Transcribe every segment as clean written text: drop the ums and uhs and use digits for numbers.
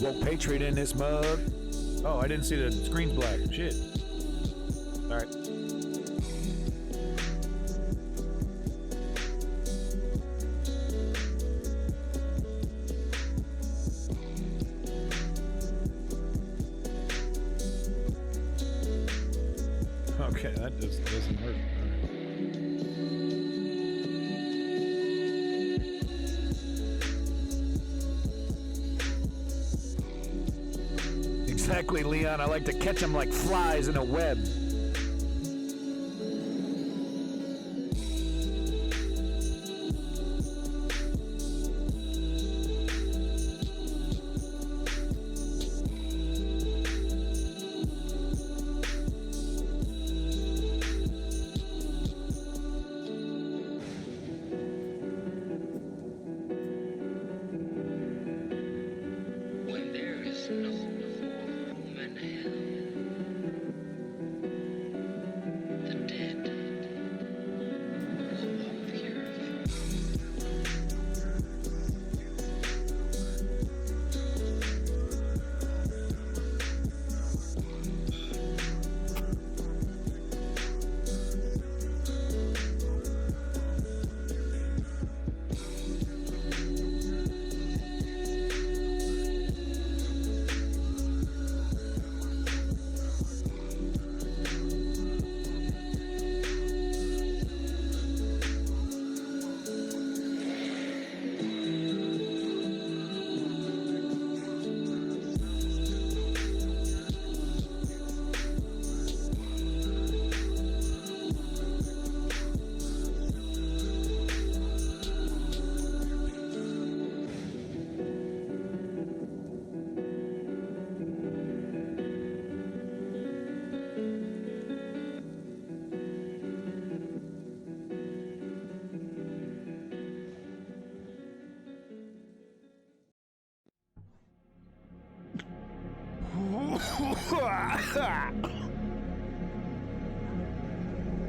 Woke Patriot in this mug. Oh, I didn't see the screen's black. Shit. All right. Okay, that just doesn't work. Exactly, Leon. I like to catch them like flies in a web.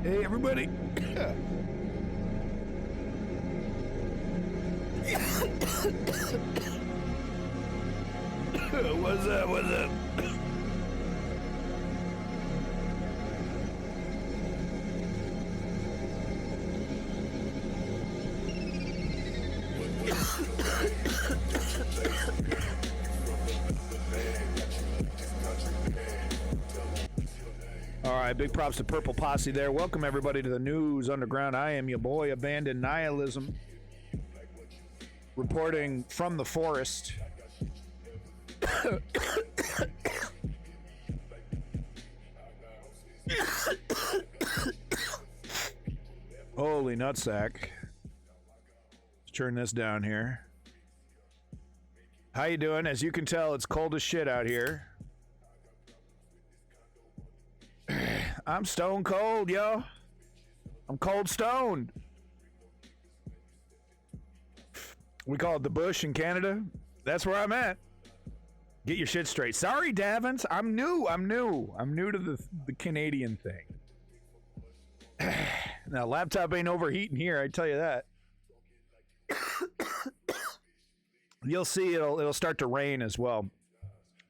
Hey, everybody. What's up? What's up? All right, big props to Purple Posse there. Welcome everybody to the News Underground. I am your boy, Abandoned Nihilism, reporting from the forest. Holy nutsack. Let's turn this down here. How you doing? As you can tell, it's cold as shit out here. I'm stone cold, yo. I'm cold stoned. We call it the bush in Canada. That's where I'm at. Get your shit straight. Sorry, Davins. I'm new to the Canadian thing. Now, laptop ain't overheating here, I tell you that. You'll see it'll start to rain as well.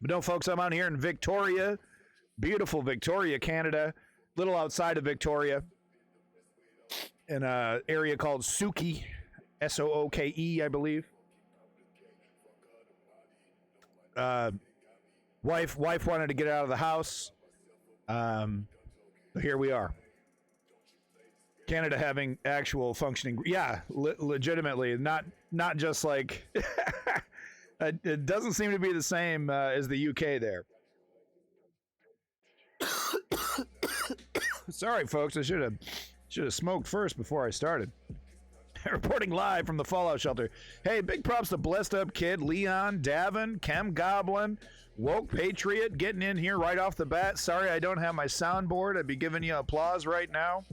But no, folks, I'm out here in Victoria. Beautiful Victoria, Canada. Little outside of Victoria. In an area called Sooke. S-O-O-K-E, I believe. Wife wanted to get out of the house. But here we are. Canada having actual functioning, legitimately, not just like it doesn't seem to be the same as the UK there. Sorry, folks, I should have smoked first before I started. Reporting live from the Fallout shelter. Hey, big props to Blessed Up Kid, Leon, Davin, Chem Goblin, Woke Patriot, getting in here right off the bat. Sorry I don't have my soundboard. I'd be giving you applause right now.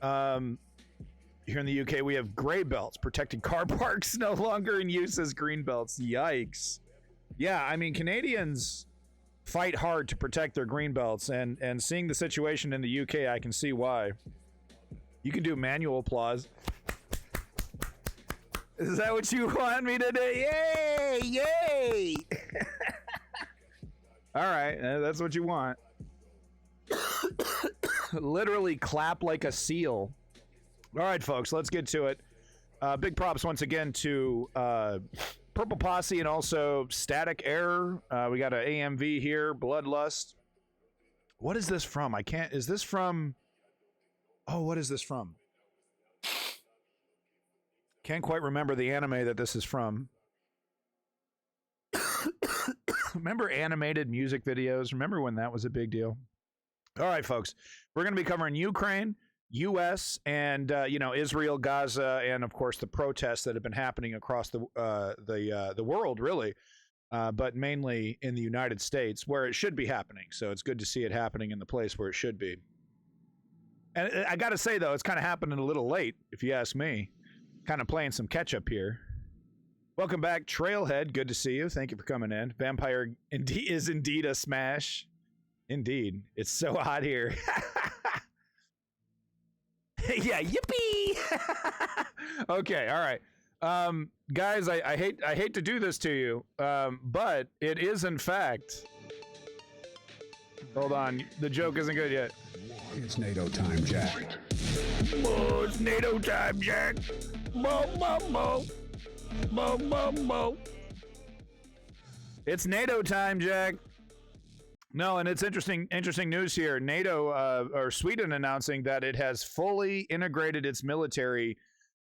Here in the UK, we have gray belts protecting car parks, no longer in use as green belts. Yikes. Yeah, I mean, Canadians fight hard to protect their green belts, and seeing the situation in the UK, I can see why. You can do manual applause. Is that what you want me to do? Yay! Yay! All right, that's what you want. Literally clap like a seal. All right, folks, let's get to it. Big props once again to Purple Posse and also Static Error. We got an AMV here, Bloodlust. What is this from? I can't. Is this from? Oh, what is this from? Can't quite remember the anime that this is from. Remember animated music videos? Remember when that was a big deal? All right, folks, we're going to be covering Ukraine, U.S., and Israel, Gaza, and of course the protests that have been happening across the world, really, but mainly in the United States, where it should be happening. So it's good to see it happening in the place where it should be. And I got to say, though, it's kind of happening a little late, if you ask me. Kind of playing some catch up here. Welcome back, Trailhead. Good to see you. Thank you for coming in. Vampire is indeed a smash. Indeed. It's so hot here. Yeah, yippee! Okay, all right. Guys, I hate to do this to you, but it is in fact. Hold on, the joke isn't good yet. It's NATO time, Jack. Oh, it's NATO time, Jack. Bo, bo, bo. Bo, bo, bo. It's NATO time, Jack. No, and it's interesting news here. NATO, or Sweden, announcing that it has fully integrated its military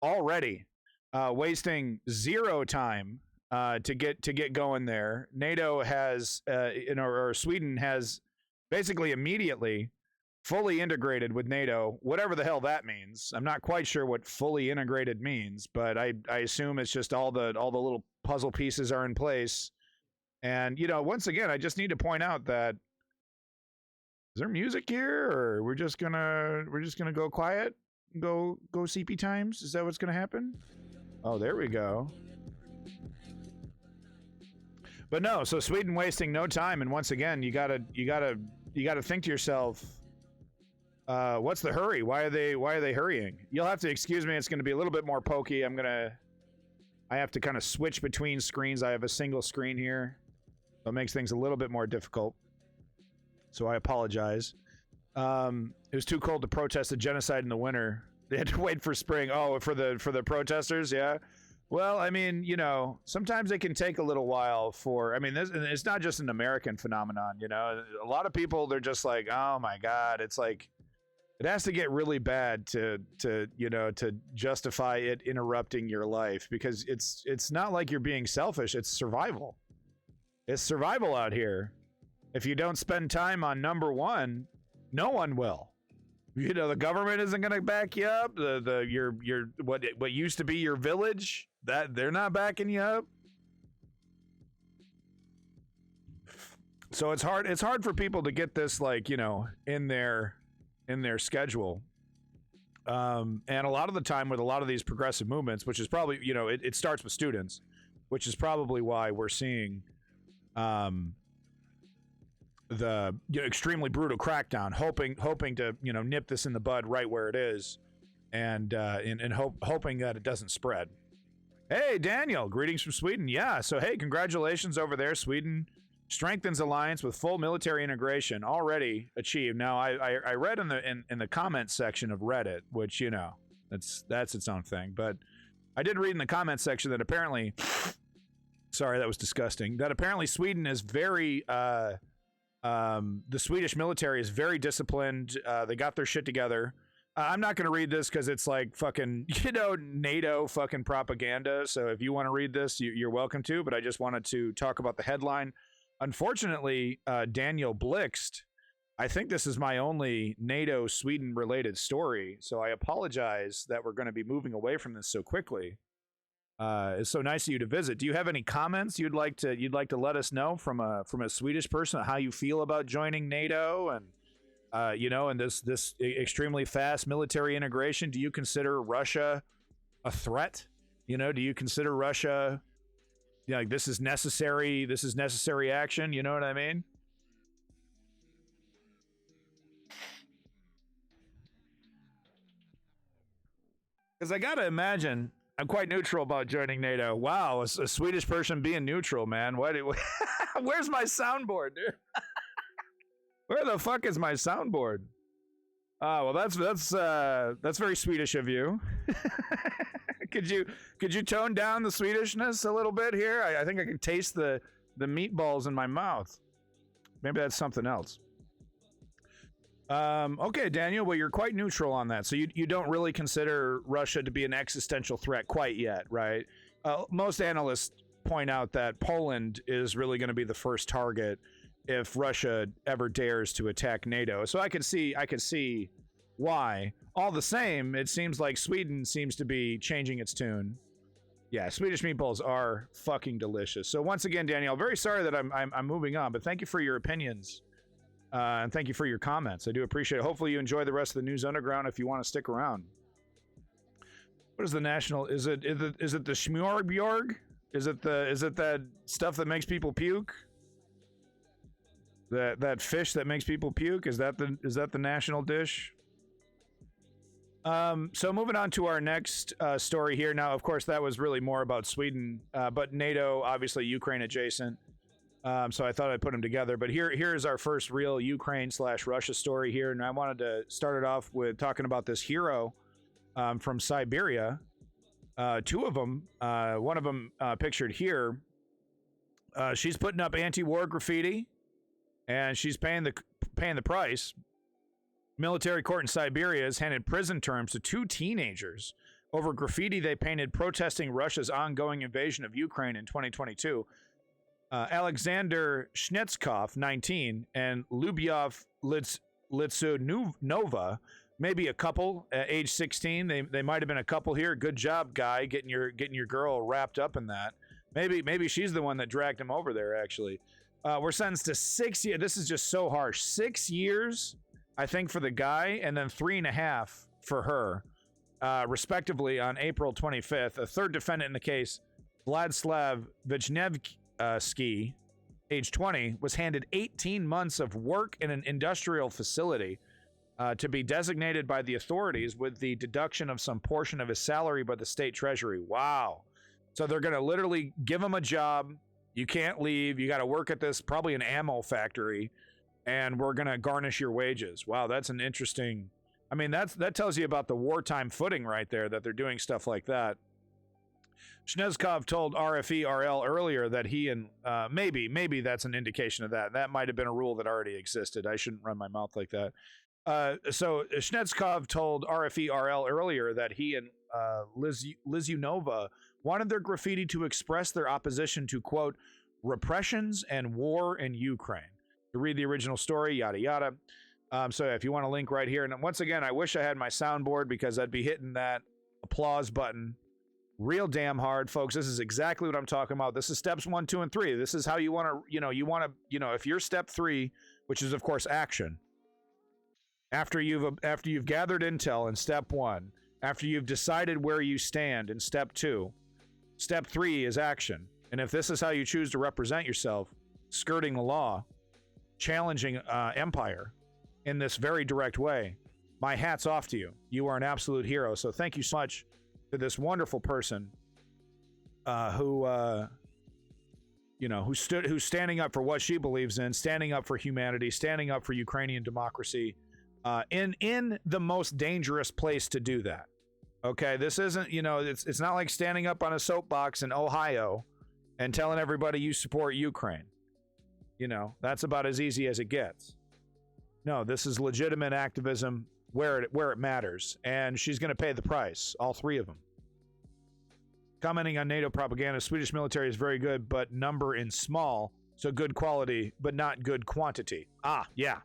already, wasting zero time to get going there. NATO has, or Sweden has basically immediately fully integrated with NATO, whatever the hell that means. I'm not quite sure what fully integrated means, but I assume it's just all the little puzzle pieces are in place. And once again, I just need to point out that, is there music here, or we're just gonna go quiet, go CP times? Is that what's gonna happen? Oh, there we go. But no, so Sweden wasting no time, and once again, you gotta think to yourself, what's the hurry? Why are they hurrying? You'll have to excuse me. It's going to be a little bit more pokey. I have to kind of switch between screens. I have a single screen here, so it makes things a little bit more difficult. So I apologize. It was too cold to protest the genocide in the winter. They had to wait for spring. Oh, for the protesters, yeah. Well, I mean, sometimes it can take a little while for. I mean, it's not just an American phenomenon. A lot of people, they're just like, oh my God, it's like. It has to get really bad to justify it interrupting your life, because it's not like you're being selfish. It's survival. It's survival out here. If you don't spend time on number one, no one will. The government isn't going to back you up. Your what used to be your village, that they're not backing you up. So it's hard. It's hard for people to get this in their schedule, and a lot of the time with a lot of these progressive movements, which is probably it starts with students, which is probably why we're seeing the extremely brutal crackdown, hoping to nip this in the bud right where it is, and hoping that it doesn't spread. Hey Daniel, greetings from Sweden. Yeah, so hey, congratulations over there. Sweden strengthens alliance with full military integration already achieved. Now, I read in the comments section of Reddit, which that's its own thing. But I did read in the comments section that apparently, sorry, that was disgusting. That apparently Sweden is very, the Swedish military is very disciplined. They got their shit together. I'm not going to read this because it's like fucking NATO fucking propaganda. So if you want to read this, you're welcome to. But I just wanted to talk about the headline. Unfortunately, Daniel Blixt, I think this is my only NATO-Sweden related story, so I apologize that we're going to be moving away from this so quickly. It's so nice of you to visit. Do you have any comments you'd like to let us know from a Swedish person, how you feel about joining NATO and and this extremely fast military integration? Do you consider Russia a threat? Do you consider Russia? This is necessary action, you know what I mean? Because I gotta imagine, I'm quite neutral about joining NATO. Wow, a Swedish person being neutral, man. What? Where's my soundboard, dude? Where the fuck is my soundboard? Well, that's very Swedish of you. Could you tone down the Swedishness a little bit here? I think I can taste the meatballs in my mouth. Maybe that's something else. Okay, Daniel, well, you're quite neutral on that. So you don't really consider Russia to be an existential threat quite yet, right? Most analysts point out that Poland is really going to be the first target if Russia ever dares to attack NATO. So I could see why. All the same, it seems like Sweden seems to be changing its tune. Yeah, Swedish meatballs are fucking delicious. So once again, Danielle, very sorry that I'm moving on, but thank you for your opinions. And thank you for your comments. I do appreciate it. Hopefully you enjoy the rest of the News Underground if you want to stick around. What is the national? Is it the Smørbjorg? Is it that stuff that makes people puke? That fish that makes people puke? Is that the national dish? So moving on to our next story here. Now, of course, that was really more about Sweden, but NATO, obviously Ukraine adjacent. So I thought I'd put them together. But here's our first real Ukraine/Russia story here, and I wanted to start it off with talking about this hero from Siberia. Two of them. One of them pictured here. She's putting up anti-war graffiti, and she's paying the price. Military court in Siberia has handed prison terms to two teenagers over graffiti they painted protesting Russia's ongoing invasion of Ukraine in 2022. Alexander Snetskov, 19, and Lubyov Litsunova, maybe a couple at age 16. They might have been a couple here. Good job, guy, getting your girl wrapped up in that. Maybe she's the one that dragged him over there, actually. We're sentenced to 6 years. This is just so harsh. 6 years, I think, for the guy, and then 3.5 for her, respectively, on April 25th. A third defendant in the case, Vladislav Vichnevsky, age 20, was handed 18 months of work in an industrial facility to be designated by the authorities with the deduction of some portion of his salary by the state treasury. Wow. So they're going to literally give him a job. You can't leave. You got to work at this, probably an ammo factory, and we're going to garnish your wages. Wow, that's an interesting... I mean, that tells you about the wartime footing right there, that they're doing stuff like that. Snezkov told RFE-RL earlier that he and maybe that's an indication of that. That might have been a rule that already existed. I shouldn't run my mouth like that. So Snezkov told RFE-RL earlier that he and Lizunova wanted their graffiti to express their opposition to, quote, repressions and war in Ukraine. To read the original story, yada, yada. So if you want a link right here. And once again, I wish I had my soundboard because I'd be hitting that applause button real damn hard, folks. This is exactly what I'm talking about. This is steps 1, 2, and 3. This is how you want to, if you're step 3, which is of course action, after you've gathered intel in step 1, after you've decided where you stand in step 2, step 3 is action. And if this is how you choose to represent yourself, skirting the law, challenging empire in this very direct way, my hat's off to you. You are an absolute hero. So thank you so much to this wonderful person who's standing up for what she believes in, standing up for humanity, standing up for Ukrainian democracy, in the most dangerous place to do that. Okay, this isn't, it's not like standing up on a soapbox in Ohio and telling everybody you support Ukraine. That's about as easy as it gets. No, this is legitimate activism where it matters, and she's going to pay the price, all 3 of them. Commenting on NATO propaganda, Swedish military is very good, but number in small, so good quality, but not good quantity. Yeah.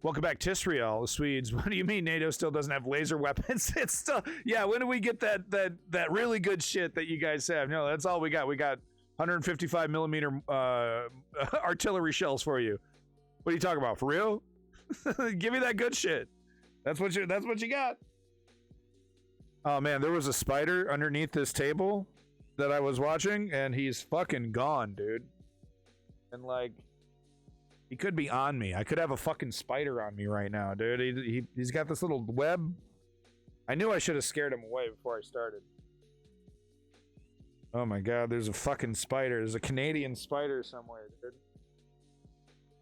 Welcome back, Tisriel, the Swedes. What do you mean NATO still doesn't have laser weapons? It's still, when do we get that really good shit that you guys have? No, that's all we got. We got 155 millimeter artillery shells for you. What are you talking about? For real? Give me that good shit. That's what you got. Oh man, there was a spider underneath this table that I was watching, and he's fucking gone, dude. And he could be on me. I could have a fucking spider on me right now, dude. He's got this little web. I knew I should have scared him away before I started. Oh my god, there's a fucking spider. There's a Canadian spider somewhere, dude.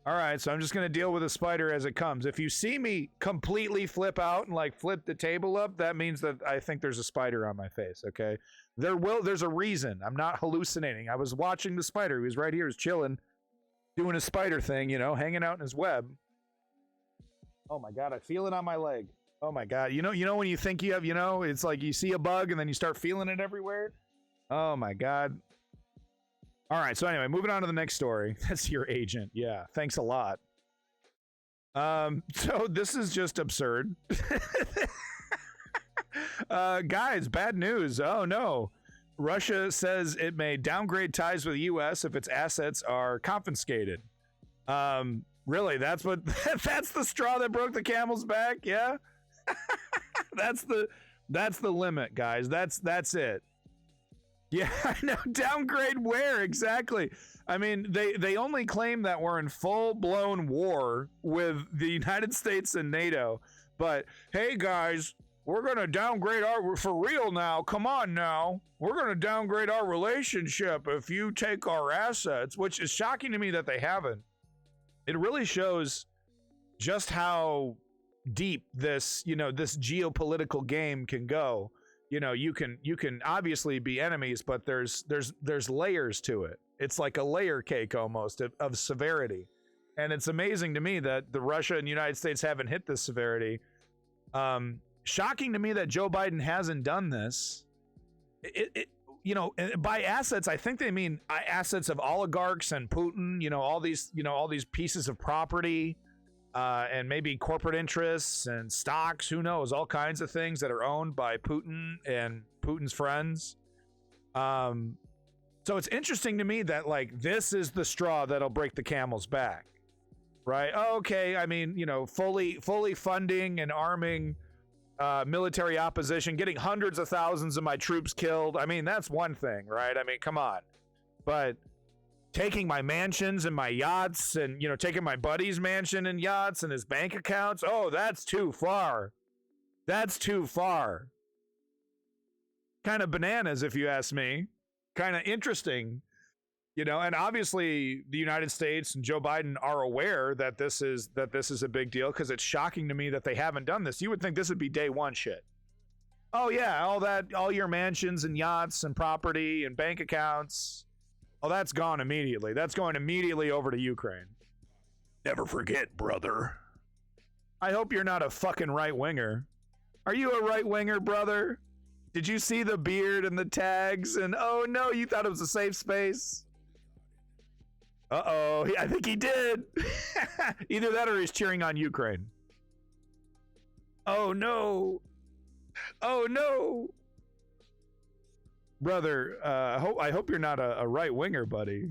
Alright, so I'm just gonna deal with a spider as it comes. If you see me completely flip out and like flip the table up, that means that I think there's a spider on my face, okay? There's a reason. I'm not hallucinating. I was watching the spider. He was right here, he was chilling, doing a spider thing, you know, hanging out in his web. Oh my god, I feel it on my leg. Oh my god. You know when you think you have, you know, it's like you see a bug and then you start feeling it everywhere? Oh my god. All right, so anyway, moving on to the next story. That's your agent. Yeah, thanks a lot. So this is just absurd. Guys, bad news. Oh no. Russia says it may downgrade ties with the US if its assets are confiscated. Really, that's what that's the straw that broke the camel's back, yeah? That's the limit, guys. That's it. Yeah, I know. Downgrade where exactly? I mean, they only claim that we're in full-blown war with the United States and NATO. But hey, guys, we're gonna downgrade for real now. Come on now, we're gonna downgrade our relationship if you take our assets, which is shocking to me that they haven't. It really shows just how deep this, this geopolitical game can go. You know, you can obviously be enemies, but there's layers to it. It's like a layer cake almost of severity. And it's amazing to me that the Russia and the United States haven't hit this severity. Shocking to me that Joe Biden hasn't done this. By assets, I think they mean assets of oligarchs and Putin, all these pieces of property. And maybe corporate interests and stocks, who knows, all kinds of things that are owned by Putin and Putin's friends. So it's interesting to me that, like, this is the straw that'll break the camel's back, right? Okay, I mean, fully funding and arming military opposition, getting hundreds of thousands of my troops killed. I mean, that's one thing, right? I mean, come on. But taking my mansions and my yachts and, taking my buddy's mansion and yachts and his bank accounts. Oh, that's too far. That's too far. Kind of bananas, if you ask me. Kind of interesting, and obviously the United States and Joe Biden are aware that this is a big deal, because it's shocking to me that they haven't done this. You would think this would be day one shit. Oh yeah, all your mansions and yachts and property and bank accounts. Oh, that's gone immediately. That's going immediately over to Ukraine. Never forget, brother. I hope you're not a fucking right-winger. Are you a right-winger, brother? Did you see the beard and the tags? And oh no, you thought it was a safe space? Uh-oh, I think he did. Either that or he's cheering on Ukraine. Oh no. Oh no. Brother, I hope you're not a right winger, buddy.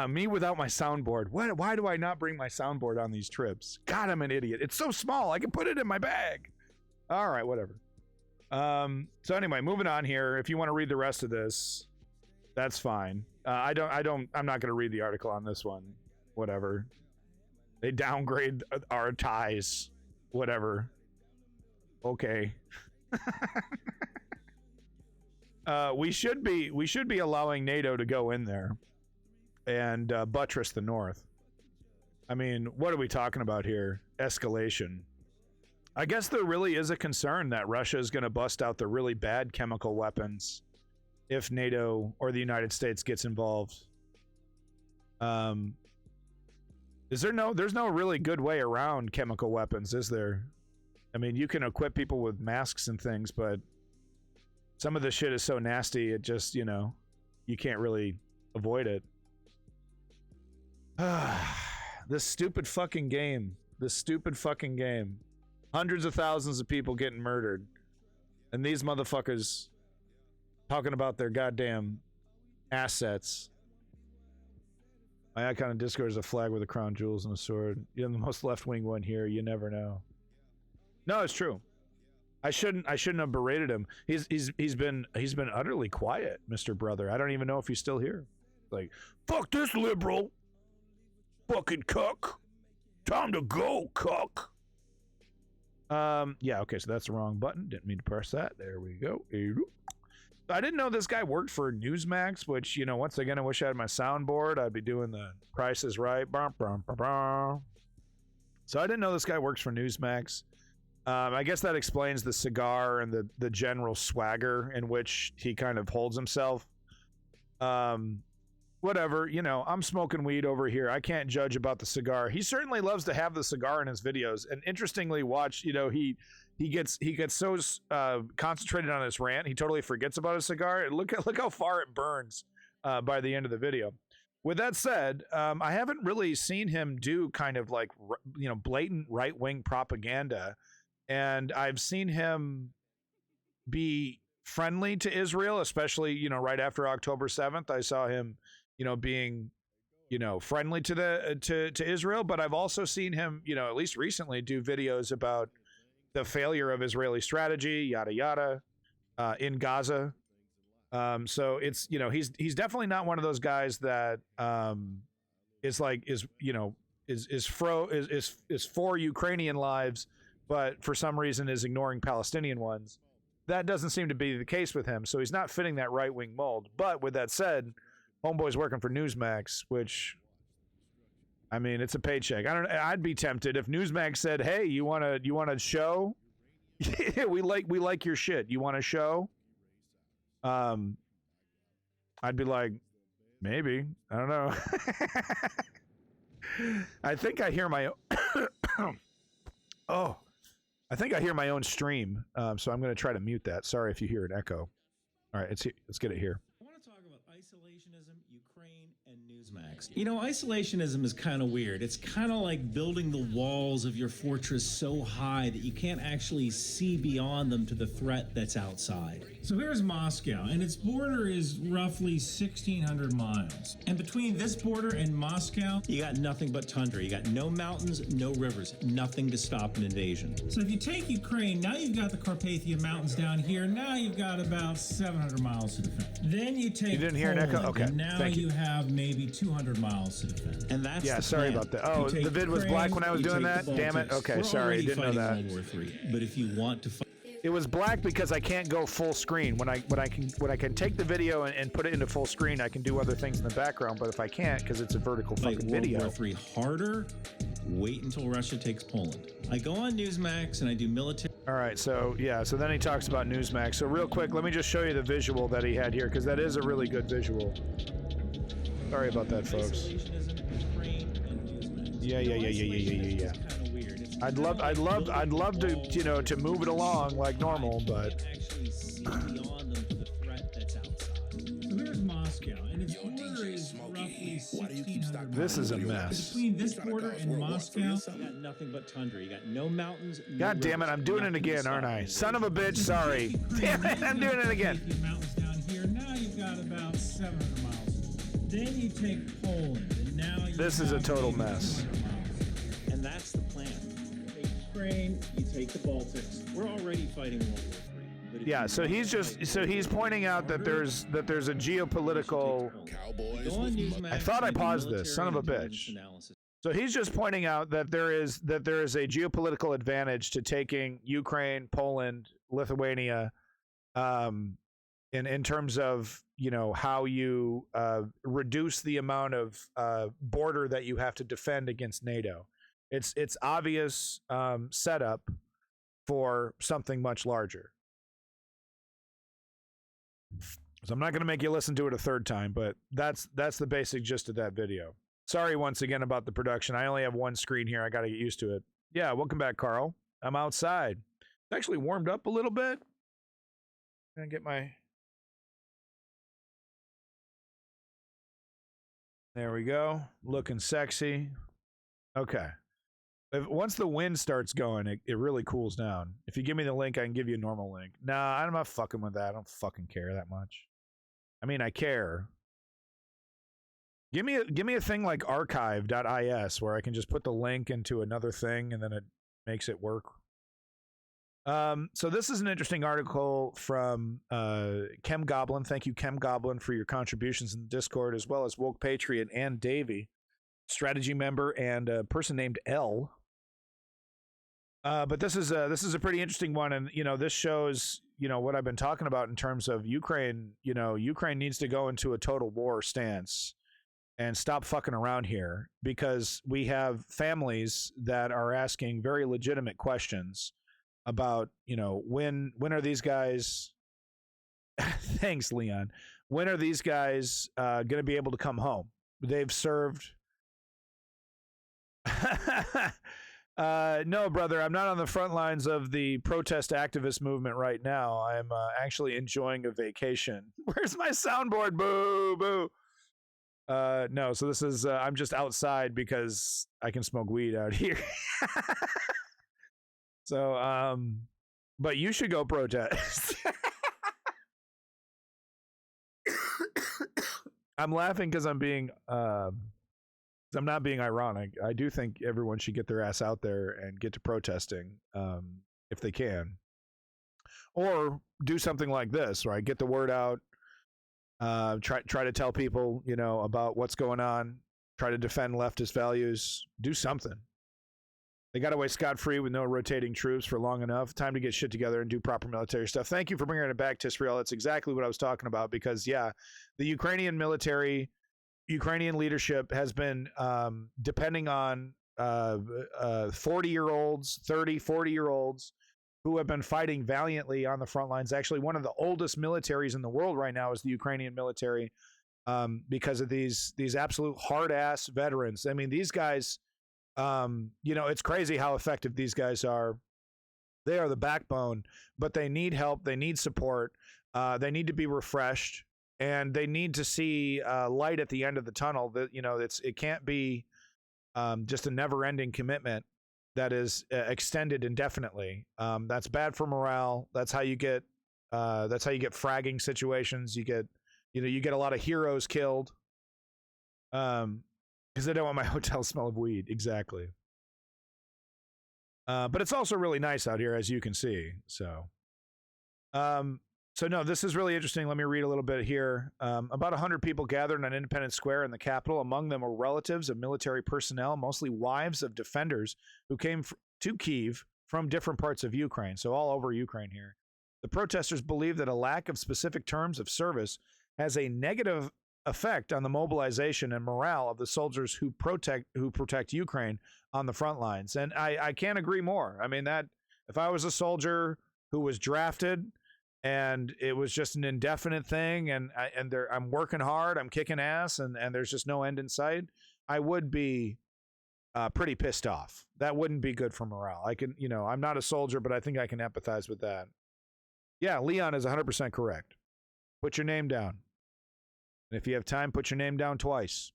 Me without my soundboard. Why do I not bring my soundboard on these trips? God, I'm an idiot. It's so small. I can put it in my bag. All right, whatever. So anyway, moving on here. If you want to read the rest of this, that's fine. I'm not going to read the article on this one. Whatever. They downgrade our ties. Whatever. Okay. We should be allowing NATO to go in there and buttress the North. I mean, what are we talking about here? Escalation. I guess there really is a concern that Russia is going to bust out the really bad chemical weapons if NATO or the United States gets involved. There's no really good way around chemical weapons, is there? I mean, you can equip people with masks and things, but some of the shit is so nasty, it just, you can't really avoid it. This stupid fucking game. Hundreds of thousands of people getting murdered. And these motherfuckers talking about their goddamn assets. My icon in Discord is a flag with a crown jewels and a sword. You're the most left-wing one here. You never know. No, it's true. I shouldn't have berated him. He's been utterly quiet, Mr. Brother. I don't even know if he's still here. Like, fuck this liberal. Fucking cuck. Time to go, cuck. Yeah, okay, so that's the wrong button. Didn't mean to press that. There we go. I didn't know this guy worked for Newsmax, which, you know, once again, I wish I had my soundboard. I'd be doing the Price is Right. So I didn't know this guy works for Newsmax. I guess that explains the cigar and the general swagger in which he kind of holds himself. Whatever, you know, I'm smoking weed over here. I can't judge about the cigar. He certainly loves to have the cigar in his videos. And interestingly, watch, you know, he gets so concentrated on his rant, he totally forgets about his cigar. And look how far it burns by the end of the video. With that said, I haven't really seen him do kind of like, you know, blatant right-wing propaganda. And I've seen him be friendly to Israel, especially, you know, right after October 7th. I saw him, you know, being, you know, friendly to to Israel. But I've also seen him, you know, at least recently, do videos about the failure of Israeli strategy, yada yada, in Gaza. So it's, you know, he's definitely not one of those guys that is for Ukrainian lives, but for some reason is ignoring Palestinian ones. That doesn't seem to be the case with him. So he's not fitting that right-wing mold. But with that said, homeboy's working for Newsmax, which, I mean, it's a paycheck. I'd be tempted if Newsmax said, "Hey, you want a show? Yeah, we like your shit. You want a show?" I'd be like, maybe. I don't know. I think I hear my oh, I think I hear my own stream. So I'm going to try to mute that. Sorry if you hear an echo. All right, let's get it here. I want to talk about isolationism, Ukraine, and Newsmax. You know, isolationism is kind of weird. It's kind of like building the walls of your fortress so high that you can't actually see beyond them to the threat that's outside. So here's Moscow, and its border is roughly 1,600 miles. And between this border and Moscow, you got nothing but tundra. You got no mountains, no rivers, nothing to stop an invasion. So if you take Ukraine, now you've got the Carpathian Mountains down here. Now you've got about 700 miles to defend. Then you take You didn't hear an echo? Okay, and now thank you. you have maybe 200 miles to defend. And that's Yeah, the sorry plan. about that. Oh, You take the vid was black when I was you doing take that? the Damn it. Baltics. Okay, We're sorry, already didn't know fighting that. World War III, but if you want to fight, It was black because I can't go full screen. When I can take the video and put it into full screen, I can do other things in the background. But if I can't, because it's a vertical fight fucking World video. War III harder, wait until Russia takes Poland. I go on Newsmax and I do military. All right, so yeah, so then he talks about Newsmax. So real quick, let me just show you the visual that he had here, because that is a really good visual. Sorry about that, folks. Isolationism, Ukraine, and Newsmax. Yeah. Isolationism is kinda weird. It's I'd kinda love to, building you know, to move it along like normal, but actually see beyond them to the threat that's outside. So here's Moscow, and its border is roughly 1,600 this is a miles. mess. Between this border and Moscow, you got nothing but tundra. You got no mountains. No God damn it, rivers, I'm doing it nothing to again, stop aren't I? an Son of a invasion. bitch, sorry. Damn it, I'm doing it again. Mountains down here. Now you've got about 700 miles. Then you take Poland, and now you This is a have total maybe mess. 200 miles. And that's the plan. You take Ukraine, you take the Baltics. We're already fighting World War III. But if Yeah, you so want he's to just fight so World he's War pointing out that harder, there's a geopolitical. Cowboys go on with Newsmax I thought I and do paused this, son of a military bitch. intelligence analysis. So he's just pointing out that there is a geopolitical advantage to taking Ukraine, Poland, Lithuania, in terms of, you know, how you reduce the amount of border that you have to defend against NATO. It's obvious setup for something much larger. So I'm not going to make you listen to it a third time, but that's the basic gist of that video. Sorry once again about the production. I only have one screen here. I got to get used to it. Yeah, welcome back, Carl. I'm outside. It's actually warmed up a little bit. Gonna get my... There we go. Looking sexy. Okay. Once the wind starts going, it really cools down. If you give me the link, I can give you a normal link. Nah, I'm not fucking with that. I don't fucking care that much. I mean, I care. Give me a thing like archive.is where I can just put the link into another thing and then it makes it work. So this is an interesting article from Chem Goblin. Thank you, Chem Goblin, for your contributions in the Discord, as well as Woke Patriot and Davey, strategy member, and a person named L. But this is a pretty interesting one, and you know, this shows, what I've been talking about in terms of Ukraine. Ukraine needs to go into a total war stance and stop fucking around here, because we have families that are asking very legitimate questions about, when are these guys thanks, Leon. When are these guys going to be able to come home? They've served. No, brother, I'm not on the front lines of the protest activist movement right now. I'm actually enjoying a vacation. Where's my soundboard? Boo, boo. No, so this is, I'm just outside because I can smoke weed out here. So, but you should go protest. I'm laughing because I'm not being ironic. I do think everyone should get their ass out there and get to protesting, if they can, or do something like this, right? Get the word out. Try to tell people, about what's going on. Try to defend leftist values. Do something. They got away scot-free with no rotating troops for long enough. Time to get shit together and do proper military stuff. Thank you for bringing it back, Tisrael. That's exactly what I was talking about, because, yeah, the Ukrainian military, Ukrainian leadership has been depending on 40-year-olds, 30, 40-year-olds who have been fighting valiantly on the front lines. Actually, one of the oldest militaries in the world right now is the Ukrainian military, because of these absolute hard-ass veterans. I mean, these guys... it's crazy how effective these guys are. They are the backbone, but they need help. They need support. They need to be refreshed, and they need to see light at the end of the tunnel. That it can't be just a never-ending commitment that is extended indefinitely. That's bad for morale. That's how you get fragging situations. You get a lot of heroes killed. Because I don't want my hotel smell of weed. Exactly. But it's also really nice out here, as you can see. So no, this is really interesting. Let me read a little bit here. About 100 people gathered on Independence Square in the capital. Among them were relatives of military personnel, mostly wives of defenders who came to Kyiv from different parts of Ukraine. So all over Ukraine here. The protesters believe that a lack of specific terms of service has a negative effect on the mobilization and morale of the soldiers who protect Ukraine on the front lines. And I can't agree more. I mean, that if I was a soldier who was drafted and it was just an indefinite thing, and I'm working hard, I'm kicking ass, and there's just no end in sight, I would be pretty pissed off. That wouldn't be good for morale. I'm not a soldier, but I think I can empathize with that. Yeah, Leon is 100% correct. Put your name down. And if you have time, put your name down twice.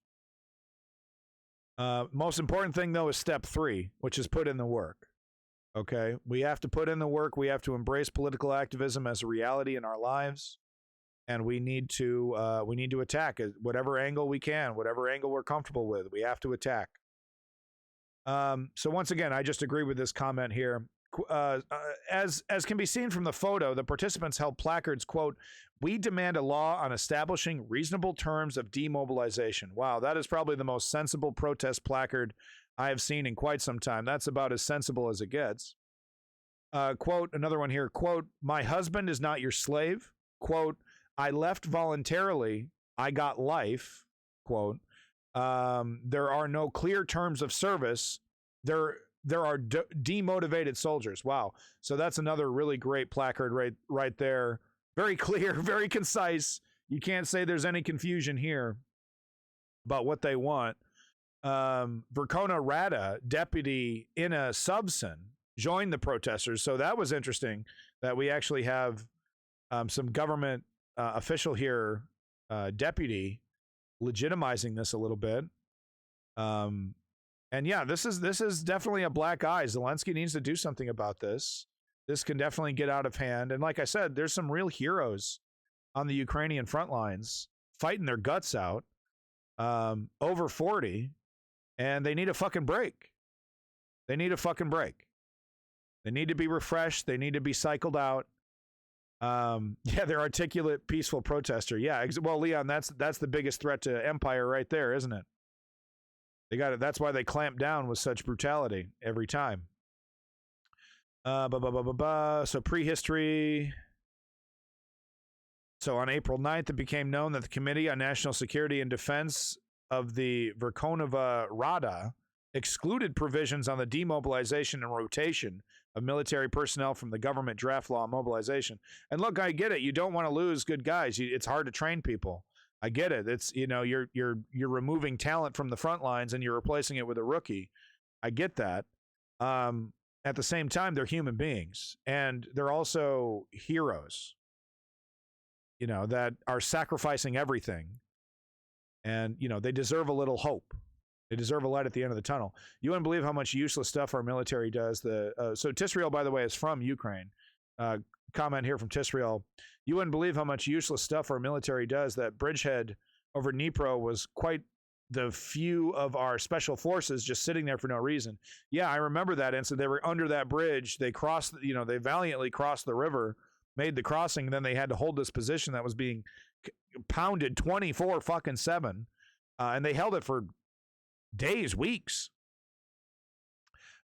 Most important thing, though, is step 3, which is put in the work. Okay? We have to put in the work. We have to embrace political activism as a reality in our lives. And we need to attack at whatever angle we can, whatever angle we're comfortable with. We have to attack. So once again, I just agree with this comment here. As can be seen from the photo, the participants held placards, quote, "We demand a law on establishing reasonable terms of demobilization." Wow, that is probably the most sensible protest placard I have seen in quite some time. That's about as sensible as it gets. Quote, another one here, quote, "My husband is not your slave." Quote, "I left voluntarily. I got life." Quote, "There are no clear terms of service. There are demotivated soldiers." Wow. So that's another really great placard right there. Very clear, very concise. You can't say there's any confusion here about what they want. Verkhona Rada, Deputy Inna Subson, joined the protesters. So that was interesting that we actually have some government official here, deputy, legitimizing this a little bit. And yeah, this is definitely a black eye. Zelensky needs to do something about this. This can definitely get out of hand. And like I said, there's some real heroes on the Ukrainian front lines fighting their guts out, over 40, and they need a fucking break. They need a fucking break. They need to be refreshed. They need to be cycled out. Yeah, they're articulate, peaceful protester. Yeah, well, Leon, that's the biggest threat to empire right there, isn't it? They got it. That's why they clamp down with such brutality every time. So prehistory. So on April 9th, it became known that the Committee on National Security and Defense of the Verkhovna Rada excluded provisions on the demobilization and rotation of military personnel from the government draft law on mobilization. And look, I get it. You don't want to lose good guys. It's hard to train people. I get it. It's, you're removing talent from the front lines and you're replacing it with a rookie. I get that. At the same time, they're human beings and they're also heroes, that are sacrificing everything. And, they deserve a little hope. They deserve a light at the end of the tunnel. You wouldn't believe how much useless stuff our military does. So Tisrael, by the way, is from Ukraine. Comment here from Tisrael. You wouldn't believe how much useless stuff our military does. That bridgehead over Dnipro was quite the few of our special forces just sitting there for no reason. Yeah, I remember that incident. They were under that bridge. They crossed, they valiantly crossed the river, made the crossing, and then they had to hold this position that was being pounded 24/7. And they held it for days, weeks.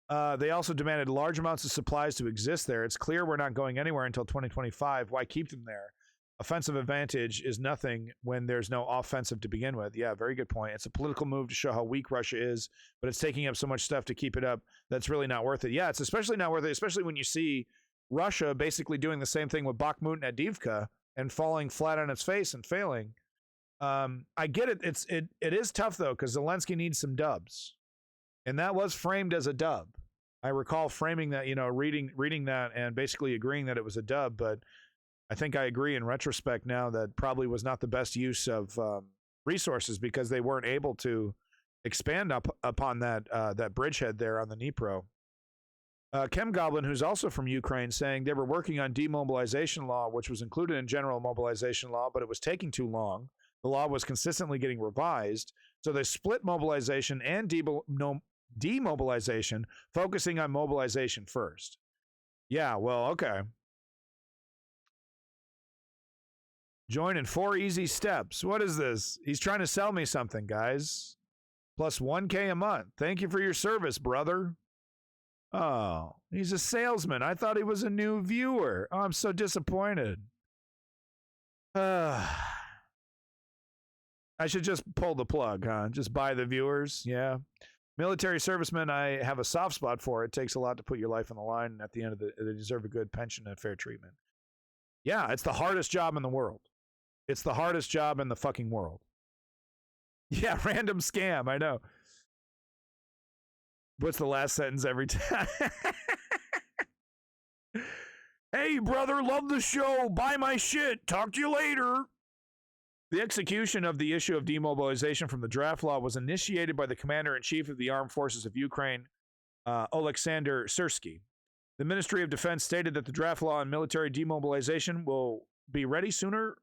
They also demanded large amounts of supplies to exist there. It's clear we're not going anywhere until 2025. Why keep them there? Offensive advantage is nothing when there's no offensive to begin with. Yeah, very good point. It's a political move to show how weak Russia is, but it's taking up so much stuff to keep it up that's really not worth it. Yeah, it's especially not worth it, especially when you see Russia basically doing the same thing with Bakhmut and Avdiivka and falling flat on its face and failing. I get it. It is tough though, because Zelensky needs some dubs, and that was framed as a dub. I recall framing that, reading that and basically agreeing that it was a dub. But I think I agree in retrospect now that probably was not the best use of resources, because they weren't able to expand upon that bridgehead there on the Dnipro. Chem Goblin, who's also from Ukraine, saying they were working on demobilization law, which was included in general mobilization law, but it was taking too long. The law was consistently getting revised, so they split mobilization and demobilization, focusing on mobilization first. Yeah, well, okay. Join in 4 easy steps. What is this? He's trying to sell me something, guys. Plus 1K a month. Thank you for your service, brother. Oh, he's a salesman. I thought he was a new viewer. Oh, I'm so disappointed. I should just pull the plug, huh? Just buy the viewers. Yeah. Military servicemen, I have a soft spot for. It takes a lot to put your life on the line, and at the end of they deserve a good pension and fair treatment. Yeah, it's the hardest job in the world. It's the hardest job in the fucking world. Yeah, random scam, I know. What's the last sentence every time? Hey, brother, love the show. Buy my shit. Talk to you later. The execution of the issue of demobilization from the draft law was initiated by the Commander-in-Chief of the Armed Forces of Ukraine, Oleksandr Syrsky. The Ministry of Defense stated that the draft law on military demobilization will be ready sooner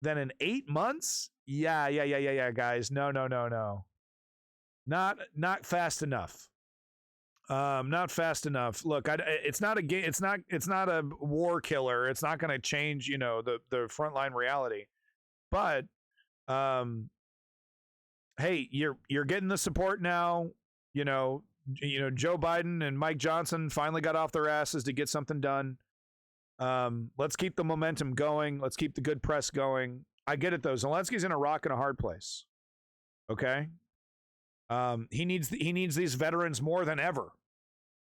than in 8 months? Yeah, guys. No. Not fast enough. Not fast enough. Look, it's not a game. It's not a war killer. It's not going to change, the frontline reality. But, hey, you're getting the support now. Joe Biden and Mike Johnson finally got off their asses to get something done. Let's keep the momentum going. Let's keep the good press going. I get it though. Zelensky's in a rock and a hard place. Okay. He needs these veterans more than ever.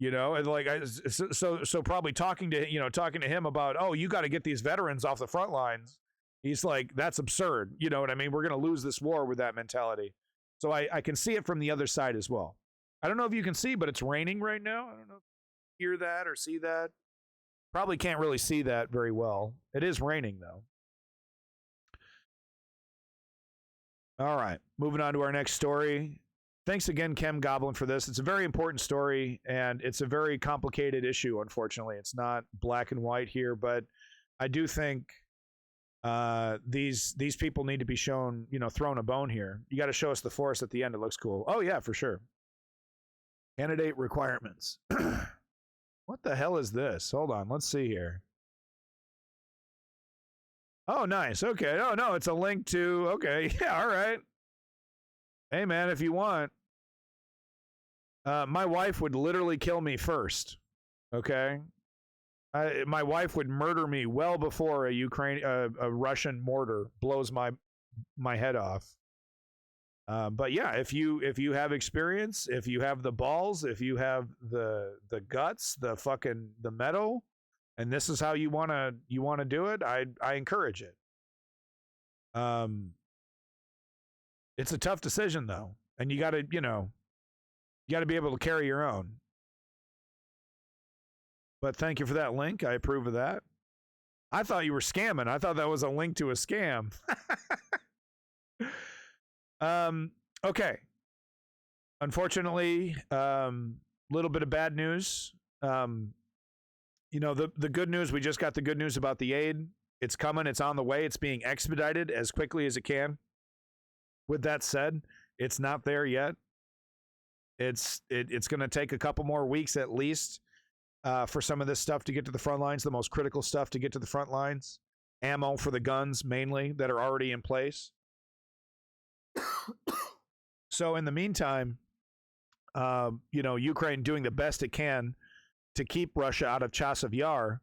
So probably talking to him about, oh, you got to get these veterans off the front lines. He's like, that's absurd. You know what I mean? We're going to lose this war with that mentality. So I can see it from the other side as well. I don't know if you can see, but it's raining right now. I don't know if you hear that or see that. Probably can't really see that very well. It is raining, though. All right. Moving on to our next story. Thanks again, Chem Goblin, for this. It's a very important story, and it's a very complicated issue, unfortunately. It's not black and white here, but I do think these people need to be shown, thrown a bone here. You got to show us the forest at the end. It looks cool. Oh, yeah, for sure. Candidate requirements. What the hell is this? Hold on. Let's see here. Oh, nice. Okay. Oh, no, it's a link to, okay. Yeah, all right. Hey, man, if you want. My wife would literally kill me first. Okay. My wife would murder me well before a Russian mortar blows my head off. But yeah, if you have experience, if you have the balls, if you have the guts, the metal, and this is how you wanna do it, I encourage it. It's a tough decision though, and you gotta be able to carry your own. But thank you for that link. I approve of that. I thought you were scamming. I thought that was a link to a scam. Okay. Unfortunately, little bit of bad news. The good news, we just got the good news about the aid. It's coming. It's on the way. It's being expedited as quickly as it can. With that said, it's not there yet. It's going to take a couple more weeks at least for some of this stuff to get to the front lines, the most critical stuff to get to the front lines. Ammo for the guns, mainly, that are already in place. So in the meantime, Ukraine doing the best it can to keep Russia out of Chasiv Yar,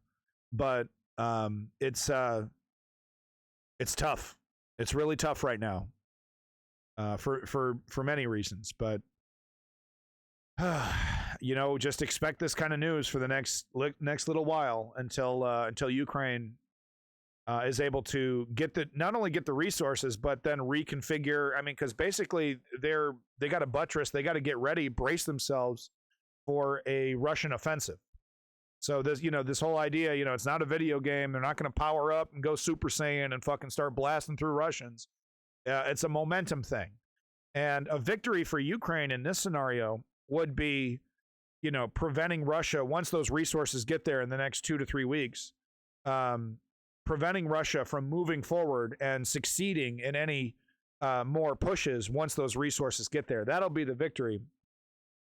but it's tough. It's really tough right now for many reasons. But just expect this kind of news for the next little while until Ukraine is able to not only get the resources, but then reconfigure. I mean, because basically they got to buttress, they got to get ready, brace themselves for a Russian offensive. So this whole idea, it's not a video game. They're not going to power up and go Super Saiyan and fucking start blasting through Russians. It's a momentum thing, and a victory for Ukraine in this scenario would be, preventing Russia once those resources get there in the next 2 to 3 weeks. Preventing Russia from moving forward and succeeding in any more pushes once those resources get there. That'll be the victory.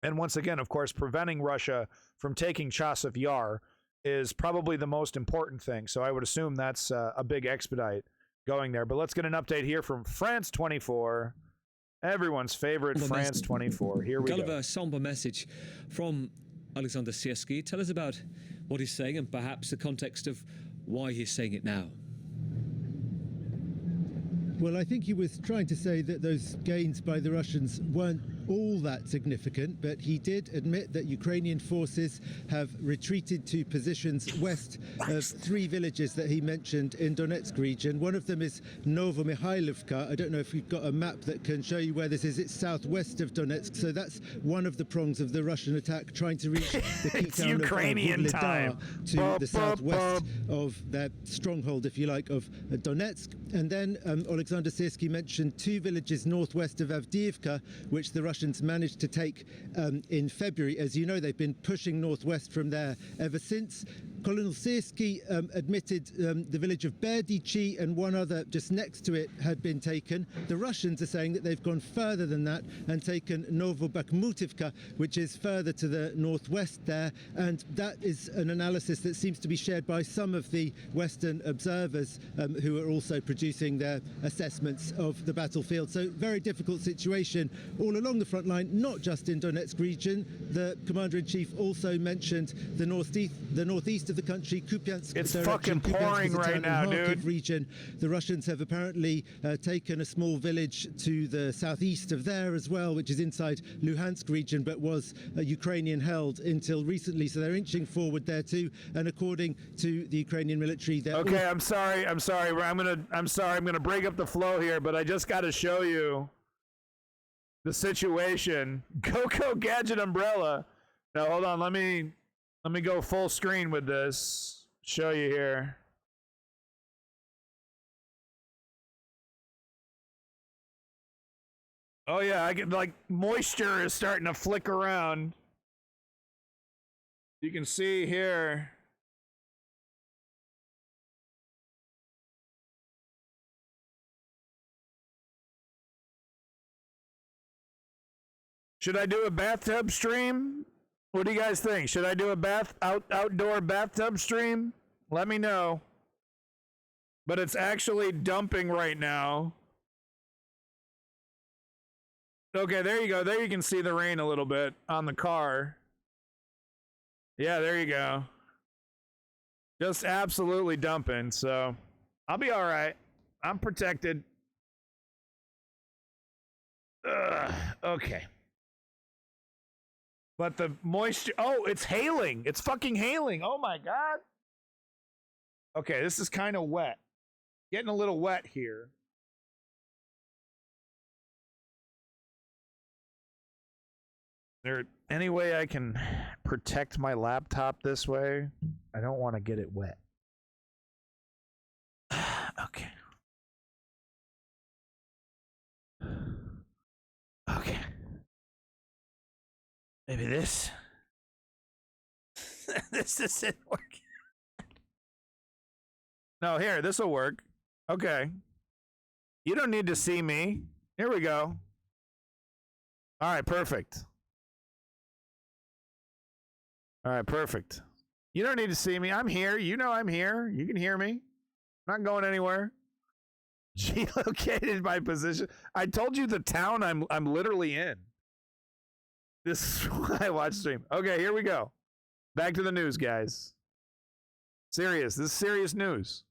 And once again, of course, preventing Russia from taking Chasiv Yar is probably the most important thing. So I would assume that's a big expedite going there. But let's get an update here from France 24. Everyone's favorite France 24. Here we go. A somber message from Alexander Siersky. Tell us about what he's saying and perhaps the context of why he's saying it now. Well, I think he was trying to say that those gains by the Russians weren't all that significant, but he did admit that Ukrainian forces have retreated to positions west of 3 villages that he mentioned in Donetsk region. One of them is Novomihailovka. I don't know if you've got a map that can show you where this is. It's southwest of Donetsk, so that's one of the prongs of the Russian attack, trying to reach the key town Ukrainian of time to the southwest of their stronghold, if you like, of Donetsk. And then Alexander Siersky mentioned 2 villages northwest of Avdiivka, which the Russians managed to take in February. As you know, they've been pushing northwest from there ever since. Colonel Siersky admitted the village of Berdichi and one other just next to it had been taken. The Russians are saying that they've gone further than that and taken Novobakhmutivka, which is further to the northwest there. And that is an analysis that seems to be shared by some of the Western observers who are also producing their assessments of the battlefield. So very difficult situation all along the front line, not just in Donetsk region. The Commander-in-Chief also mentioned the northeast of the country, Kupiansk. It's fucking pouring right now, dude. Region. The Russians have apparently taken a small village to the southeast of there as well, which is inside Luhansk region, but was Ukrainian held until recently. So they're inching forward there too. And according to the Ukrainian military, they're okay. I'm sorry. I'm gonna break up the flow here, but I just got to show you the situation. Coco Gadget Umbrella. Now hold on. Let me go full screen with this. Show you here. Oh yeah, I get like moisture is starting to flick around. You can see here. Should I do a bathtub stream? What do you guys think? Should I do a outdoor bathtub stream? Let me know. But it's actually dumping right now. Okay, there you go. There you can see the rain a little bit on the car. Yeah, there you go. Just absolutely dumping, so I'll be all right. I'm protected. Okay. But the moisture... Oh, it's hailing. It's fucking hailing. Oh, my God. Okay, this is kind of wet. Getting a little wet here. There any way I can protect my laptop this way? I don't want to get it wet. Okay. Okay. Maybe this. This isn't working. No, here, this will work. Okay. You don't need to see me. Here we go. All right, perfect. All right, perfect. You don't need to see me. I'm here. You know I'm here. You can hear me. I'm not going anywhere. Geolocated my position. I told you the town I'm literally in. This is why I watch stream. Okay, here we go. Back to the news, guys. Serious. This is serious news.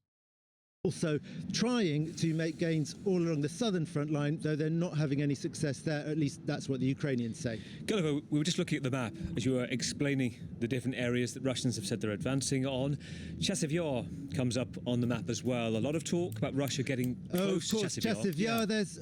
Also trying to make gains all along the southern front line, though they're not having any success there. At least that's what the Ukrainians say. Gulliver, we were just looking at the map as you were explaining the different areas that Russians have said they're advancing on. Chasiv Yar comes up on the map as well. A lot of talk about Russia getting close to Chasiv Yar. Chasiv Yar, there's...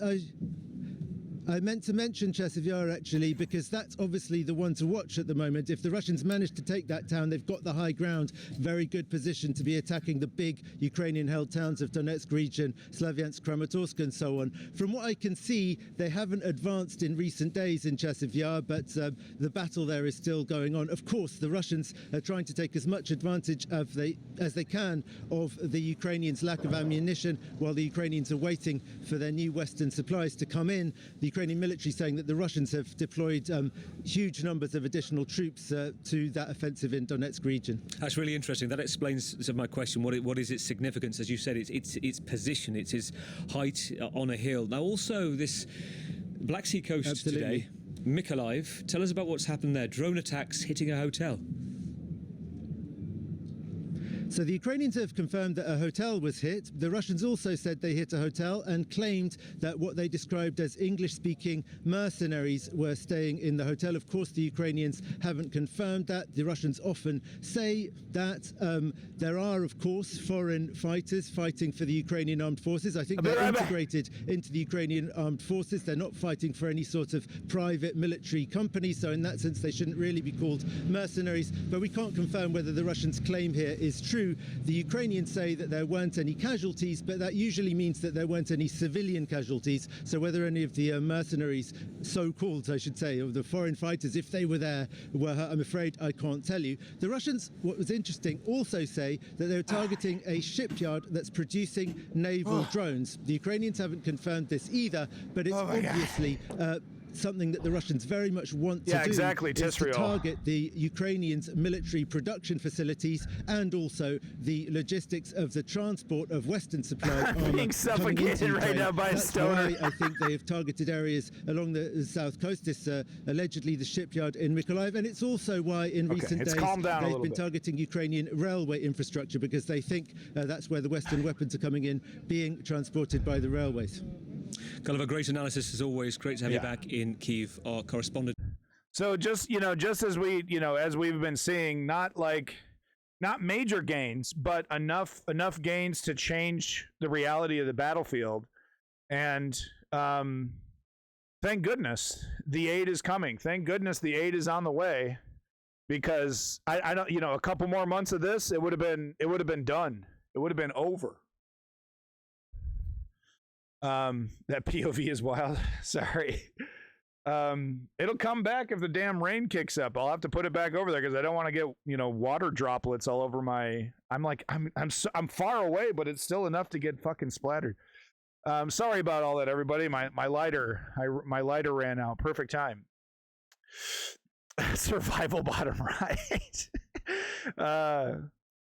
I meant to mention Chasiv Yar, actually, because that's obviously the one to watch at the moment. If the Russians manage to take that town, they've got the high ground, very good position to be attacking the big Ukrainian-held towns of Donetsk region, Slavyansk, Kramatorsk, and so on. From what I can see, they haven't advanced in recent days in Chasiv Yar, but the battle there is still going on. Of course, the Russians are trying to take as much advantage as they can of the Ukrainians' lack of ammunition, while the Ukrainians are waiting for their new Western supplies to come in. The Ukrainian military saying that the Russians have deployed huge numbers of additional troops to that offensive in Donetsk region. That's really interesting. That explains sort of my question. What is its significance? As you said, its position, it's its height on a hill. Now, also this Black Sea coast Absolutely. today, Mykolaiv. Tell us about what's happened there. Drone attacks hitting a hotel. So the Ukrainians have confirmed that a hotel was hit. The Russians also said they hit a hotel and claimed that what they described as English-speaking mercenaries were staying in the hotel. Of course, the Ukrainians haven't confirmed that. The Russians often say that there are, of course, foreign fighters fighting for the Ukrainian armed forces. I think they're integrated into the Ukrainian armed forces. They're not fighting for any sort of private military company. So in that sense, they shouldn't really be called mercenaries. But we can't confirm whether the Russians' claim here is true. The Ukrainians say that there weren't any casualties, but that usually means that there weren't any civilian casualties. So whether any of the mercenaries, so-called, I should say, of the foreign fighters, if they were there, were hurt, I'm afraid I can't tell you. The Russians, what was interesting, also say that they're targeting a shipyard that's producing naval drones. The Ukrainians haven't confirmed this either, but it's obviously... something that the Russians very much want to do exactly, is to target the Ukrainians' military production facilities and also the logistics of the transport of Western supply armor being suffocated right now by a stoner. Why I think they have targeted areas along the south coast. This allegedly the shipyard in Mykolaiv, and it's also why in recent days they've been targeting Ukrainian railway infrastructure because they think that's where the Western weapons are coming in, being transported by the railways. Kind of a great analysis as always. Great to have you back in Kyiv, our correspondent. So just as we, as we've been seeing, not major gains, but enough gains to change the reality of the battlefield. And thank goodness the aid is coming. Thank goodness the aid is on the way, because I don't, a couple more months of this, it would have been done. It would have been over. That POV is wild. Sorry. It'll come back if the damn rain kicks up. I'll have to put it back over there because I don't want to get, water droplets all over my... I'm far away, but it's still enough to get fucking splattered. Sorry about all that, everybody. My lighter ran out. Perfect time. Survival bottom right.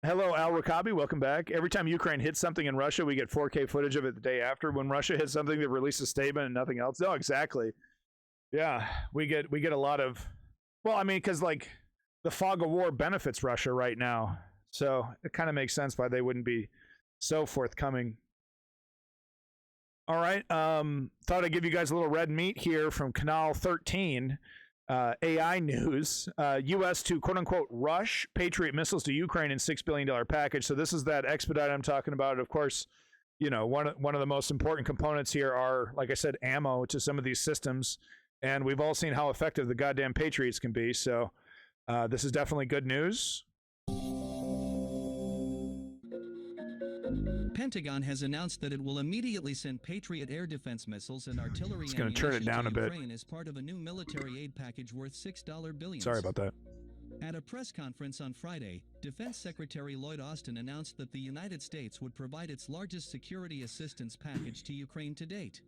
Hello, Al Rakabi. Welcome back. Every time Ukraine hits something in Russia, we get 4K footage of it the day after. When Russia hits something, they release a statement and nothing else. No, exactly. Yeah, we get a lot of... Well, I mean, because, the fog of war benefits Russia right now. So it kind of makes sense why they wouldn't be so forthcoming. All right. Thought I'd give you guys a little red meat here from Canal 13. AI news. U.S. to quote-unquote rush Patriot missiles to Ukraine in $6 billion package. So this is that expedite I'm talking about. Of course, you know, one of the most important components here are, like I said, ammo to some of these systems. And we've all seen how effective the goddamn Patriots can be. So this is definitely good news. Pentagon has announced that it will immediately send Patriot air defense missiles and artillery It's going to turn it down a bit. Ukraine as part of a new military aid package worth $6 billion. Sorry about that. At a press conference on Friday, Defense Secretary Lloyd Austin announced that the United States would provide its largest security assistance package to Ukraine to date.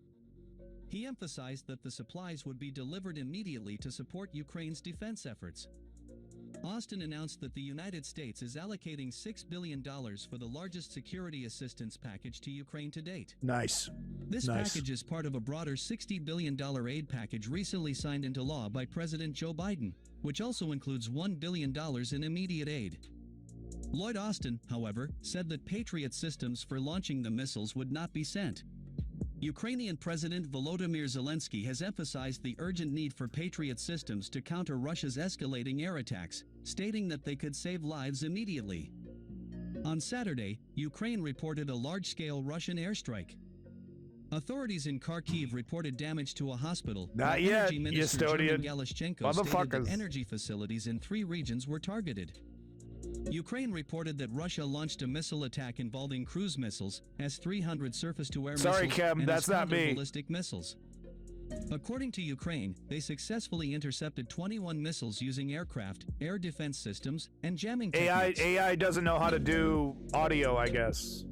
He emphasized that the supplies would be delivered immediately to support Ukraine's defense efforts. Austin announced that the United States is allocating $6 billion for the largest security assistance package to Ukraine to date. Nice. This Nice. package is part of a broader $60 billion aid package recently signed into law by President Joe Biden, which also includes $1 billion in immediate aid. Lloyd Austin, however, said that Patriot systems for launching the missiles would not be sent. Ukrainian President Volodymyr Zelensky has emphasized the urgent need for Patriot systems to counter Russia's escalating air attacks, stating that they could save lives immediately. On Saturday, Ukraine reported a large-scale Russian airstrike. Authorities in Kharkiv reported damage to a hospital. Not while yet, Energy Minister Estonian. German Galashchenko stated Motherfuckers. that energy facilities in 3 regions were targeted. Ukraine reported that Russia launched a missile attack involving cruise missiles, S-300 surface-to-air Sorry, missiles, Kev, and that's not Iskander me. ballistic missiles. According to Ukraine, they successfully intercepted 21 missiles using aircraft, air defense systems, and jamming techniques. AI doesn't know how to do audio, I guess.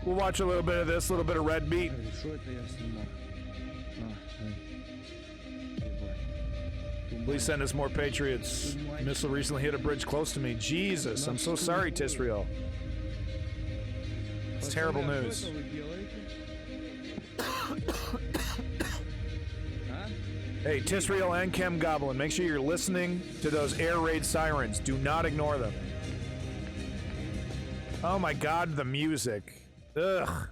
We'll watch a little bit of this, a little bit of red meat. Please send us more Patriots. Missile recently hit a bridge close to me. Jesus, I'm so sorry, Tisriel. It's terrible news. Hey, Tisriel and Chem Goblin, make sure you're listening to those air raid sirens. Do not ignore them. Oh my God, the music. Ugh.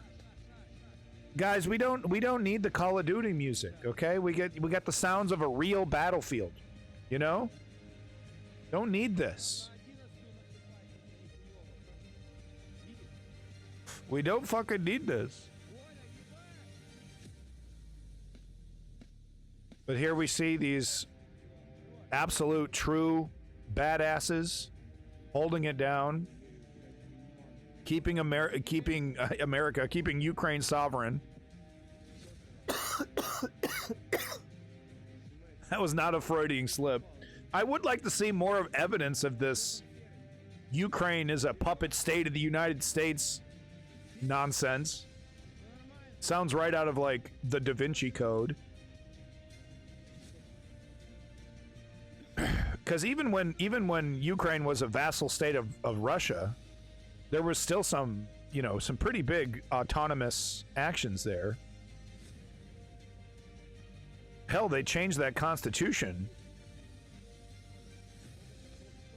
Guys, we don't need the Call of Duty music, okay? We got the sounds of a real battlefield, you know? Don't need this. We don't fucking need this. But here we see these absolute true badasses holding it down. Keeping America, keeping Ukraine sovereign. That was not a Freudian slip. I would like to see more of evidence of this Ukraine is a puppet state of the United States nonsense. Sounds right out of like the Da Vinci Code. Because even when Ukraine was a vassal state of Russia, there was still some pretty big autonomous actions there. Hell, they changed that constitution.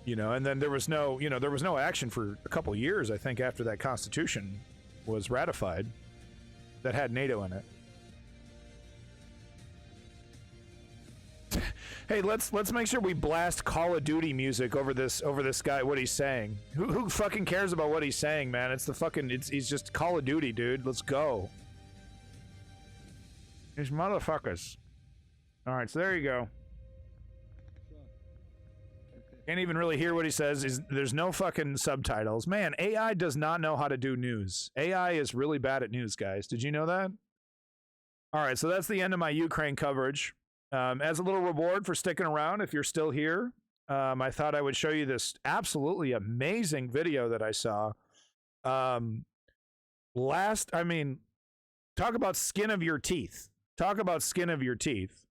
And then there was no action for a couple years, I think, after that constitution was ratified that had NATO in it. Hey, let's make sure we blast Call of Duty music over this guy, what he's saying. Who fucking cares about what he's saying, man? He's just Call of Duty, dude. Let's go. These motherfuckers. All right, so there you go. Can't even really hear what he says. There's no fucking subtitles. Man, AI does not know how to do news. AI is really bad at news, guys. Did you know that? All right, so that's the end of my Ukraine coverage. As a little reward for sticking around, if you're still here, I thought I would show you this absolutely amazing video that I saw. Talk about skin of your teeth. Talk about skin of your teeth.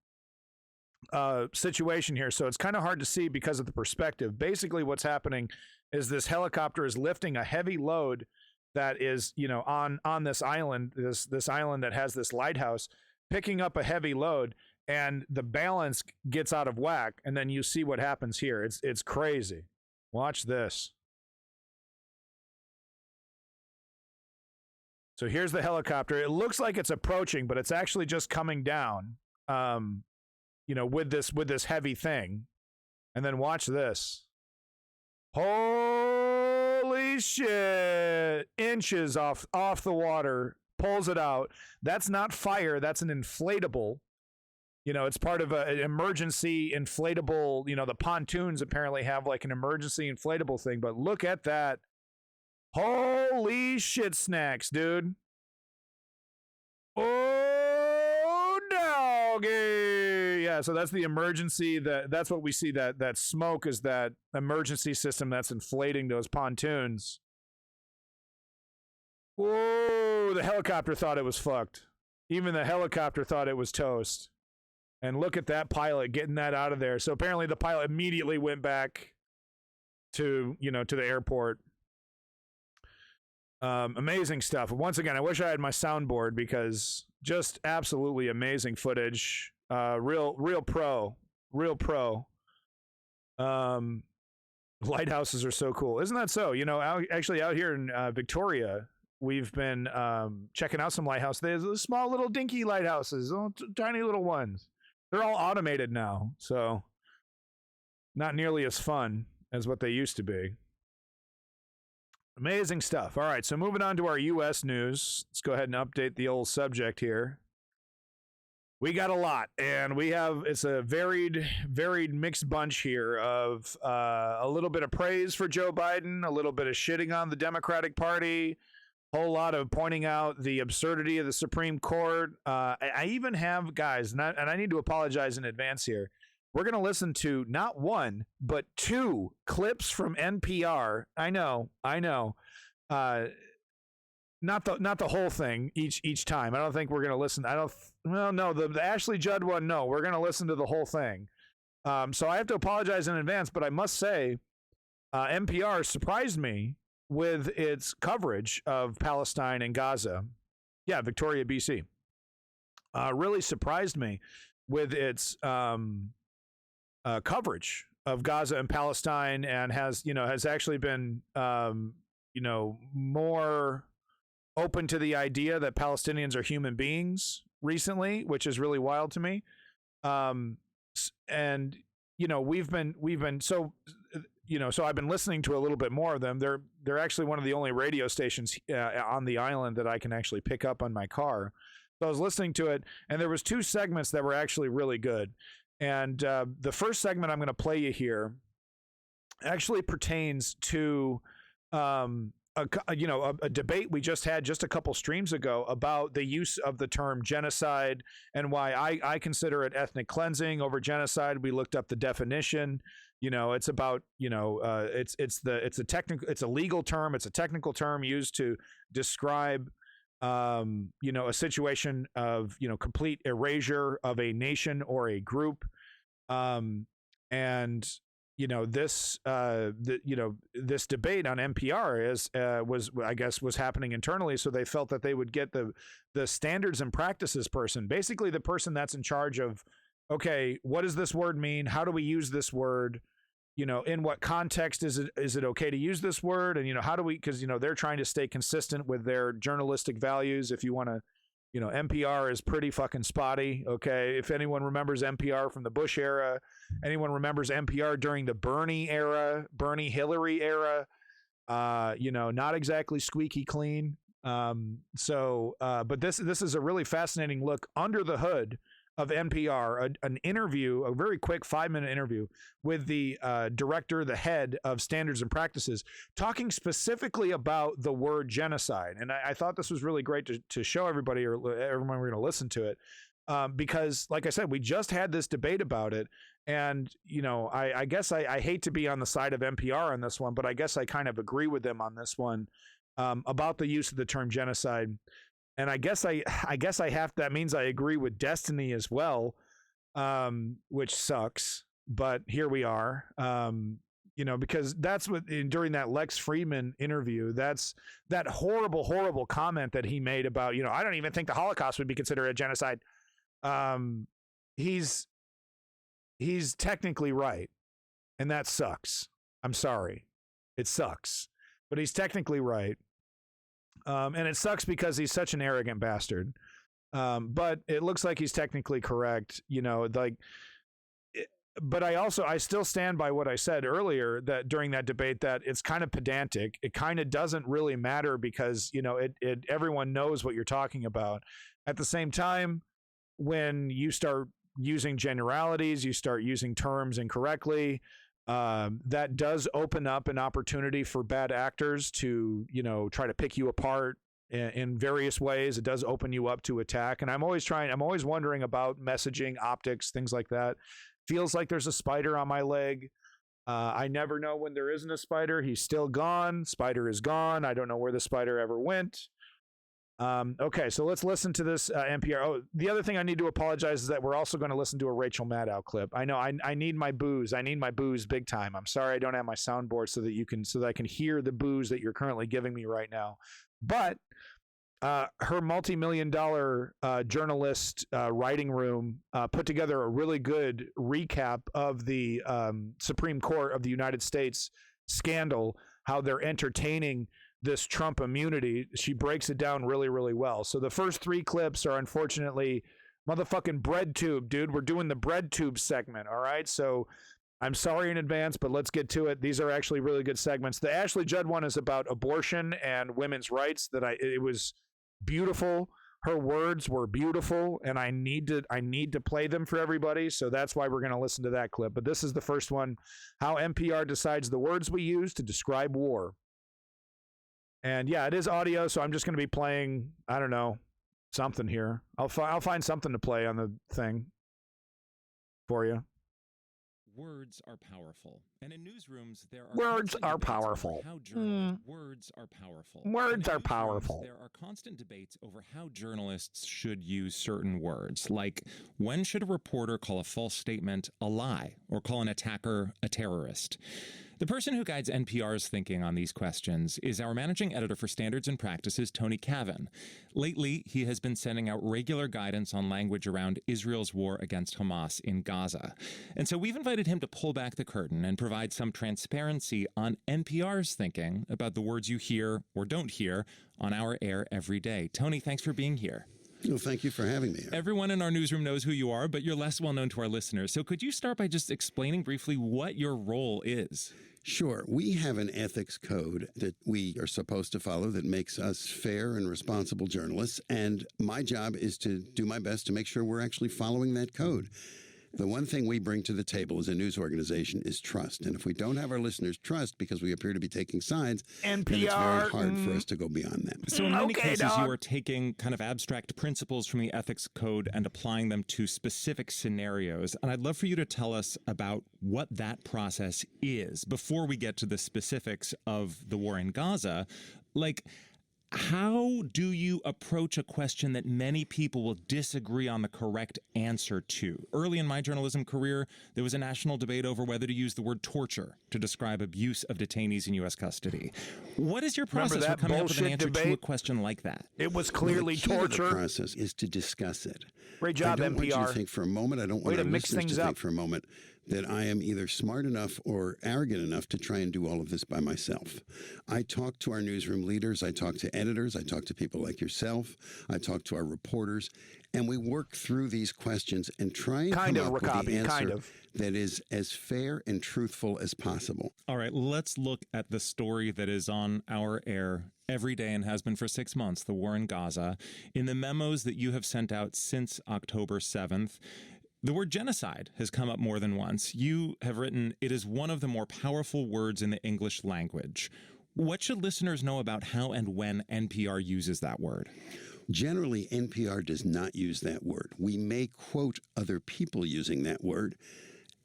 Situation here. So it's kind of hard to see because of the perspective. Basically, what's happening is this helicopter is lifting a heavy load that is, on this island, this island that has this lighthouse, picking up a heavy load. and the balance gets out of whack, and then you see what happens here. It's crazy. Watch this. So here's the helicopter. It looks like it's approaching, but it's actually just coming down, with this heavy thing. And then watch this. Holy shit. Inches off the water. Pulls it out. That's not fire. That's an inflatable. It's part of an emergency inflatable. The pontoons apparently have like an emergency inflatable thing. But look at that. Holy shit snacks, dude. Oh, doggy. Yeah, so that's the emergency. That's what we see. That smoke is that emergency system that's inflating those pontoons. Whoa, the helicopter thought it was fucked. Even the helicopter thought it was toast. And look at that pilot getting that out of there. So apparently the pilot immediately went back to the airport. Amazing stuff. Once again, I wish I had my soundboard because just absolutely amazing footage. Real pro. Lighthouses are so cool. Isn't that so? Actually out here in Victoria, we've been checking out some lighthouses. There's small little dinky lighthouses, tiny little ones. They're all automated now, so not nearly as fun as what they used to be. Amazing stuff. All right, so moving on to our U.S. news. Let's go ahead and update the old subject here. We got a lot, and it's a varied mixed bunch here of a little bit of praise for Joe Biden, a little bit of shitting on the Democratic Party, a whole lot of pointing out the absurdity of the Supreme Court. I even have, guys, and I need to apologize in advance here. We're going to listen to not one, but two clips from NPR. I know. Not the whole thing each time. I don't think we're going to listen. The Ashley Judd one, no. We're going to listen to the whole thing. So I have to apologize in advance, but I must say NPR surprised me with its coverage of Palestine and Gaza. Yeah, Victoria, BC. Really surprised me with its coverage of Gaza and Palestine, and has actually been more open to the idea that Palestinians are human beings recently, which is really wild to me. And we've been so I've been listening to a little bit more of them. They're actually one of the only radio stations on the island that I can actually pick up on my car. So I was listening to it, and there was two segments that were actually really good. And the first segment I'm going to play you here actually pertains to a debate we just had just a couple streams ago about the use of the term genocide and why I consider it ethnic cleansing over genocide. We looked up the definition. It's about it's a legal term. It's a technical term used to describe a situation of complete erasure of a nation or a group, and this this debate on NPR was happening internally, so they felt that they would get the standards and practices person, basically the person that's in charge of, okay, what does this word mean? How do we use this word? In what context is it okay to use this word? And how do we, because they're trying to stay consistent with their journalistic values. If you want to, NPR is pretty fucking spotty. Okay, if anyone remembers NPR from the Bush era, anyone remembers NPR during the Bernie era, Bernie Hillary era, not exactly squeaky clean. But this is a really fascinating look under the hood of NPR, an interview, a very quick 5-minute interview with the director, the head of standards and practices, talking specifically about the word genocide. And I thought this was really great to show everybody, or everyone we're going to listen to it, because, like I said, we just had this debate about it. And, I guess I hate to be on the side of NPR on this one, but I guess I kind of agree with them on this one about the use of the term genocide. And I guess that means I agree with Destiny as well, which sucks. But here we are, because that's what during that Lex Friedman interview, that's that horrible comment that he made about, I don't even think the Holocaust would be considered a genocide. he's technically right, and that sucks. I'm sorry. It sucks. But he's technically right. And it sucks because he's such an arrogant bastard. But it looks like he's technically correct, but I still stand by what I said earlier, that during that debate, that it's kind of pedantic. It kind of doesn't really matter because, everyone knows what you're talking about. At the same time, when you start using generalities, you start using terms incorrectly, that does open up an opportunity for bad actors to, try to pick you apart in various ways. It does open you up to attack. And I'm always wondering about messaging, optics, things like that. Feels like there's a spider on my leg. I never know when there isn't a spider. He's still gone. Spider is gone. I don't know where the spider ever went. Okay, so let's listen to this NPR. Oh, the other thing I need to apologize is that we're also going to listen to a Rachel Maddow clip. I know I need my booze. I need my booze big time. I'm sorry I don't have my soundboard so that I can hear the booze that you're currently giving me right now. But her multi-million-dollar journalist writing room put together a really good recap of the Supreme Court of the United States scandal, how they're entertaining this Trump immunity. She breaks it down really, really well. So the first 3 clips are unfortunately motherfucking bread tube, dude. We're doing the bread tube segment, all right? So I'm sorry in advance, but let's get to it. These are actually really good segments. The Ashley Judd one is about abortion and women's rights. It was beautiful. Her words were beautiful, and I need to play them for everybody. So that's why we're going to listen to that clip. But this is the first one: how NPR decides the words we use to describe war. And yeah, it is audio, so I'm just going to be playing, I don't know, something here. I'll find something to play on the thing for you. Words are powerful. And in newsrooms, there are words are powerful. Words are powerful. Words are powerful. There are constant debates over how journalists should use certain words, like when should a reporter call a false statement a lie or call an attacker a terrorist? The person who guides NPR's thinking on these questions is our managing editor for Standards and Practices, Tony Cavan. Lately, he has been sending out regular guidance on language around Israel's war against Hamas in Gaza. And so we've invited him to pull back the curtain and provide some transparency on NPR's thinking about the words you hear or don't hear on our air every day. Tony, thanks for being here. Well, thank you for having me. Everyone in our newsroom knows who you are, but you're less well known to our listeners. So could you start by just explaining briefly what your role is? Sure. We have an ethics code that we are supposed to follow that makes us fair and responsible journalists. And my job is to do my best to make sure we're actually following that code. The one thing we bring to the table as a news organization is trust. And if we don't have our listeners' trust because we appear to be taking sides, NPR, then it's very hard for us to go beyond that. So in many cases, you are taking kind of abstract principles from the ethics code and applying them to specific scenarios. And I'd love for you to tell us about what that process is before we get to the specifics of the war in Gaza. Like, how do you approach a question that many people will disagree on the correct answer to? Early in my journalism career, there was a national debate over whether to use the word torture to describe abuse of detainees in U.S. custody. What is your process for coming up with an answer to a question like that? It was clearly torture. The process is to discuss it. Great job, NPR. I don't want you to think for a moment, I don't want our listeners to think for a moment that I am either smart enough or arrogant enough to try and do all of this by myself. I talk to our newsroom leaders, I talk to editors, I talk to people like yourself, I talk to our reporters, and we work through these questions and try and come up with the answer that is as fair and truthful as possible. All right, let's look at the story that is on our air every day and has been for 6 months, the war in Gaza. In the memos that you have sent out since October 7th, the word genocide has come up more than once. You have written, it is one of the more powerful words in the English language. What should listeners know about how and when NPR uses that word? Generally, NPR does not use that word. We may quote other people using that word,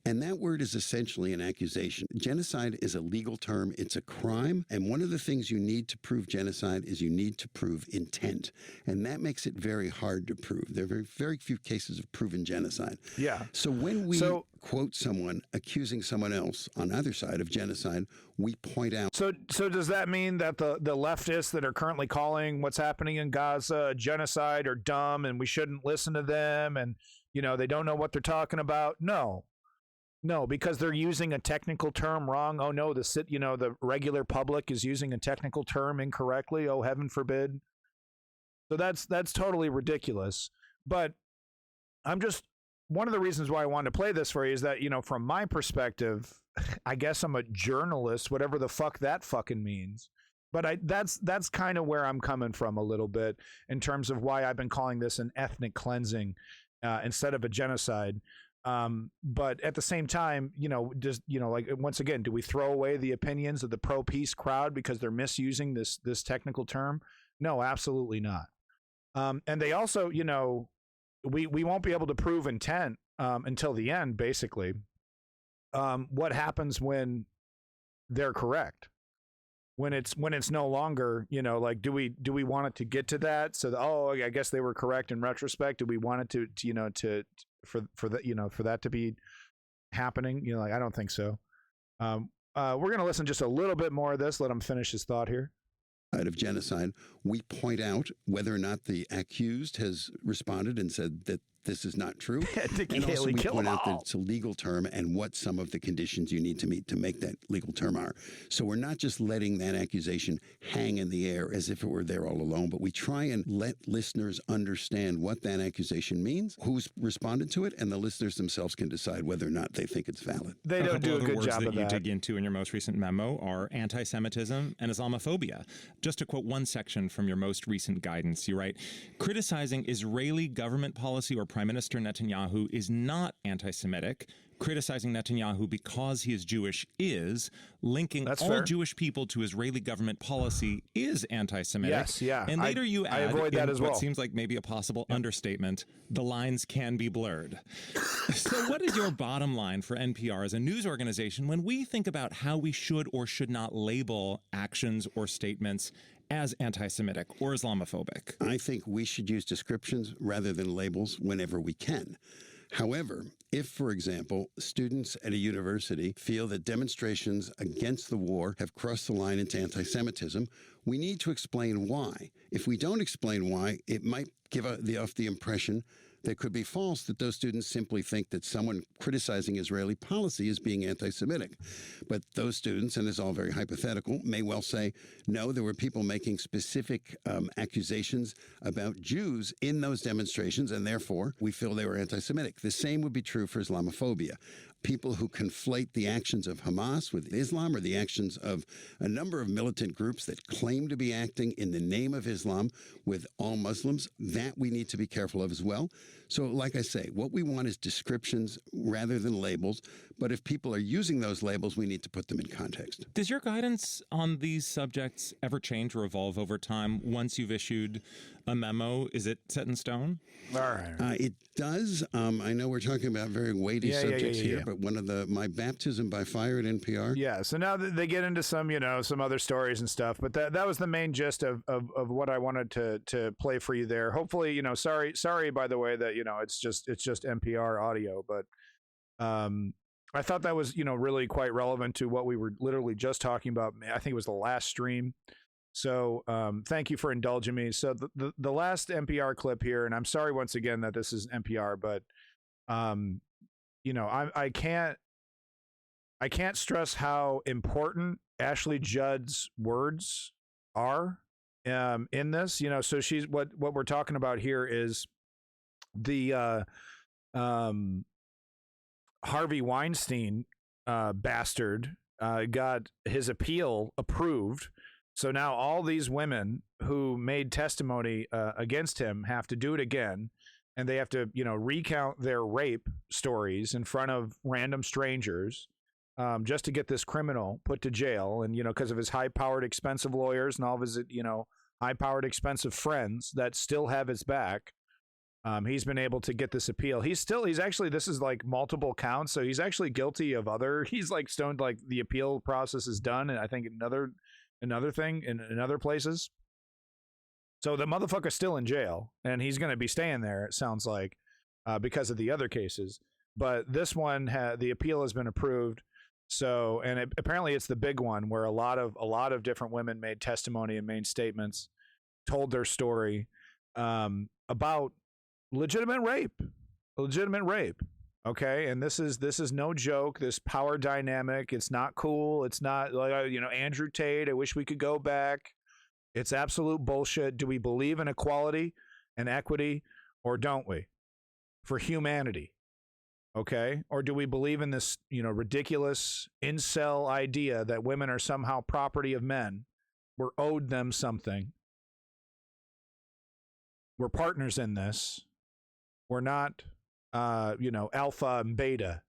and that word is essentially an accusation. Genocide is a legal term. It's a crime. And one of the things you need to prove genocide is you need to prove intent. And that makes it very hard to prove. There are very, very few cases of proven genocide. Yeah. So when we quote someone accusing someone else on either side of genocide, we point out. So does that mean that the leftists that are currently calling what's happening in Gaza genocide are dumb and we shouldn't listen to them? And They don't know what they're talking about. No, because they're using a technical term wrong. Oh no, the regular public is using a technical term incorrectly. Oh, heaven forbid. So that's totally ridiculous. But one of the reasons why I wanted to play this for you is that, from my perspective, I guess I'm a journalist, whatever the fuck that fucking means. But that's kind of where I'm coming from a little bit in terms of why I've been calling this an ethnic cleansing instead of a genocide. But at the same time, like, once again, do we throw away the opinions of the pro-peace crowd because they're misusing this technical term? No, absolutely not. And they also, we won't be able to prove intent until the end, basically. What happens when they're correct? When it's no longer, like, do we want it to get to that? So, I guess they were correct in retrospect. Do we want it for that to be happening? Like, I don't think so. We're going to listen just a little bit more of this. Let him finish his thought here. Of genocide, we point out whether or not the accused has responded and said that this is not true. And also we point out that it's a legal term and what some of the conditions you need to meet to make that legal term are. So we're not just letting that accusation hang in the air as if it were there all alone, but we try and let listeners understand what that accusation means, who's responded to it, and the listeners themselves can decide whether or not they think it's valid. They don't do a good job of that. You dig into in your most recent memo are anti-Semitism and Islamophobia. Just to quote one section from your most recent guidance, you write, criticizing Israeli government policy or Prime Minister Netanyahu is not anti-Semitic. Criticizing Netanyahu because he is Jewish is. Linking all Jewish people to Israeli government policy is anti-Semitic. Yes, yeah. And later you add, I avoid that as well. What seems like maybe a possible understatement, the lines can be blurred. So what is your bottom line for NPR as a news organization when we think about how we should or should not label actions or statements as anti-Semitic or Islamophobic? I think we should use descriptions rather than labels whenever we can. However, if, for example, students at a university feel that demonstrations against the war have crossed the line into anti-Semitism, we need to explain why. If we don't explain why, it might give off the impression that could be false, that those students simply think that someone criticizing Israeli policy is being anti-Semitic. But those students, and it's all very hypothetical, may well say, no, there were people making specific accusations about Jews in those demonstrations, and therefore we feel they were anti-Semitic. The same would be true for Islamophobia. People who conflate the actions of Hamas with Islam or the actions of a number of militant groups that claim to be acting in the name of Islam with all Muslims, that we need to be careful of as well. So, like I say, what we want is descriptions rather than labels. But if people are using those labels, we need to put them in context. Does your guidance on these subjects ever change or evolve over time once you've issued a memo? Is it set in stone? All right. It does. I know we're talking about very weighty subjects here, but one of my baptism by fire at NPR. Yeah. So now they get into some other stories and stuff, but that was the main gist of what I wanted to play for you there. Hopefully, sorry by the way that it's just NPR audio, but I thought that was really quite relevant to what we were literally just talking about. I think it was the last stream. So thank you for indulging me. So the last NPR clip here, and I'm sorry once again that this is NPR, but I can't stress how important Ashley Judd's words are in this. So she's what we're talking about here is the Harvey Weinstein bastard got his appeal approved. So now all these women who made testimony against him have to do it again, and they have to, recount their rape stories in front of random strangers just to get this criminal put to jail. And, because of his high-powered, expensive lawyers and all of his, high-powered, expensive friends that still have his back, he's been able to get this appeal. He's actually, this is like multiple counts, so he's actually guilty of he's like stoned, like the appeal process is done, and I think another thing in other places. So the motherfucker's still in jail, and he's going to be staying there, it sounds like, because of the other cases. But this one, the appeal has been approved. So, and apparently it's the big one where a lot of different women made testimony and made statements, told their story about legitimate rape. legitimate rape. Okay, and this is no joke. This power dynamic, it's not cool. It's not like, Andrew Tate, I wish we could go back. It's absolute bullshit. Do we believe in equality and equity, or don't we? For humanity, okay? Or do we believe in this, ridiculous incel idea that women are somehow property of men? We're owed them something. We're partners in this. We're not alpha and beta.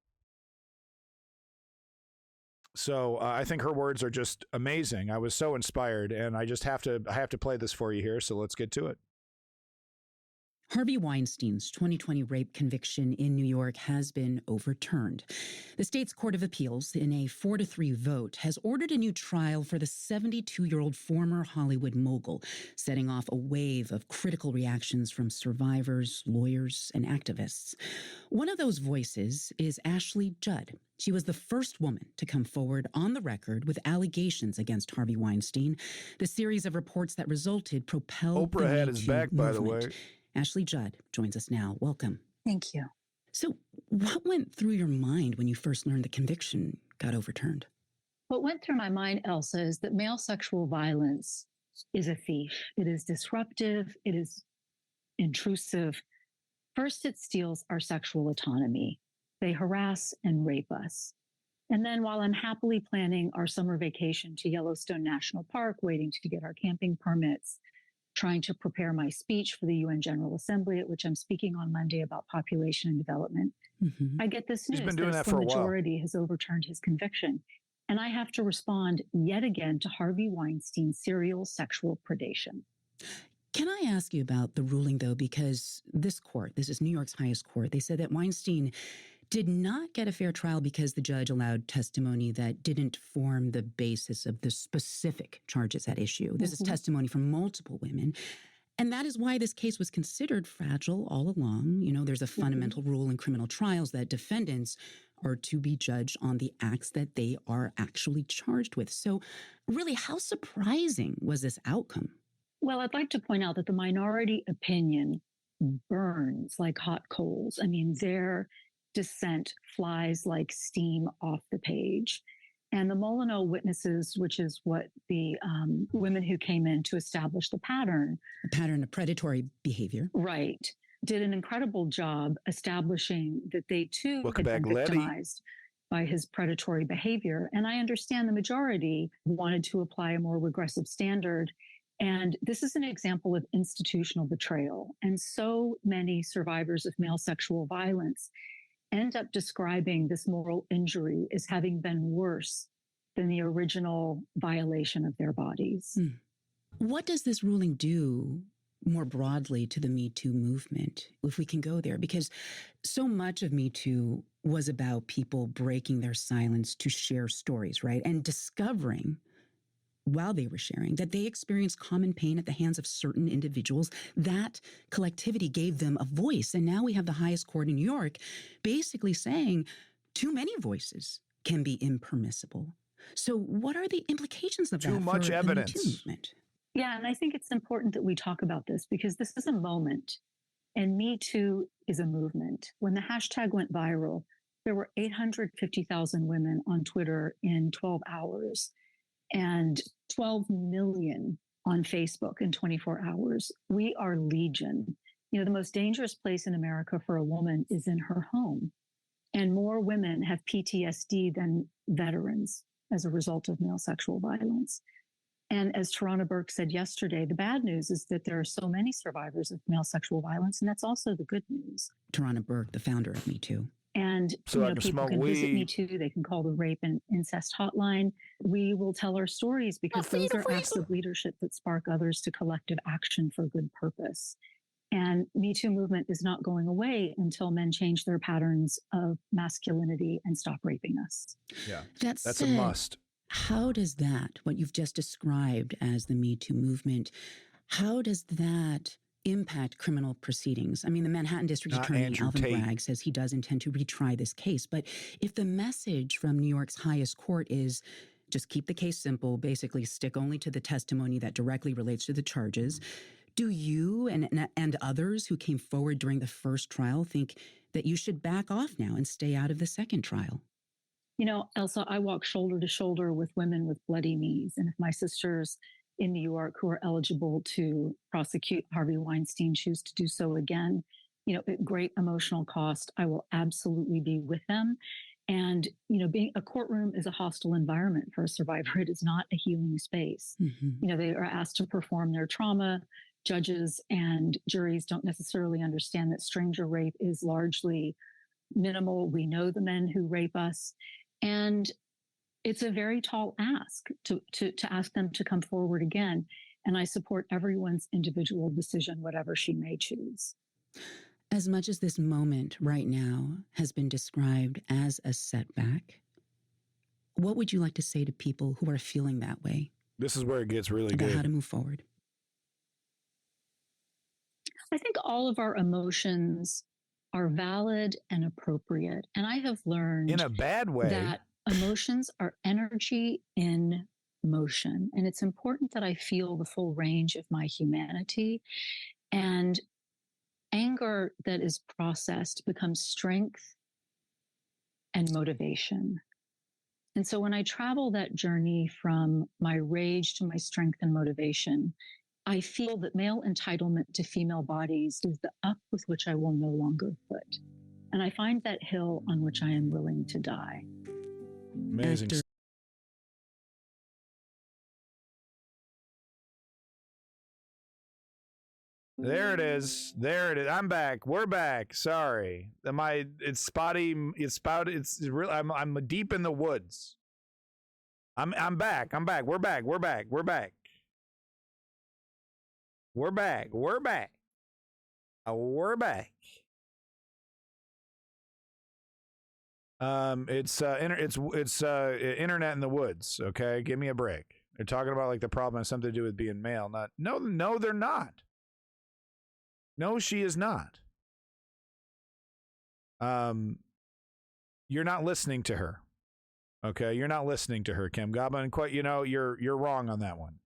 So I think her words are just amazing. I was so inspired, and I have to play this for you here. So let's get to it. Harvey Weinstein's 2020 rape conviction in New York has been overturned. The state's Court of Appeals, in a 4-3 vote, has ordered a new trial for the 72-year-old former Hollywood mogul, setting off a wave of critical reactions from survivors, lawyers, and activists. One of those voices is Ashley Judd. She was the first woman to come forward on the record with allegations against Harvey Weinstein. The series of reports that resulted propelled Oprah had his back, by the way. Ashley Judd joins us now. Welcome. Thank you. So what went through your mind when you first learned the conviction got overturned? What went through my mind, Elsa, is that male sexual violence is a thief. It is disruptive. It is intrusive. First, it steals our sexual autonomy. They harass and rape us. And then while I'm happily planning our summer vacation to Yellowstone National Park, waiting to get our camping permits, trying to prepare my speech for the UN General Assembly, at which I'm speaking on Monday about population and development, I get this news that the majority has overturned his conviction. And I have to respond yet again to Harvey Weinstein's serial sexual predation. Can I ask you about the ruling, though? Because this is New York's highest court, they said that Weinstein did not get a fair trial because the judge allowed testimony that didn't form the basis of the specific charges at issue. This is testimony from multiple women. And that is why this case was considered fragile all along. There's a fundamental rule in criminal trials that defendants are to be judged on the acts that they are actually charged with. So really, how surprising was this outcome? Well, I'd like to point out that the minority opinion burns like hot coals. I mean, their dissent flies like steam off the page. And the Molyneux witnesses, which is what the women who came in to establish the pattern. A pattern of predatory behavior. Right. Did an incredible job establishing that they too had been victimized by his predatory behavior. And I understand the majority wanted to apply a more regressive standard. And this is an example of institutional betrayal. And so many survivors of male sexual violence end up describing this moral injury as having been worse than the original violation of their bodies. What does this ruling do more broadly to the Me Too movement, if we can go there? Because so much of Me Too was about people breaking their silence to share stories, right? And discovering while they were sharing that they experienced common pain at the hands of certain individuals. That collectivity gave them a voice. And now we have the highest court in New York basically saying too many voices can be impermissible. So what are the implications of that? Too much evidence. The Me Too movement? Yeah, and I think it's important that we talk about this because this is a moment, and Me Too is a movement. When the hashtag went viral, there were 850,000 women on Twitter in 12 hours. And 12 million on Facebook in 24 hours. We are legion. The most dangerous place in America for a woman is in her home. And more women have PTSD than veterans as a result of male sexual violence. And as Tarana Burke said yesterday, the bad news is that there are so many survivors of male sexual violence, and that's also the good news. Tarana Burke, the founder of Me Too. And people can visit Me Too. They can call the rape and incest hotline. We will tell our stories because those are acts of leadership that spark others to collective action for good purpose. And Me Too movement is not going away until men change their patterns of masculinity and stop raping us. Yeah, that's a must. How does that, what you've just described as the Me Too movement, how does that impact criminal proceedings? I mean, the Manhattan District Attorney Alvin Bragg says he does intend to retry this case. But if the message from New York's highest court is just keep the case simple, basically stick only to the testimony that directly relates to the charges, Do you and others who came forward during the first trial think that you should back off now and stay out of the second trial? You know, Elsa, I walk shoulder to shoulder with women with bloody knees. And if my sisters in New York who are eligible to prosecute Harvey Weinstein choose to do so again, you know, at great emotional cost, I will absolutely be with them. And, you know, being a courtroom is a hostile environment for a survivor. It is not a healing space. You know, they are asked to perform their trauma. Judges and juries don't necessarily understand that stranger rape is largely minimal. We know the men who rape us. And it's a very tall ask to ask them to come forward again. And I support everyone's individual decision, whatever she may choose. As much as this moment right now has been described as a setback, what would you like to say to people who are feeling that way? This is where it gets really about good. How to move forward. I think all of our emotions are valid and appropriate. And I have learned in a bad way that emotions are energy in motion. And it's important that I feel the full range of my humanity. And anger that is processed becomes strength and motivation. And so when I travel that journey from my rage to my strength and motivation, I feel that male entitlement to female bodies is the up with which I will no longer foot. And I find that hill on which I am willing to die. Amazing. There it is. There it is. I'm back. We're back. Sorry. It's spotty. It's real. I'm deep in the woods. I'm back. I'm back. We're back. We're back. We're back. We're back. We're back. We're back. It's internet in the woods. Okay, give me a break. They're talking about like the problem has something to do with being male. No, they're not. No, she is not. You're not listening to her. Okay, you're not listening to her, Kim Goblin. Quite, you're wrong on that one.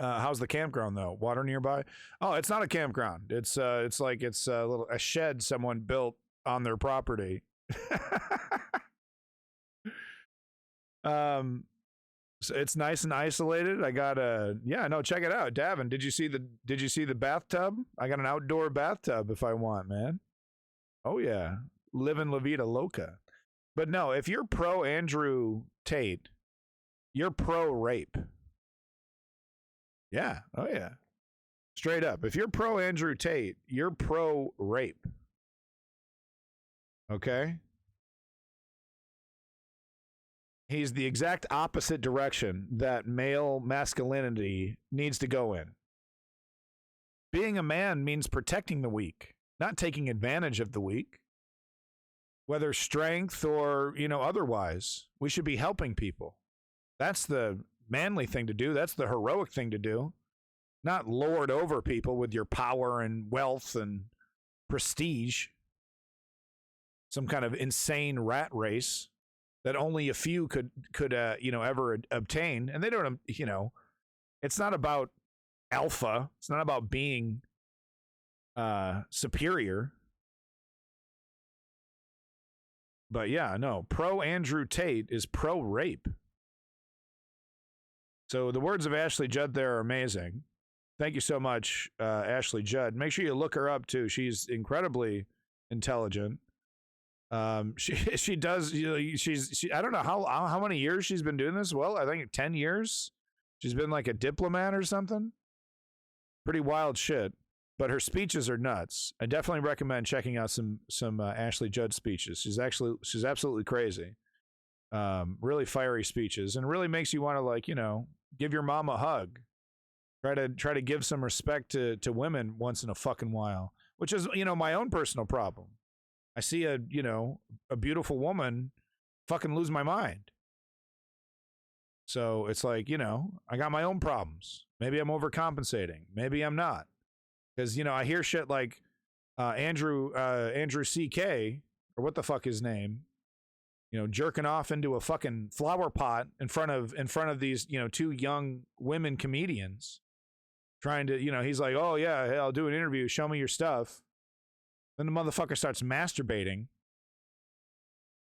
How's the campground though? Water nearby? Oh, it's not a campground. It's a shed someone built on their property. So it's nice and isolated. I got check it out. Davin, did you see the bathtub? I got an outdoor bathtub if I want, man. Oh yeah. Living La Vida Loca. But no, if you're pro Andrew Tate, you're pro rape. Yeah. Oh yeah. Straight up. If you're pro Andrew Tate, you're pro rape. Okay? He's the exact opposite direction that male masculinity needs to go in. Being a man means protecting the weak, not taking advantage of the weak. Whether strength or, otherwise, we should be helping people. That's the manly thing to do. That's the heroic thing to do. Not lord over people with your power and wealth and prestige. Some kind of insane rat race that only a few could ever obtain. And they don't, it's not about alpha. It's not about being superior. But yeah, no, pro Andrew Tate is pro rape. So the words of Ashley Judd there are amazing. Thank you so much, Ashley Judd. Make sure you look her up too. She's incredibly intelligent. She does. I don't know how many years she's been doing this. Well, I think 10 years. She's been like a diplomat or something. Pretty wild shit. But her speeches are nuts. I definitely recommend checking out some Ashley Judd speeches. She's absolutely crazy. Really fiery speeches, and really makes you want to give your mom a hug. Try to give some respect to women once in a fucking while, which is my own personal problem. I see a beautiful woman, fucking lose my mind. So it's like, I got my own problems. Maybe I'm overcompensating. Maybe I'm not. Because, I hear shit like Andrew CK, or what the fuck his name, jerking off into a fucking flower pot in front of these, two young women comedians. trying to, he's like, oh yeah, hey, I'll do an interview, show me your stuff. Then the motherfucker starts masturbating.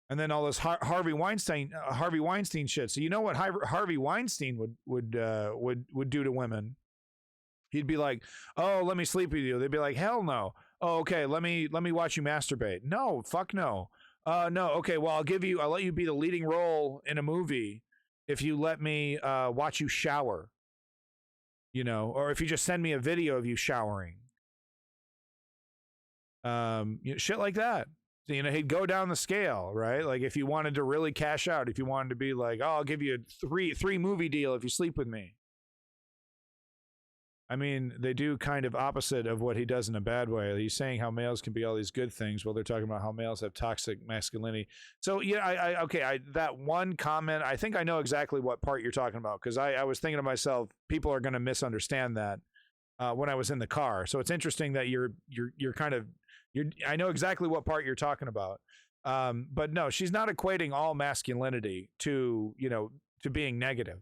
And then all this Harvey Weinstein shit. So you know what Harvey Weinstein would do to women? He'd be like, "Oh, let me sleep with you." They'd be like, "Hell no." "Oh, okay, let me watch you masturbate." "No, fuck no." No, okay, well, I'll let you be the leading role in a movie if you let me watch you shower. Or if you just send me a video of you showering. Shit like that. He'd go down the scale, right? Like if you wanted to really cash out, if you wanted to be like, oh, I'll give you a three movie deal if you sleep with me. I mean, they do kind of opposite of what he does in a bad way. He's saying how males can be all these good things while they're talking about how males have toxic masculinity. So yeah, that one comment, I think I know exactly what part you're talking about, because I was thinking to myself, people are going to misunderstand that when I was in the car. So it's interesting that you're I know exactly what part you're talking about. But no, she's not equating all masculinity to being negative.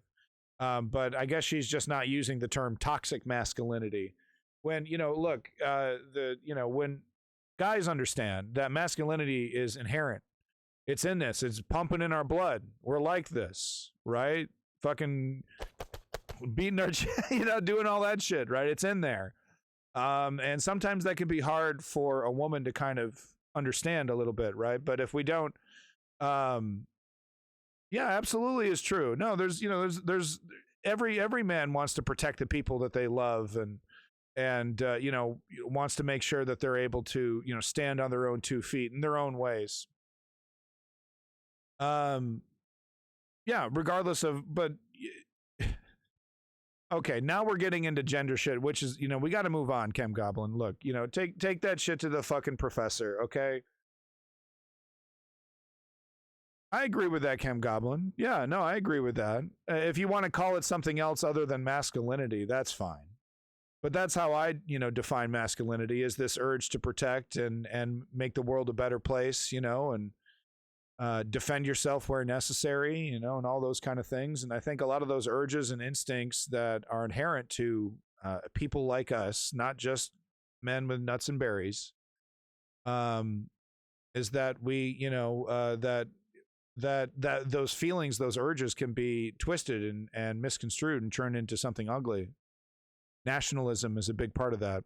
But I guess she's just not using the term toxic masculinity. When, look, when guys understand that masculinity is inherent, it's in this, it's pumping in our blood. We're like this, right? Fucking beating our, doing all that shit, right? It's in there. And sometimes that can be hard for a woman to kind of understand a little bit, right? But if we don't, yeah, absolutely is true. No, there's every man wants to protect the people that they love and wants to make sure that they're able to, stand on their own 2 feet in their own ways. Yeah, regardless of, but okay, now we're getting into gender shit, which is, we got to move on, Chem Goblin. Look, take that shit to the fucking professor, okay? I agree with that, Chem Goblin. Yeah, no, I agree with that. If you want to call it something else other than masculinity, that's fine. But that's how I, define masculinity, is this urge to protect and make the world a better place, and defend yourself where necessary, and all those kind of things. And I think a lot of those urges and instincts that are inherent to people like us, not just men with nuts and berries, is that we, that those feelings, those urges can be twisted and misconstrued and turned into something ugly. Nationalism is a big part of that.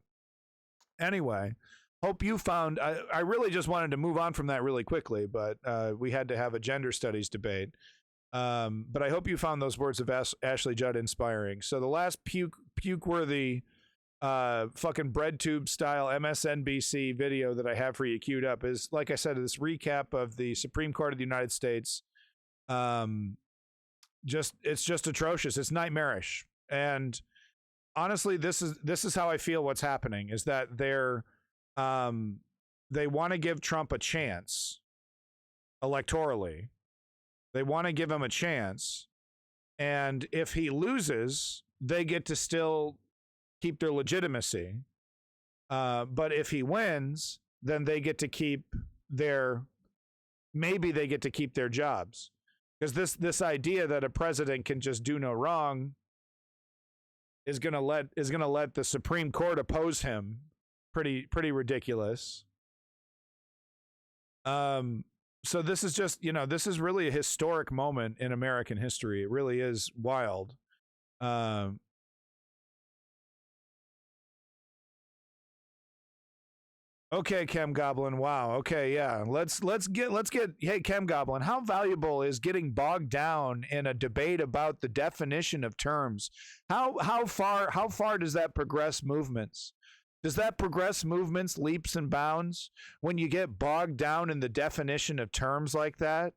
Anyway, hope you found, I really just wanted to move on from that really quickly, but we had to have a gender studies debate. But I hope you found those words of Ashley Judd inspiring. So the last puke-worthy fucking bread tube style MSNBC video that I have for you queued up is, like I said, this recap of the Supreme Court of the United States. It's just atrocious. It's nightmarish. And honestly, this is how I feel what's happening, is that they want to give Trump a chance electorally. They want to give him a chance. And if he loses, they get to still keep their legitimacy. But if he wins, then they get to keep maybe they get to keep their jobs. Because this idea that a president can just do no wrong is gonna let the Supreme Court oppose him. Pretty ridiculous. So this is just, this is really a historic moment in American history. It really is wild. Okay, Chem Goblin. Wow. Okay, yeah. Let's get. Hey, Chem Goblin, how valuable is getting bogged down in a debate about the definition of terms? How far does that progress movements? Does that progress movements leaps and bounds when you get bogged down in the definition of terms like that?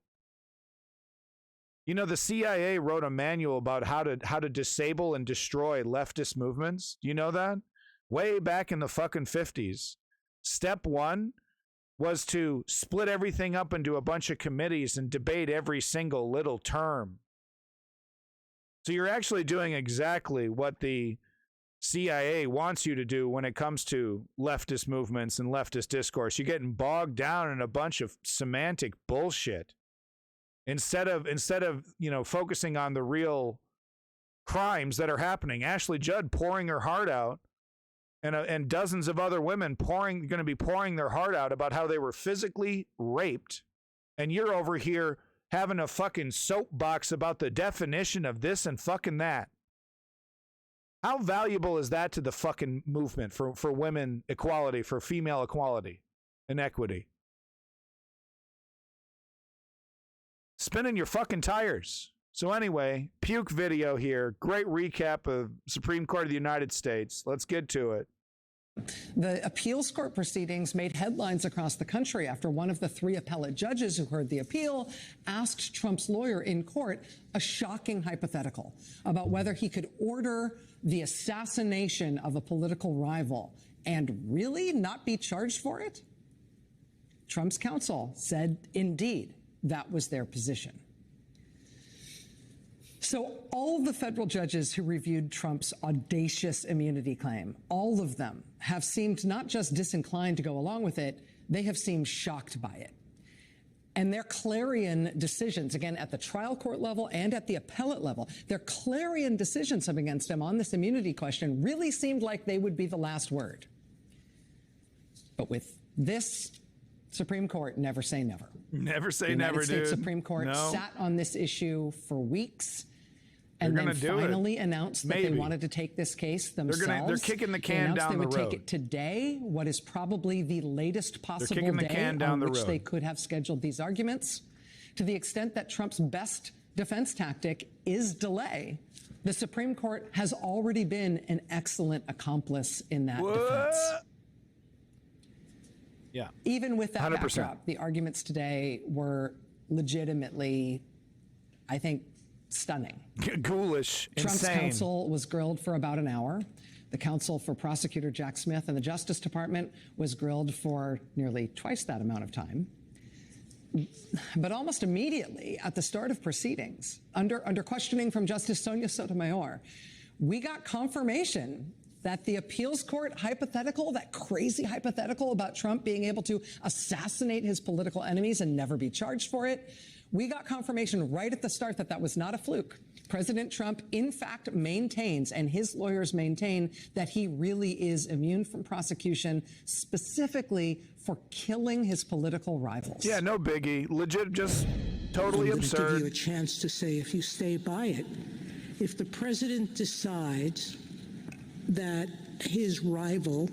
The CIA wrote a manual about how to disable and destroy leftist movements. Do you know that? Way back in the fucking 50s. Step 1 was to split everything up into a bunch of committees and debate every single little term. So you're actually doing exactly what the CIA wants you to do when it comes to leftist movements and leftist discourse. You're getting bogged down in a bunch of semantic bullshit instead of focusing on the real crimes that are happening. Ashley Judd pouring her heart out, and dozens of other women going to be pouring their heart out about how they were physically raped, and you're over here having a fucking soapbox about the definition of this and fucking that. How valuable is that to the fucking movement for women equality, for female equality and equity? Spinning your fucking tires. So anyway, puke video here. Great recap of Supreme Court of the United States. Let's get to it. The appeals court proceedings made headlines across the country after one of the 3 appellate judges who heard the appeal asked Trump's lawyer in court a shocking hypothetical about whether he could order the assassination of a political rival and really not be charged for it. Trump's counsel said, indeed, that was their position. So all of the federal judges who reviewed Trump's audacious immunity claim, all of them have seemed not just disinclined to go along with it, they have seemed shocked by it. And their clarion decisions, again, at the trial court level and at the appellate level, their clarion decisions against him on this immunity question really seemed like they would be the last word. But with this Supreme Court, never say never. Never say the never, United States dude. Supreme Court No. sat on this issue for weeks and They're then gonna do finally it. announced that Maybe. they wanted to take this case themselves. They're kicking the They can announced down they the would road. take it today, what is probably the latest possible kicking the day can down on the which road. they could have scheduled these arguments. To the extent that Trump's best defense tactic is delay, the Supreme Court has already been an excellent accomplice in that defense. Yeah. Even with that 100%. backdrop, the arguments today were legitimately, I think, stunning. Ghoulish, Trump's insane. counsel was grilled for about an hour. The counsel for prosecutor Jack Smith in the Justice Department was grilled for nearly twice that amount of time. But almost immediately at the start of proceedings, under questioning from Justice Sonia Sotomayor, we got confirmation that the appeals court hypothetical, that crazy hypothetical about Trump being able to assassinate his political enemies and never be charged for it, we got confirmation right at the start that that was not a fluke. President Trump, in fact, maintains, and his lawyers maintain, that he really is immune from prosecution, specifically for killing his political rivals. Yeah, no biggie. Legit, just totally I'm absurd. I'm going to give you a chance to say, if you stay by it, if the president decides that his rival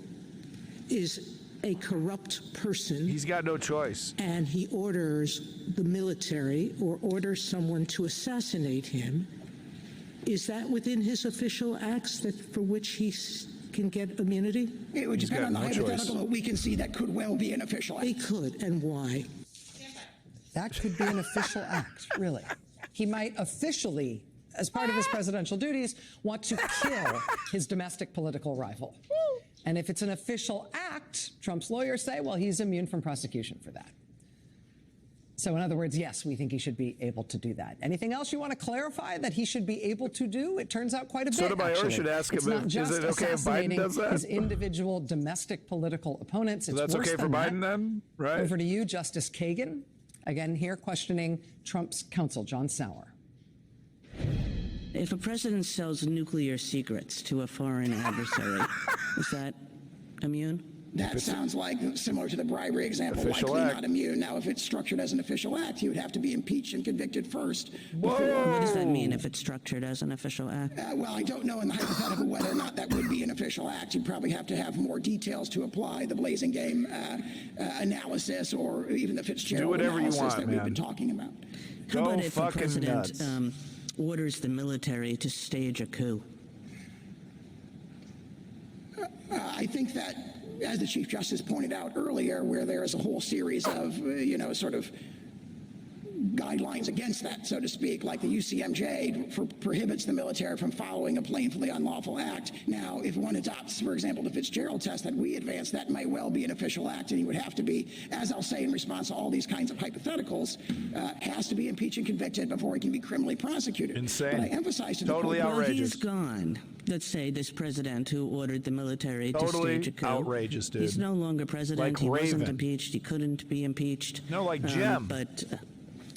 is a corrupt person, he's got no choice, and he orders the military or orders someone to assassinate him, is that within his official acts that for which he can get immunity? It would depend on the hypothetical, but we can see that could well be an official act. It could, and why? That could be an official act, really. He might officially, as part of his presidential duties, want to kill his domestic political rival. And if it's an official act, Trump's lawyers say, well, he's immune from prosecution for that. So in other words, yes, we think he should be able to do that. Anything else you want to clarify that he should be able to do? It turns out quite a bit, Sotomayor actually. should ask him, it's not just is it okay if Biden does that? his individual domestic political opponents. It's So that's worse okay for than Biden that. then, right? Over to you, Justice Kagan. Again, here questioning Trump's counsel, John Sauer. If a president sells nuclear secrets to a foreign adversary, is that immune? That sounds like similar to the bribery example, Official likely act. not immune. Now, if it's structured as an official act, he would have to be impeached and convicted first. What does that mean if it's structured as an official act? Well, I don't know in the hypothetical whether or not that would be an official act. You'd probably have to have more details to apply the Blazing Game analysis, or even the Fitzgerald Do whatever you analysis want, that we've man. been talking about. How Go about if a fucking president nuts. orders the military to stage a coup? I think that, as the Chief Justice pointed out earlier, where there is a whole series of, sort of guidelines against that, so to speak, like the UCMJ prohibits the military from following a plainly unlawful act. Now, if one adopts, for example, the Fitzgerald test that we advanced, that may well be an official act, and he would have to be, as I'll say in response to all these kinds of hypotheticals, has to be impeached and convicted before he can be criminally prosecuted. Insane. But I emphasize to Totally the point, Well, outrageous. he's gone. Let's say this president who ordered the military to Totally stage a coup. outrageous, dude. He's no longer president. Like he wasn't Raven. impeached. He couldn't be impeached. No, like Jim.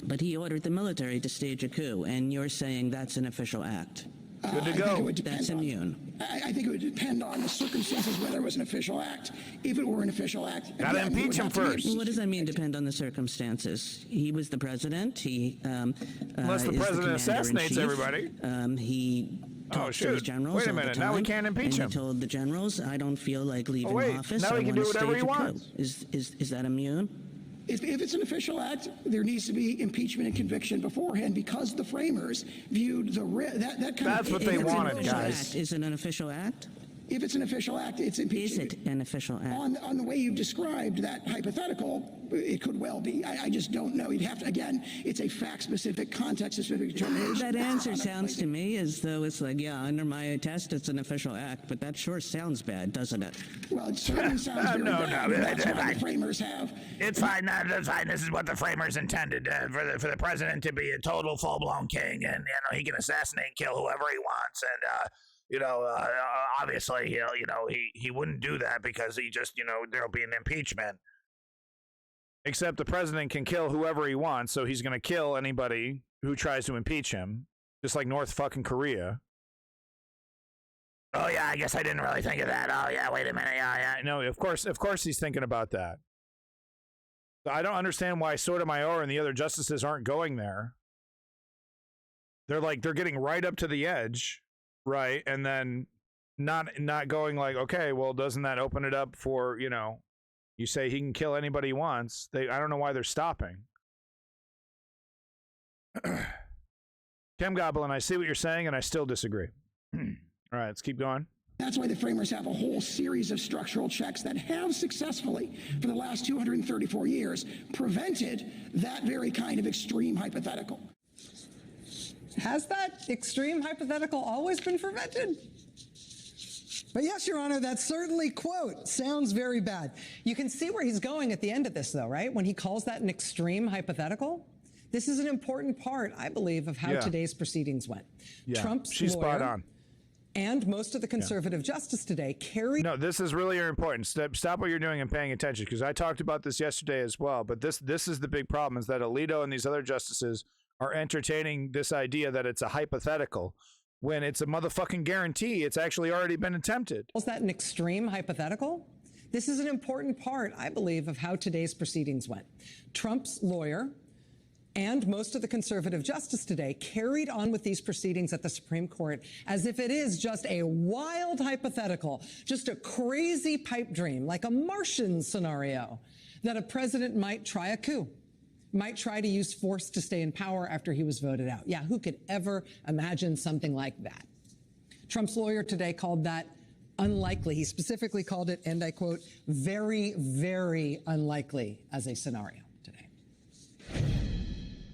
But he ordered the military to stage a coup, and you're saying that's an official act. Good to go. That's immune. I think it would depend on the circumstances whether it was an official act. If it were an official act, gotta impeach him first. Well, what does that mean? Depend on the circumstances. He was the president. He unless the president assassinates everybody. He talked to his generals. Wait a minute. Now we can't impeach him. He told the generals, "I don't feel like leaving office. Now he can do whatever he wants. Is that immune? If it's an official act, there needs to be impeachment and conviction beforehand because the framers viewed that kind That's of... what they wanted, guys. Is it an official act? If it's an official act, it's impeachment. Is it an official act? On the way you've described that hypothetical, it could well be. I just don't know. You'd have to, again, it's a fact-specific, context-specific determination. That answer sounds to me as though it's like, yeah, under my test, it's an official act, but that sure sounds bad, doesn't it? Well, it certainly sounds very bad. That's what the framers have. It's fine. That's fine. This is what the framers intended for the president to be a total full-blown king, and he can assassinate and kill whoever he wants, and obviously, he wouldn't do that because he just, there'll be an impeachment. Except the president can kill whoever he wants, so he's going to kill anybody who tries to impeach him, just like North fucking Korea. Oh yeah, I guess I didn't really think of that. Oh yeah, wait a minute. Yeah. No, of course he's thinking about that. I don't understand why Sotomayor and the other justices aren't going there. They're getting right up to the edge. Right, and then not going like, okay, well, doesn't that open it up for, you say he can kill anybody he wants. I don't know why they're stopping. Chem Goblin, I see what you're saying, and I still disagree. All right, let's keep going. That's why the framers have a whole series of structural checks that have successfully, for the last 234 years, prevented that very kind of extreme hypothetical. Has that extreme hypothetical always been prevented? But yes, Your Honor, that certainly, quote, sounds very bad. You can see where he's going at the end of this, though, right? When he calls that an extreme hypothetical. This is an important part, I believe, of how today's proceedings went. Yeah. Trump's She's lawyer spot on. And most of the conservative justice today carried... No, this is really important. Stop what you're doing and paying attention, because I talked about this yesterday as well. But this is the big problem, is that Alito and these other justices are entertaining this idea that it's a hypothetical when it's a motherfucking guarantee. It's actually already been attempted. Was that an extreme hypothetical? This is an important part, I believe, of how today's proceedings went. Trump's lawyer and most of the conservative justice today carried on with these proceedings at the Supreme Court as if it is just a wild hypothetical, just a crazy pipe dream, like a Martian scenario, that a president might try a coup, might try to use force to stay in power after he was voted out. Yeah, who could ever imagine something like that? Trump's lawyer today called that unlikely. He specifically called it, and I quote, very, very unlikely as a scenario today.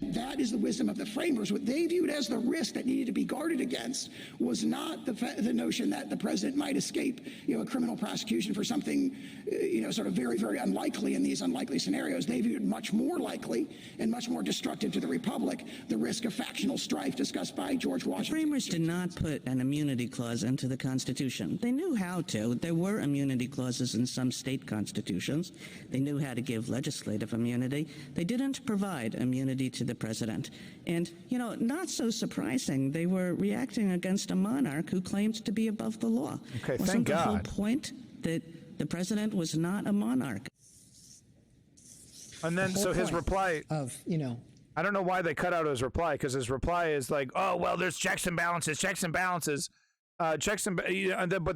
That is the wisdom of the framers. What they viewed as the risk that needed to be guarded against was not the notion that the president might escape, a criminal prosecution for something, sort of very, very unlikely in these unlikely scenarios. They viewed much more likely and much more destructive to the republic the risk of factional strife discussed by George Washington. The framers did not put an immunity clause into the Constitution. They knew how to. There were immunity clauses in some state constitutions. They knew how to give legislative immunity. They didn't provide immunity to the president. And, not so surprising, they were reacting against a monarch who claimed to be above the law. Okay, Wasn't thank the God. whole point that the president was not a monarch? And then, so his reply of, I don't know why they cut out his reply, because his reply is like, oh, well, there's checks and balances. But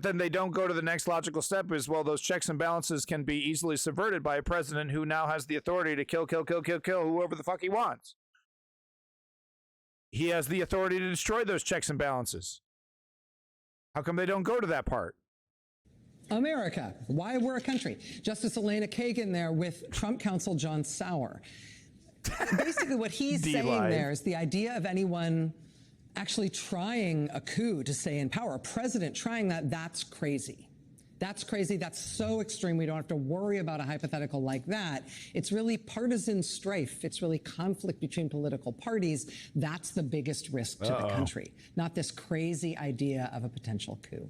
then they don't go to the next logical step is, well, those checks and balances can be easily subverted by a president who now has the authority to kill whoever the fuck he wants. He has the authority to destroy those checks and balances. How come they don't go to that part? America, why we're a country. Justice Elena Kagan there with Trump counsel John Sauer. Basically what he's saying there is the idea of anyone actually trying a coup to stay in power, a president trying that's crazy. That's crazy. That's so extreme. We don't have to worry about a hypothetical like that. It's really partisan strife. It's really conflict between political parties. That's the biggest risk to the country, not this crazy idea of a potential coup.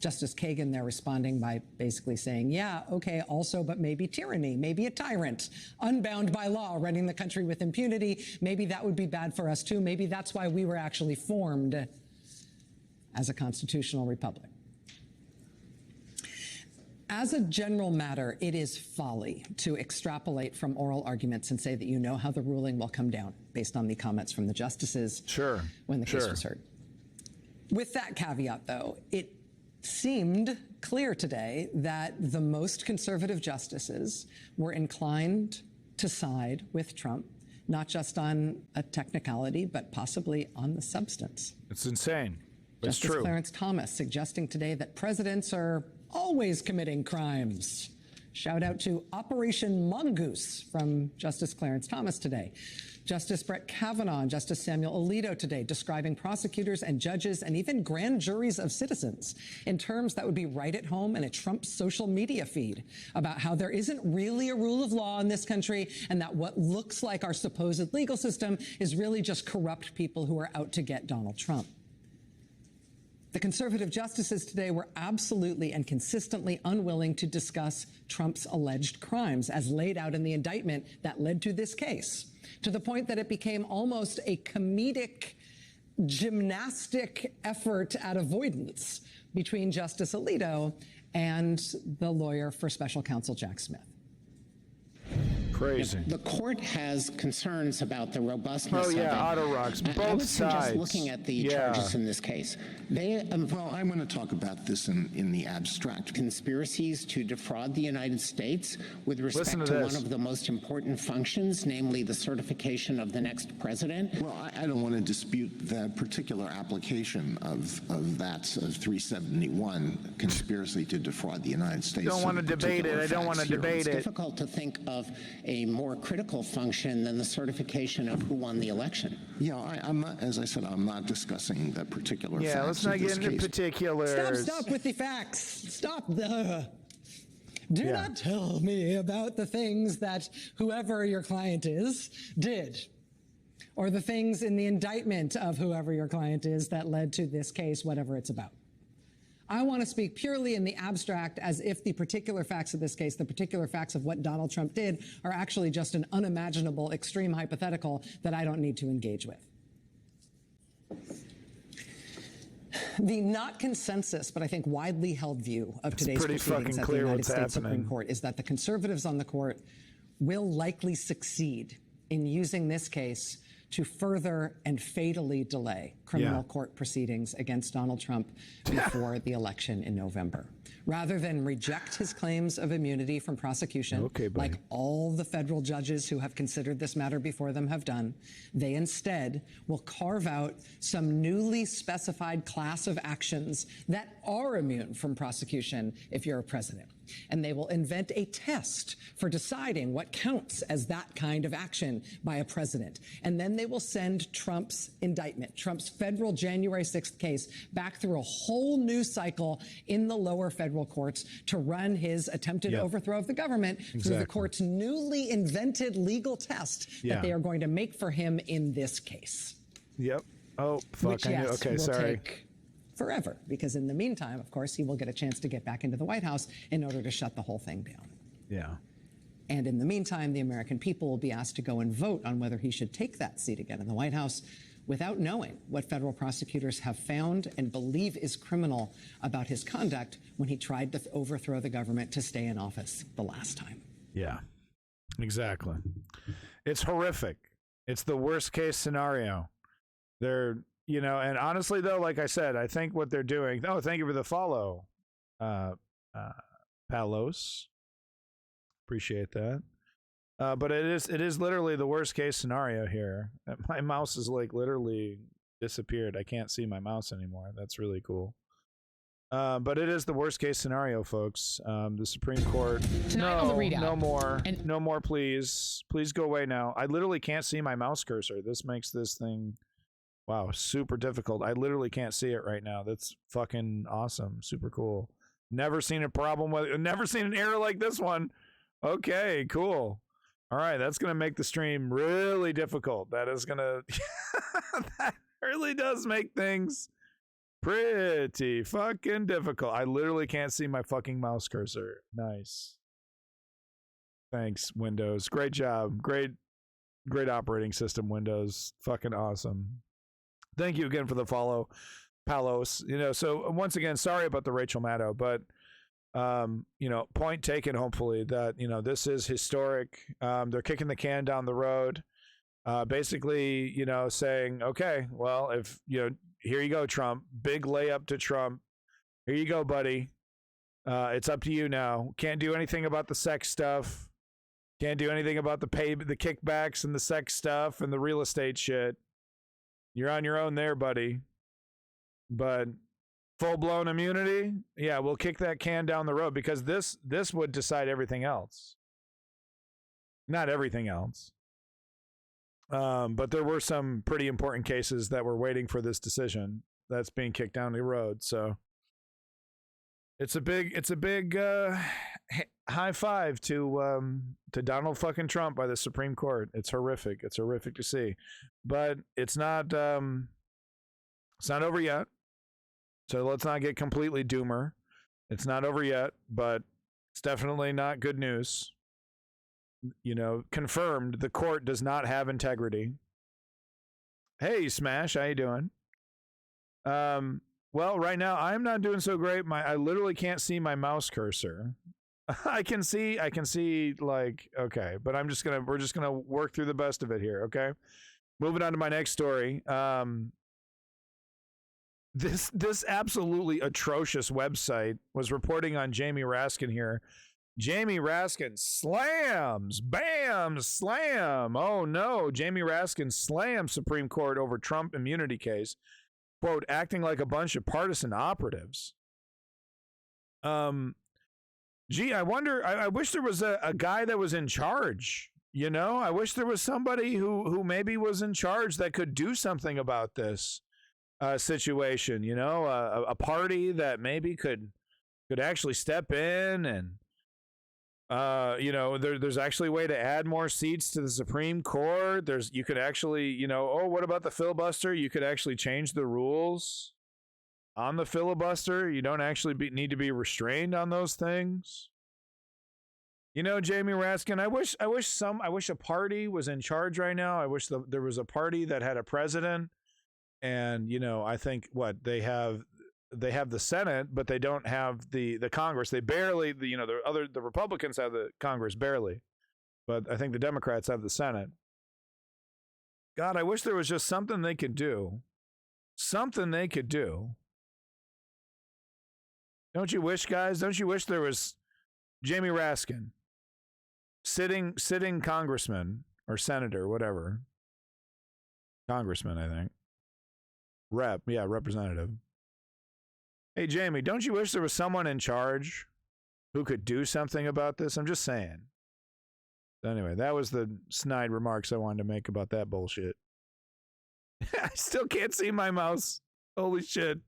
Justice Kagan there responding by basically saying, yeah, okay, also, but maybe tyranny, maybe a tyrant, unbound by law, running the country with impunity. Maybe that would be bad for us too. Maybe that's why we were actually formed. as a constitutional republic. As a general matter, it is folly to extrapolate from oral arguments and say that you know how the ruling will come down based on the comments from the justices when the case was heard. With that caveat, though, it seemed clear today that the most conservative justices were inclined to side with Trump, not just on a technicality, but possibly on the substance. It's insane. It's Justice true. Clarence Thomas suggesting today that presidents are always committing crimes. Shout out to Operation Mongoose from Justice Clarence Thomas today. Justice Brett Kavanaugh and Justice Samuel Alito today describing prosecutors and judges and even grand juries of citizens in terms that would be right at home in a Trump social media feed about how there isn't really a rule of law in this country and that what looks like our supposed legal system is really just corrupt people who are out to get Donald Trump. The conservative justices today were absolutely and consistently unwilling to discuss Trump's alleged crimes as laid out in the indictment that led to this case, to the point that it became almost a comedic, gymnastic effort at avoidance between Justice Alito and the lawyer for special counsel Jack Smith. Crazy. The court has concerns about the robustness of it. Auto rocks, both I would sides. Just looking at the charges in this case, well, I want to talk about this in the abstract. Conspiracies to defraud the United States with respect to one of the most important functions, namely the certification of the next president. Well, I don't want to dispute that particular application of that 371 conspiracy to defraud the United States. Don't want to debate it. I don't want to debate it. It's difficult to think of a more critical function than the certification of who won the election. Yeah, I'm not, as I said, I'm not discussing that particular facts. Yeah, let's not get into particulars. Stop with the facts. Stop. Do not tell me about the things that whoever your client is did, or the things in the indictment of whoever your client is that led to this case, whatever it's about. I want to speak purely in the abstract as if the particular facts of this case, the particular facts of what Donald Trump did, are actually just an unimaginable, extreme hypothetical that I don't need to engage with. The not consensus, but I think widely held view of today's proceedings at the United States Supreme Court is that the conservatives on the court will likely succeed in using this case to further and fatally delay criminal court proceedings against Donald Trump before the election in November. Rather than reject his claims of immunity from prosecution, like all the federal judges who have considered this matter before them have done, they instead will carve out some newly specified class of actions that are immune from prosecution if you're a president. And they will invent a test for deciding what counts as that kind of action by a president. And then they will send Trump's indictment, Trump's federal January 6th case, back through a whole new cycle in the lower federal courts to run his attempted overthrow of the government through the court's newly invented legal test that they are going to make for him in this case. Yep. Oh, fuck. Which, will take forever, because in the meantime, of course, he will get a chance to get back into the White House in order to shut the whole thing down. Yeah. And in the meantime, the American people will be asked to go and vote on whether he should take that seat again in the White House without knowing what federal prosecutors have found and believe is criminal about his conduct when he tried to overthrow the government to stay in office the last time. Yeah, exactly. It's horrific. It's the worst case scenario. They're, you know, and honestly, though, like I said, I think what they're doing. Oh, thank you for the follow, Palos. Appreciate that. But it is literally the worst case scenario here. My mouse is like literally disappeared. I can't see my mouse anymore. That's really cool. But it is the worst case scenario, folks. The Supreme Court. No more, please. Please go away now. I literally can't see my mouse cursor. This makes this thing, wow, super difficult. I literally can't see it right now. That's fucking awesome. Super cool. Never seen a problem with, never seen an error like this one. Okay, cool. All right, that's going to make the stream really difficult. That is going to, that really does make things pretty fucking difficult. I literally can't see my fucking mouse cursor. Nice. Thanks, Windows. Great job. Great operating system, Windows. Fucking awesome. Thank you again for the follow. Palos, so once again, sorry about the Rachel Maddow, but point taken, hopefully, that this is historic. They're kicking the can down the road, basically, saying, okay, well, if here you go, Trump, big layup to Trump, here you go, buddy, it's up to you now. Can't do anything about the sex stuff, can't do anything about the kickbacks and the sex stuff and the real estate shit. You're on your own there, buddy. But full-blown immunity, yeah, we'll kick that can down the road, because this would decide everything else. Not everything else. But there were some pretty important cases that were waiting for this decision that's being kicked down the road. So it's a big high five to Donald fucking Trump by the Supreme Court. It's horrific. It's horrific to see, but it's not over yet. So let's not get completely doomer. It's not over yet, but it's definitely not good news. Confirmed, the court does not have integrity. Hey, Smash, how you doing? Well, right now I'm not doing so great. I literally can't see my mouse cursor. I can see like, okay, but we're just gonna work through the best of it here, okay? Moving on to my next story. This absolutely atrocious website was reporting on Jamie Raskin here. Jamie Raskin slams, bam, slam. Oh no, Jamie Raskin slams Supreme Court over Trump immunity case. Quote, acting like a bunch of partisan operatives. Gee, I wonder, I wish there was a guy that was in charge. I wish there was somebody who maybe was in charge that could do something about this situation, a party that maybe could actually step in and, there's actually a way to add more seats to the Supreme Court. You could actually, what about the filibuster? You could actually change the rules on the filibuster. You don't actually need to be restrained on those things. Jamie Raskin, I wish a party was in charge right now. I wish there was a party that had a president. And, I think they have the Senate, but they don't have the Congress. They barely, the Republicans have the Congress barely, but I think the Democrats have the Senate. God, I wish there was just something they could do. Something they could do. Don't you wish, guys? Don't you wish there was Jamie Raskin, sitting congressman or senator, whatever. Congressman, I think. Representative. Hey, Jamie, don't you wish there was someone in charge who could do something about this? I'm just saying. Anyway, that was the snide remarks I wanted to make about that bullshit. I still can't see my mouse. Holy shit.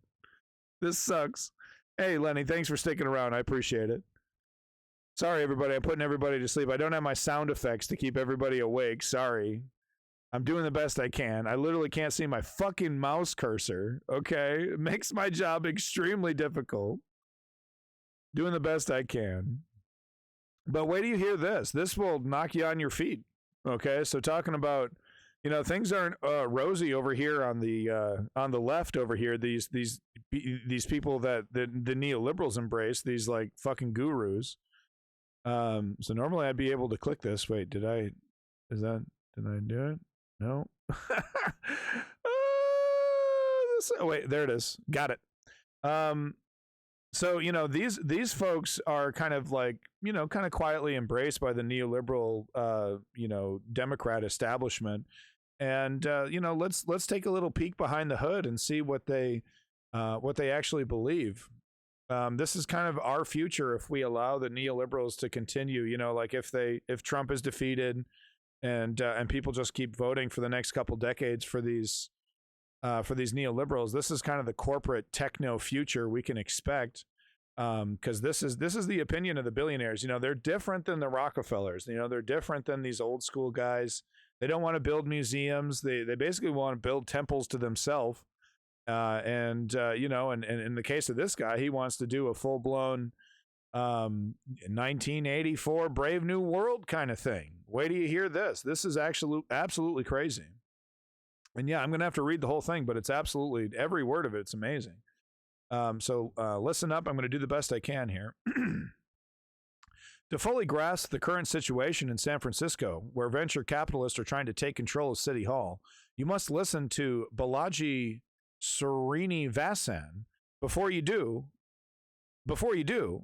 This sucks. Hey, Lenny, thanks for sticking around. I appreciate it. Sorry, everybody. I'm putting everybody to sleep. I don't have my sound effects to keep everybody awake. Sorry. I'm doing the best I can. I literally can't see my fucking mouse cursor, okay? It makes my job extremely difficult. Doing the best I can. But wait till you hear this. This will knock you on your feet, okay? So talking about, things aren't rosy over here on the left over here. These people that the neoliberals embrace, these like fucking gurus. So normally I'd be able to click this. Wait, did I do it? No. Wait, there it is. Got it. So, these folks are kind of like, kind of quietly embraced by the neoliberal, Democrat establishment. And, let's take a little peek behind the hood and see what they actually believe. This is kind of our future if we allow the neoliberals to continue, like if Trump is defeated and people just keep voting for the next couple decades for these neoliberals. This is kind of the corporate techno future we can expect, because this is the opinion of the billionaires. They're different than the Rockefellers. They're different than these old school guys. They don't want to build museums. They basically want to build temples to themselves. And in the case of this guy, he wants to do a full blown 1984 Brave New World kind of thing. Wait till you hear this. This is actually absolutely crazy. And yeah, I'm going to have to read the whole thing, but it's absolutely, every word of it's amazing. So listen up. I'm going to do the best I can here. To fully grasp the current situation in San Francisco, where venture capitalists are trying to take control of City Hall, you must listen to Balaji Srinivasan. Before you do,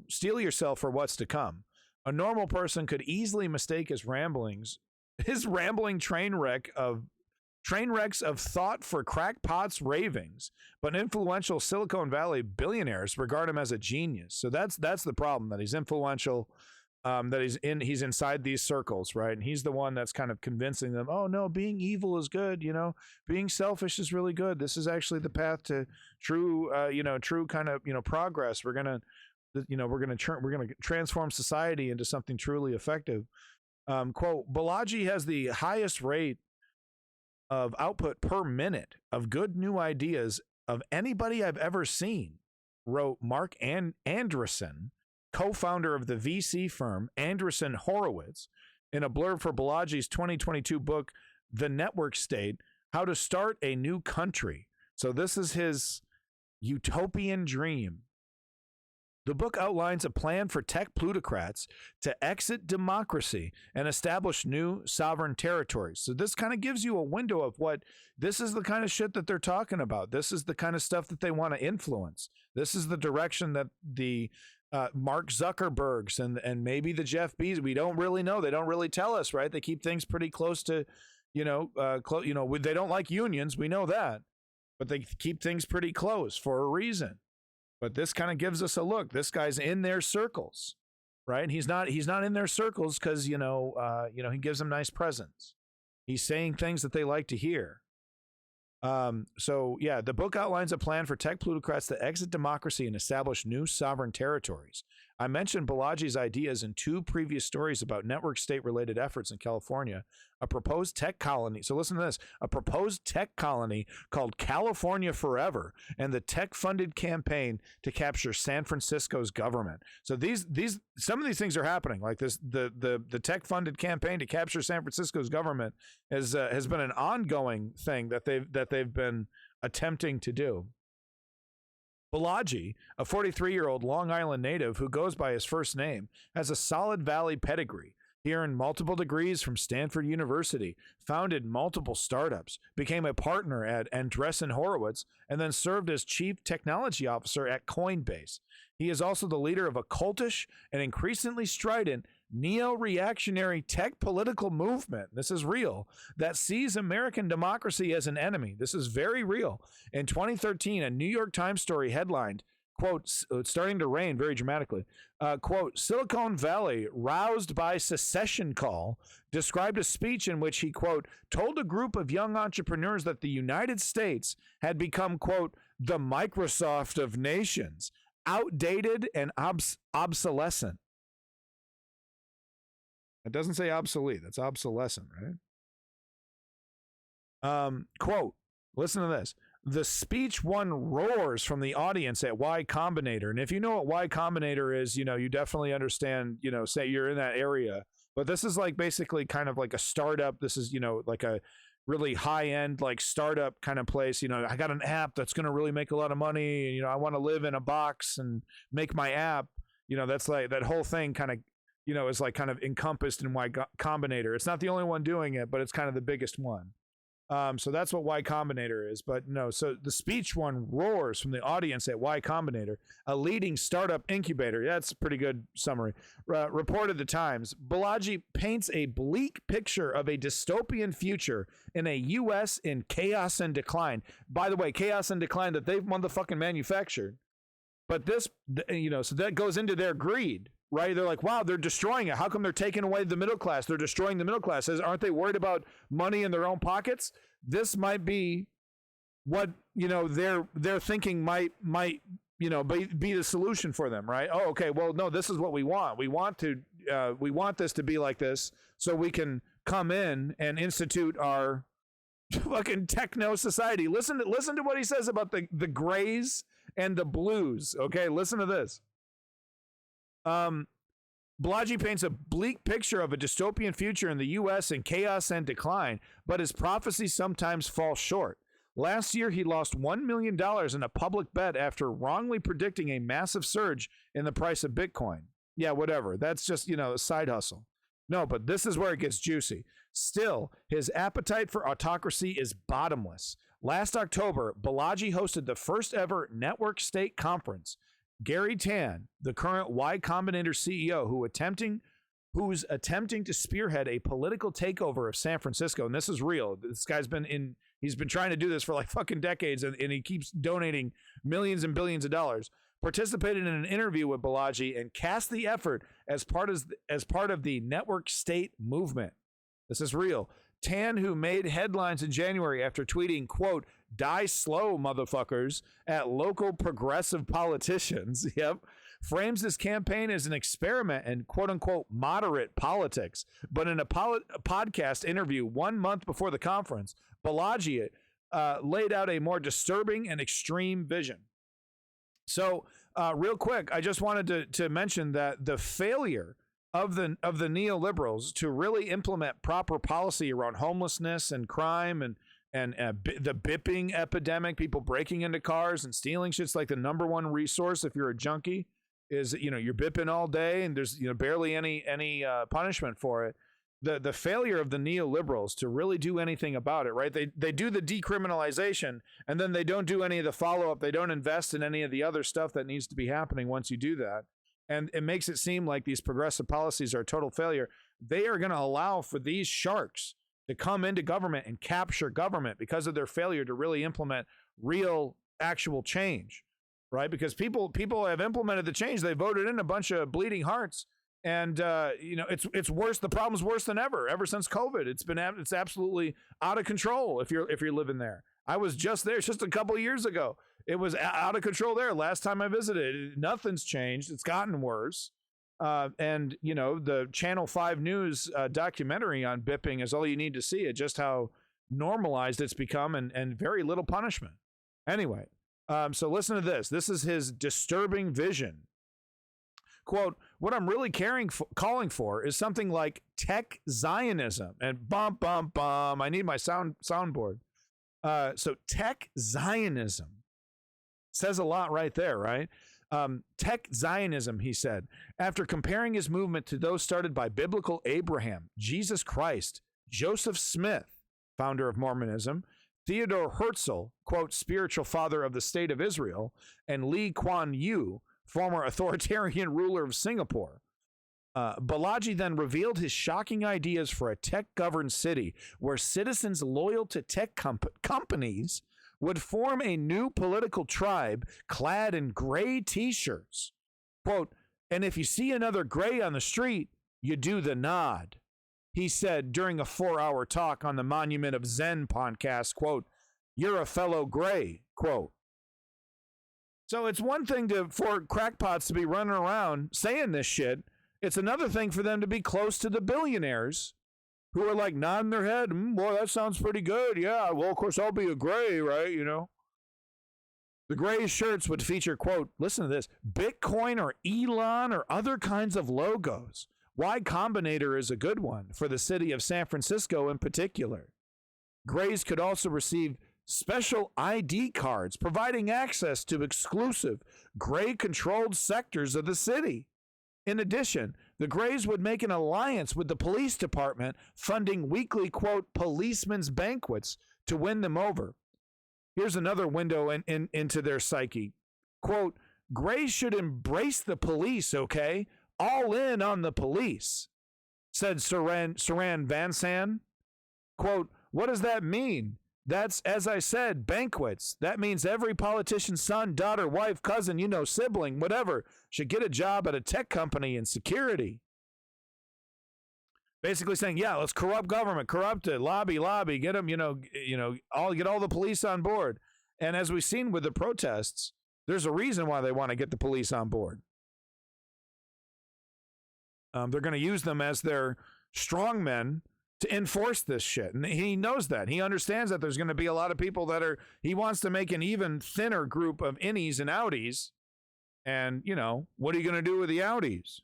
steel yourself for what's to come. A normal person could easily mistake his rambling train wrecks of thought for crackpots' ravings, but influential Silicon Valley billionaires regard him as a genius. So that's the problem, that he's influential, that he's inside these circles, right? And he's the one that's kind of convincing them, oh no, being evil is good, being selfish is really good. This is actually the path to true kind of, progress. We're going to transform society into something truly effective. Quote, Balaji has the highest rate of output per minute of good new ideas of anybody I've ever seen, wrote Mark Andreessen, co-founder of the VC firm Andreessen Horowitz, in a blurb for Balaji's 2022 book, The Network State, How to Start a New Country. So this is his utopian dream. The book outlines a plan for tech plutocrats to exit democracy and establish new sovereign territories. So this kind of gives you a window of what, this is the kind of shit that they're talking about. This is the kind of stuff that they want to influence. This is the direction that the Mark Zuckerbergs and maybe the Jeff Bezos, we don't really know. They don't really tell us, right? They keep things pretty close to, they don't like unions. We know that, but they keep things pretty close for a reason. But this kind of gives us a look. This guy's in their circles, right? He's not in their circles because, he gives them nice presents. He's saying things that they like to hear. The book outlines a plan for tech plutocrats to exit democracy and establish new sovereign territories. I mentioned Balaji's ideas in 2 previous stories about network state-related efforts in California, a proposed tech colony. So listen to this, a proposed tech colony called California Forever, and the tech-funded campaign to capture San Francisco's government. So some of these things are happening, like this, the tech-funded campaign to capture San Francisco's government has been an ongoing thing that they've been attempting to do. Balaji, a 43-year-old Long Island native who goes by his first name, has a solid Valley pedigree. He earned multiple degrees from Stanford University, founded multiple startups, became a partner at Andreessen Horowitz, and then served as chief technology officer at Coinbase. He is also the leader of a cultish and increasingly strident neo-reactionary tech political movement, this is real, that sees American democracy as an enemy. This is very real. In 2013, a New York Times story headlined, quote, it's starting to rain very dramatically, quote, Silicon Valley roused by secession call, described a speech in which he, quote, told a group of young entrepreneurs that the United States had become, quote, the Microsoft of nations, outdated and obsolescent. It doesn't say obsolete. That's obsolescent, right? Quote, listen to this. The speech won roars from the audience at Y Combinator. And if you know what Y Combinator is, you definitely understand, say you're in that area. But this is like basically kind of like a startup. This is, like a really high-end like startup kind of place. I got an app that's going to really make a lot of money. I want to live in a box and make my app. That's like that whole thing kind of, is like kind of encompassed in Y Combinator. It's not the only one doing it, but it's kind of the biggest one. So that's what Y Combinator is. But no, so the speech won roars from the audience at Y Combinator, a leading startup incubator. That's a pretty good summary. Reported the Times. Balaji paints a bleak picture of a dystopian future in a U.S. in chaos and decline. By the way, chaos and decline that they've motherfucking manufactured. But this, so that goes into their greed. Right? They're like, wow, they're destroying it. How come they're taking away the middle class? They're destroying the middle class. Aren't they worried about money in their own pockets? This might be what, they're thinking might be the solution for them, right? Oh, okay. Well, no, this is what we want. We want this to be like this so we can come in and institute our fucking techno society. Listen to what he says about the grays and the blues. Okay. Listen to this. Balaji paints a bleak picture of a dystopian future in the U.S. in chaos and decline, but his prophecies sometimes fall short. Last year, he lost $1 million in a public bet after wrongly predicting a massive surge in the price of Bitcoin. Yeah, whatever. That's just, a side hustle. No, but this is where it gets juicy. Still, his appetite for autocracy is bottomless. Last October, Balaji hosted the first ever network state conference. Gary Tan, the current Y Combinator CEO, who's attempting to spearhead a political takeover of San Francisco, and this is real. This guy's he's been trying to do this for like fucking decades, and he keeps donating millions and billions of dollars. Participated in an interview with Balaji and cast the effort as part of the network state movement. This is real. Tan, who made headlines in January after tweeting, quote, "Die slow, motherfuckers," at local progressive politicians, frames this campaign as an experiment in quote unquote moderate politics. But in a podcast interview 1 month before the conference, Balaji laid out a more disturbing and extreme vision. So real quick, I just wanted to mention that the failure of the neoliberals to really implement proper policy around homelessness and crime and the bipping epidemic, people breaking into cars and stealing shit's like the number one resource if you're a junkie, is you're bipping all day and there's barely any punishment for it. The failure of the neoliberals to really do anything about it, right? They do the decriminalization and then they don't do any of the follow-up. They don't invest in any of the other stuff that needs to be happening once you do that. And it makes it seem like these progressive policies are a total failure. They are going to allow for these sharks to come into government and capture government because of their failure to really implement real, actual change, right? Because people have implemented the change. They voted in a bunch of bleeding hearts. And, it's worse. The problem's worse than ever since COVID. It's absolutely out of control if you're living there. I was just there just a couple of years ago. It was out of control there. Last time I visited, nothing's changed. It's gotten worse. And the Channel 5 News documentary on bipping is all you need to see it, just how normalized it's become and very little punishment. Anyway, so listen to this. This is his disturbing vision. Quote, "What I'm really calling for is something like tech Zionism." And bum, bum, bum. I need my soundboard. So tech Zionism says a lot right there, right? Tech Zionism, he said, after comparing his movement to those started by biblical Abraham, Jesus Christ, Joseph Smith, founder of Mormonism, Theodore Herzl, quote, spiritual father of the state of Israel, and Lee Kuan Yew, former authoritarian ruler of Singapore. Balaji then revealed his shocking ideas for a tech-governed city where citizens loyal to tech companies would form a new political tribe clad in gray T-shirts. Quote, "And if you see another gray on the street, you do the nod," he said during a 4-hour talk on the Monument of Zen podcast. Quote, "You're a fellow gray," quote. So it's one thing for crackpots to be running around saying this shit. It's another thing for them to be close to the billionaires who are like nodding their head. Boy, that sounds pretty good. Yeah, well, of course, I'll be a gray, right? The gray shirts would feature, quote, listen to this, Bitcoin or Elon or other kinds of logos. Y Combinator is a good one for the city of San Francisco in particular. Grays could also receive special ID cards providing access to exclusive gray-controlled sectors of the city. In addition, the Grays would make an alliance with the police department, funding weekly, quote, policemen's banquets to win them over. Here's another window into their psyche. Quote, Grays should embrace the police, okay? All in on the police, said Saran Vansan. Quote, what does that mean? That's, as I said, banquets. That means every politician's son, daughter, wife, cousin, sibling, whatever, should get a job at a tech company in security. Basically saying, yeah, let's corrupt government, corrupt it, lobby, get them, get all the police on board. And as we've seen with the protests, there's a reason why they want to get the police on board. They're going to use them as their strongmen to enforce this shit. And he knows that. He understands that there's going to be a lot of people he wants to make an even thinner group of innies and outies. And, what are you going to do with the outies?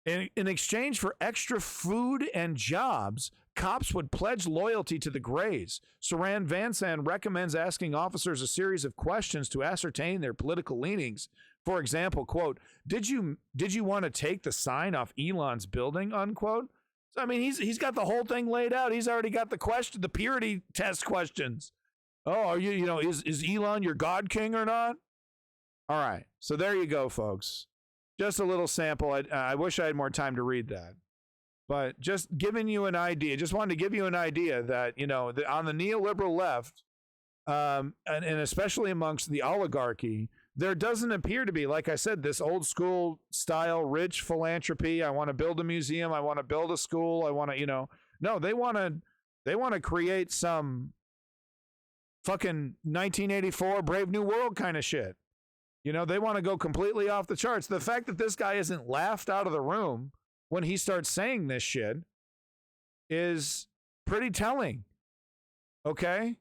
In exchange for extra food and jobs, cops would pledge loyalty to the Greys. Saran Vansan recommends asking officers a series of questions to ascertain their political leanings. For example, quote, did you want to take the sign off Elon's building, unquote? So, I mean, he's got the whole thing laid out. He's already got the purity test questions. Oh, are is Elon your God king or not? All right. So there you go, folks. Just a little sample. I wish I had more time to read that. But just giving you an idea, just wanted to give you an idea that, on the neoliberal left, and especially amongst the oligarchy, there doesn't appear to be, like I said, this old school style rich philanthropy. I want to build a museum. I want to build a school. I want to, no, they want to create some fucking 1984 Brave New World kind of shit. They want to go completely off the charts. The fact that this guy isn't laughed out of the room when he starts saying this shit is pretty telling. Okay?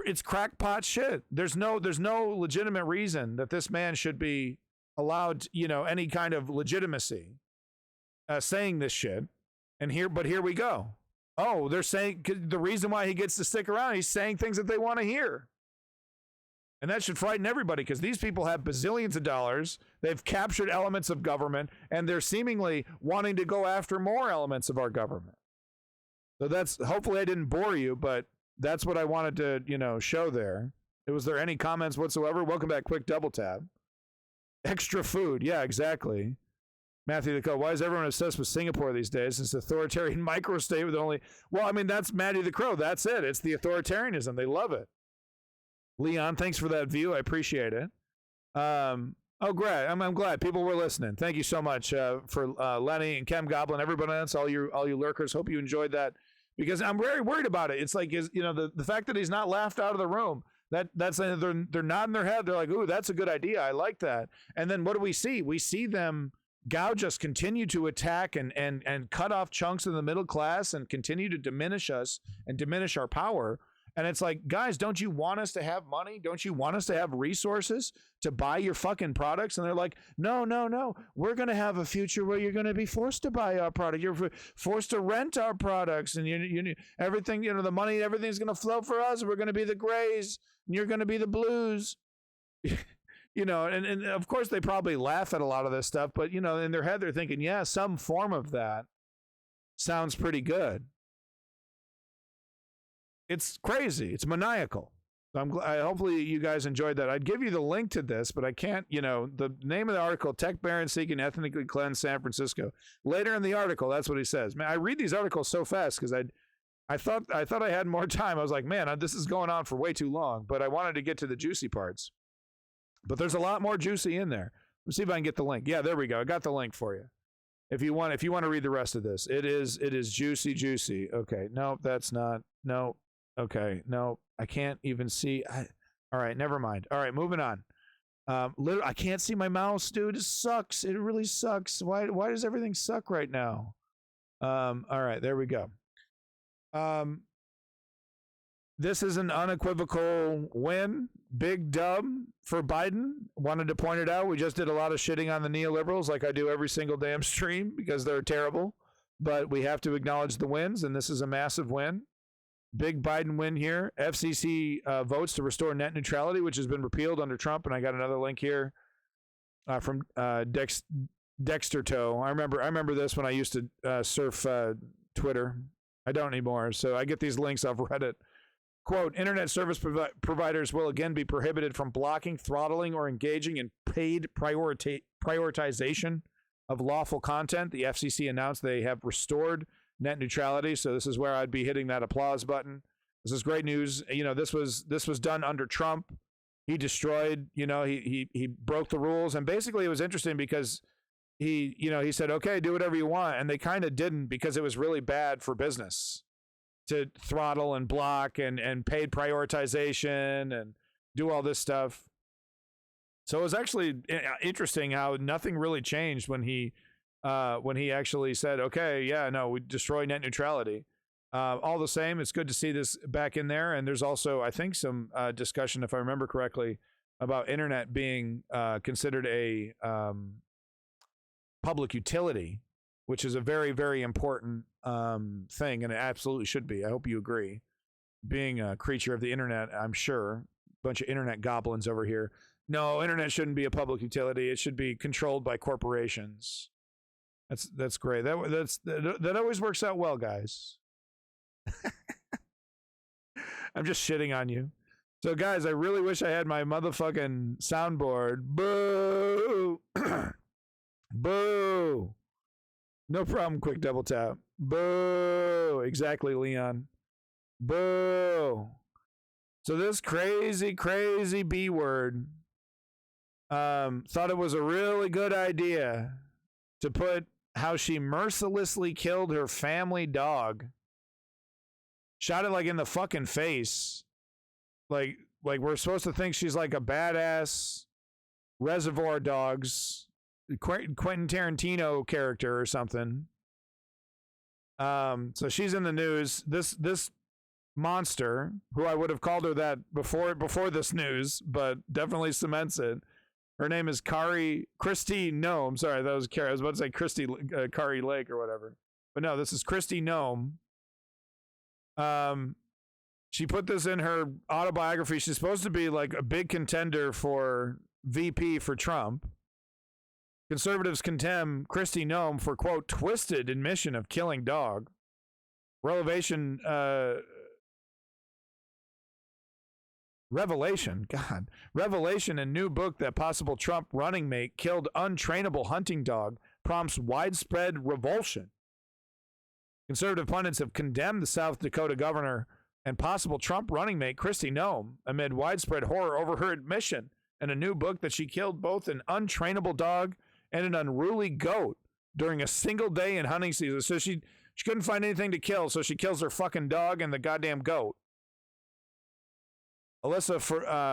It's crackpot shit. There's no legitimate reason that this man should be allowed, any kind of legitimacy saying this shit. But here we go. Oh, they're saying the reason why he gets to stick around, he's saying things that they want to hear. And that should frighten everybody, because these people have bazillions of dollars. They've captured elements of government, and they're seemingly wanting to go after more elements of our government. So hopefully I didn't bore you, but that's what I wanted to, show there. Was there any comments whatsoever? Welcome back. Quick double tap. Extra food. Yeah, exactly. Matthew the Crow. Why is everyone obsessed with Singapore these days? It's authoritarian microstate with only. Well, I mean, that's Matty the Crow. That's it. It's the authoritarianism. They love it. Leon, thanks for that view. I appreciate it. Great. I'm glad people were listening. Thank you so much for Lenny and Chem Goblin, everybody else, all you lurkers. Hope you enjoyed that, because I'm very worried about it. It's like, the fact that he's not laughed out of the room. That's they're nodding their head. They're like, ooh, that's a good idea. I like that. And then what do we see? We see them gouge us, continue to attack and cut off chunks of the middle class and continue to diminish us and diminish our power. And it's like, guys, don't you want us to have money? Don't you want us to have resources to buy your fucking products? And they're like, no. We're going to have a future where you're going to be forced to buy our product. You're forced to rent our products, and everything, the money, everything's going to flow for us. We're going to be the Grays, and you're going to be the Blues. And of course they probably laugh at a lot of this stuff, but in their head they're thinking, yeah, some form of that sounds pretty good. It's crazy. It's maniacal. So hopefully you guys enjoyed that. I'd give you the link to this, but I can't, the name of the article, Tech Barons Seeking Ethnically Cleanse San Francisco. Later in the article, that's what he says. Man, I read these articles so fast because I thought I had more time. I was like, man, this is going on for way too long, but I wanted to get to the juicy parts. But there's a lot more juicy in there. Let's see if I can get the link. Yeah, there we go. I got the link for you. If you want to read the rest of this, it is juicy. Okay. No, that's not. No. Okay. No, I can't even see. All right. Never mind. All right. Moving on. I can't see my mouse, dude. It sucks. It really sucks. Why does everything suck right now? All right. There we go. This is an unequivocal win. Big dub for Biden. Wanted to point it out. We just did a lot of shitting on the neoliberals like I do every single damn stream because they're terrible. But we have to acknowledge the wins, and this is a massive win. Big Biden win here. FCC votes to restore net neutrality, which has been repealed under Trump. And I got another link here from Dexter Toe. I remember this when I used to surf Twitter. I don't anymore. So I get these links off Reddit. Quote, internet service providers will again be prohibited from blocking, throttling, or engaging in paid prioritization of lawful content. The FCC announced they have restored net neutrality. So this is where I'd be hitting that applause button. This is great news. This was done under Trump. He destroyed, he broke the rules. And basically it was interesting because he said, okay, do whatever you want. And they kind of didn't, because it was really bad for business to throttle and block and paid prioritization and do all this stuff. So it was actually interesting how nothing really changed when he actually said, okay, yeah, no, we destroy net neutrality. All the same, it's good to see this back in there. And there's also, I think, some discussion, if I remember correctly, about internet being considered a public utility. which is a very, very important thing, and it absolutely should be. I hope you agree. Being a creature of the internet, I'm sure, bunch of internet goblins over here. No, internet shouldn't be a public utility. It should be controlled by corporations. That's great. That always works out well, guys. I'm just shitting on you. So, guys, I really wish I had my motherfucking soundboard. Boo! Boo! No problem, quick double tap. Boo! Exactly, Leon. Boo! So this crazy, crazy B word thought it was a really good idea to put how she mercilessly killed her family dog. Shot it like in the fucking face. Like we're supposed to think she's like a badass Reservoir Dogs Quentin Tarantino character or something. So she's in the news. This monster, who I would have called her that before this news, but definitely cements it. Her name is Christy Nome. Sorry, that was Carrie. I was about to say Kari Lake or whatever. But no, this is Christy Nome. She put this in her autobiography. She's supposed to be like a big contender for VP for Trump. Conservatives condemn Christy Nome for, quote, twisted admission of killing dog. Revelation in new book that possible Trump running mate killed untrainable hunting dog prompts widespread revulsion. Conservative pundits have condemned the South Dakota governor and possible Trump running mate Christy Nome amid widespread horror over her admission in a new book that she killed both an untrainable dog and an unruly goat during a single day in hunting season. So she couldn't find anything to kill, so she kills her fucking dog and the goddamn goat. Alyssa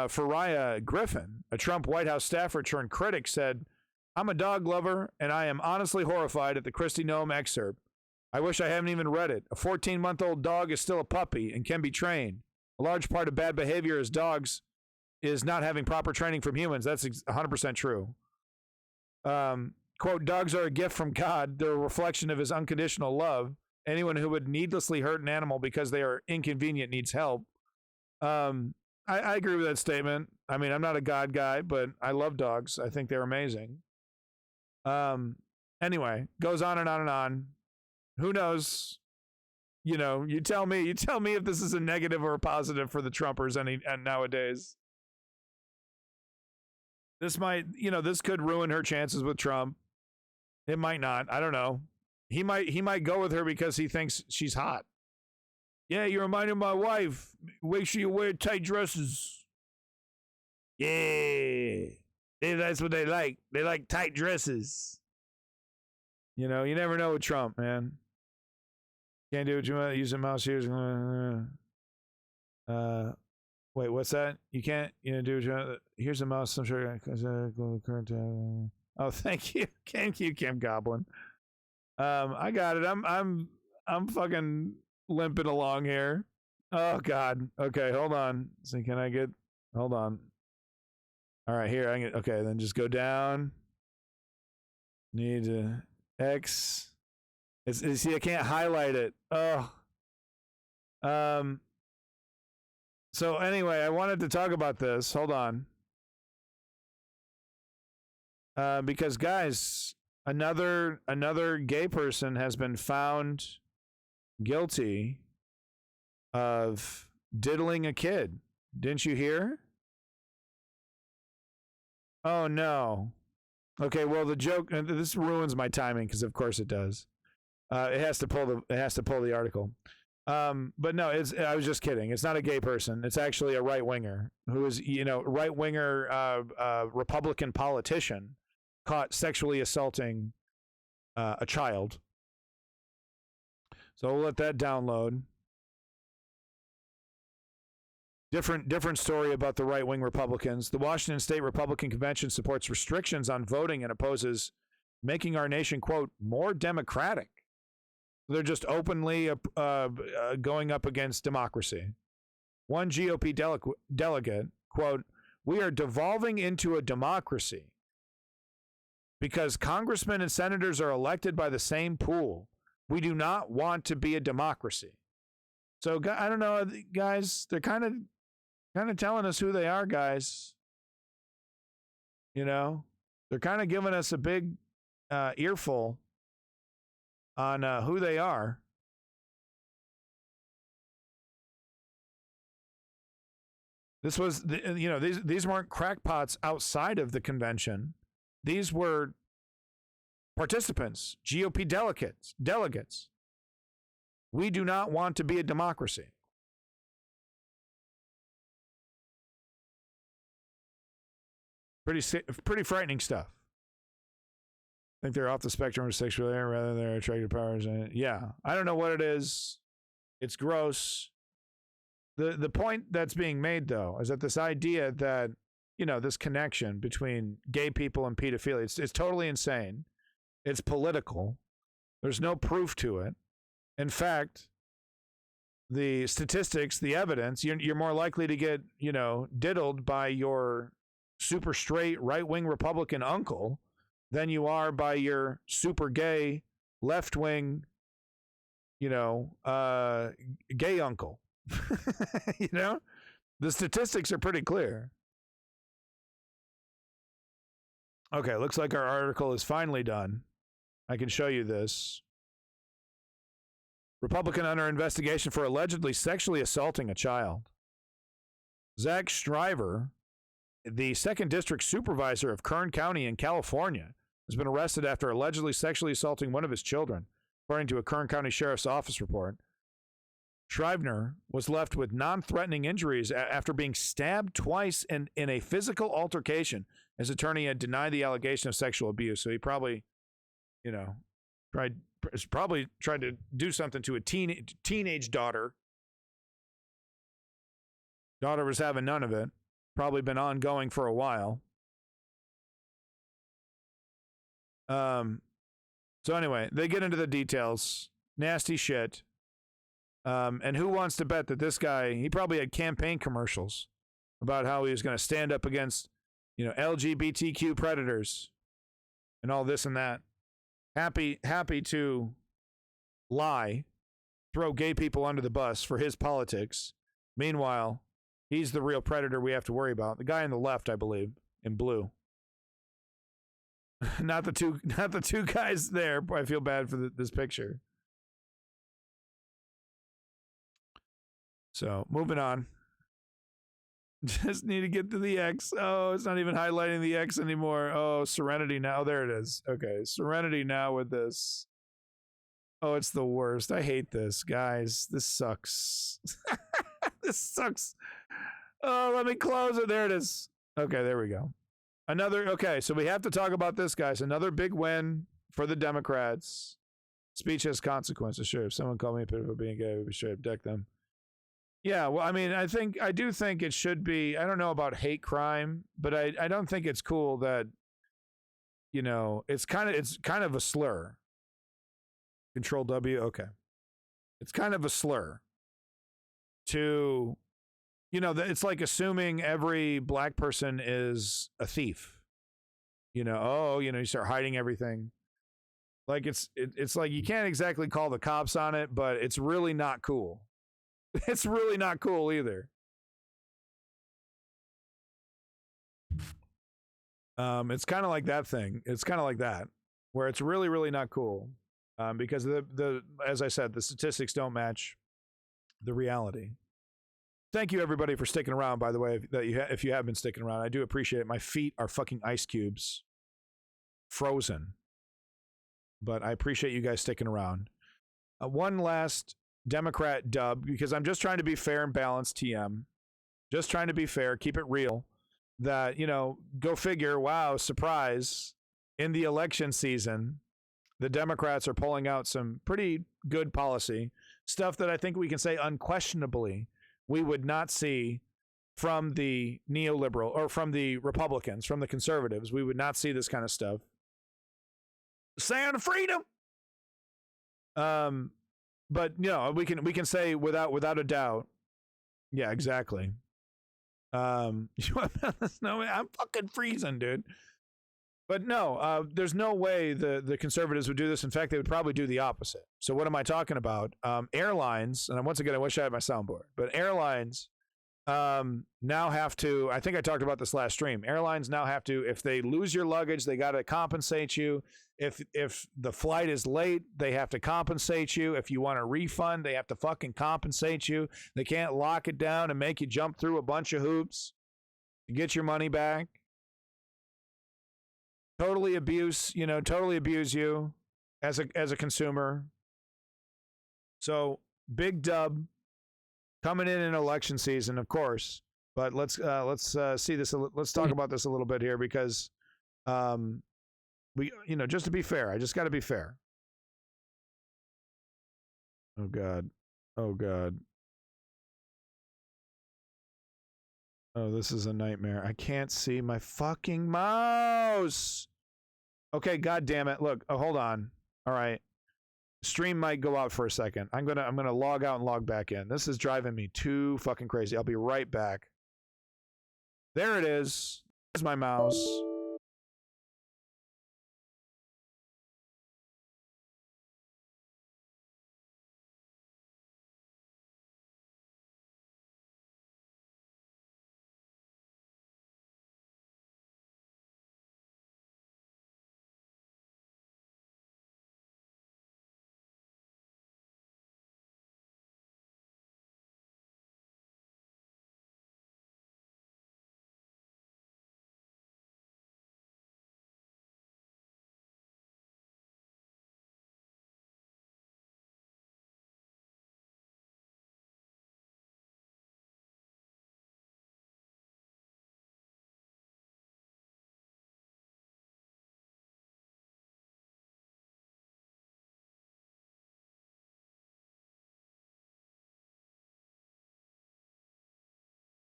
Faria Griffin, a Trump White House staffer turned critic, said, "I'm a dog lover, and I am honestly horrified at the Christy Nome excerpt. I wish I haven't even read it. A 14-month-old dog is still a puppy and can be trained. A large part of bad behavior as dogs is not having proper training from humans." That's 100% true. Quote, "Dogs are a gift from God. They're a reflection of his unconditional love. Anyone who would needlessly hurt an animal because they are inconvenient needs help." I agree with that statement. I mean, I'm not a God guy, but I love dogs. I think they're amazing. Anyway, goes on and on and on. Who knows? You know, you tell me if this is a negative or a positive for the Trumpers and nowadays. This this could ruin her chances with Trump. It might not. I don't know. He might go with her because he thinks she's hot. Yeah, you remind me of my wife. Make sure you wear tight dresses. Yeah. That's what they like. They like tight dresses. You know, you never know with Trump, man. Can't do what you want. Use a mouse here. Wait, what's that? You can't, do what you want. Here's a mouse. I'm sure. Oh, thank you. Thank you, Kim Goblin. I got it. I'm fucking limping along here. Oh God. Okay, hold on. So hold on. All right, here. Okay, then just go down. Need to X. See, I can't highlight it. Oh. So anyway, I wanted to talk about this. Hold on. Because guys, another gay person has been found guilty of diddling a kid. Didn't you hear? Oh no. Okay, well the joke, and this ruins my timing because of course it does. It has to pull the article. But no, I was just kidding. It's not a gay person. It's actually a right winger who is, right winger Republican politician caught sexually assaulting a child. So we'll let that download. Different story about the right-wing Republicans. The Washington State Republican Convention supports restrictions on voting and opposes making our nation, quote, more democratic. They're just openly going up against democracy. One GOP delegate, quote, "We are devolving into a democracy. because congressmen and senators are elected by the same pool. We do not want to be a democracy. So I don't know, guys. They're kind of telling us who they are, guys. You know, they're kind of giving us a big earful on who they are. This was, these weren't crackpots outside of the convention. These were participants, GOP delegates. We do not want to be a democracy. Pretty frightening stuff. I think they're off the spectrum of sexuality rather than their attractive powers. Yeah, I don't know what it is. It's gross. The point that's being made, though, is that this idea that, this connection between gay people and pedophilia, it's totally insane. It's political. There's no proof to it. In fact, the statistics, the evidence, you're more likely to get, diddled by your super straight right-wing Republican uncle than you are by your super gay left-wing, gay uncle. The statistics are pretty clear. Okay, looks like our article is finally done. I can show you this. Republican under investigation for allegedly sexually assaulting a child. Zach Shriver, the 2nd District Supervisor of Kern County in California, has been arrested after allegedly sexually assaulting one of his children, according to a Kern County Sheriff's Office report. Shriver was left with non-threatening injuries after being stabbed twice in a physical altercation. His attorney had denied the allegation of sexual abuse, so he probably, tried to do something to a teenage daughter. Daughter was having none of it. Probably been ongoing for a while. So anyway, they get into the details. Nasty shit. And who wants to bet that this guy, he probably had campaign commercials about how he was going to stand up against, LGBTQ predators and all this and that. Happy to lie, throw gay people under the bus for his politics. Meanwhile, he's the real predator we have to worry about. The guy on the left, I believe, in blue. not the two guys there. I feel bad for this picture. So, moving on. Just need to get to the X. Oh, it's not even highlighting the X anymore. Oh, Serenity now. There it is. Okay, Serenity now with this. Oh, it's the worst. I hate this, guys. This sucks. This sucks. Oh, let me close it. There it is. Okay, there we go. Okay, so we have to talk about this, guys. Another big win for the Democrats. Speech has consequences. Sure, if someone called me a pitiful being gay, we should abduct them. Yeah, well, I mean, I do think it should be, I don't know about hate crime, but I don't think it's cool that, it's kind of a slur. Control W, okay. It's kind of a slur to, it's like assuming every black person is a thief. You start hiding everything. Like it's like you can't exactly call the cops on it, but it's really not cool. It's really not cool either. It's kind of like that thing. It's kind of like that, where it's really, really not cool, because as I said, the statistics don't match the reality. Thank you, everybody, for sticking around. By the way, if you have been sticking around, I do appreciate it. My feet are fucking ice cubes, frozen, but I appreciate you guys sticking around. One last Democrat dub, because I'm just trying to be fair and balanced, TM. Just trying to be fair, keep it real. That, go figure, wow, surprise. In the election season, the Democrats are pulling out some pretty good policy. Stuff that I think we can say unquestionably we would not see from the neoliberal, or from the Republicans, from the conservatives. We would not see this kind of stuff. Sound of freedom! But we can say without a doubt. Yeah, exactly. I'm fucking freezing, dude. But no, there's no way the conservatives would do this. In fact, they would probably do the opposite. So what am I talking about? Airlines, and once again, I wish I had my soundboard, but airlines now have to, I think I talked about this last stream, airlines now have to, if they lose your luggage, they got to compensate you. If the flight is late, they have to compensate you. If you want a refund, they have to fucking compensate you. They can't lock it down and make you jump through a bunch of hoops to get your money back. Totally abuse you as a consumer. So big dub coming in election season, of course. But let's see this. Let's talk about this a little bit here because we, just to be fair, I just got to be fair. Oh God. Oh God. Oh, this is a nightmare. I can't see my fucking mouse. Okay, God damn it. Look, hold on. All right. Stream might go out for a second. I'm gonna log out and log back in. This is driving me too fucking crazy. I'll be right back. There it is. There's my mouse.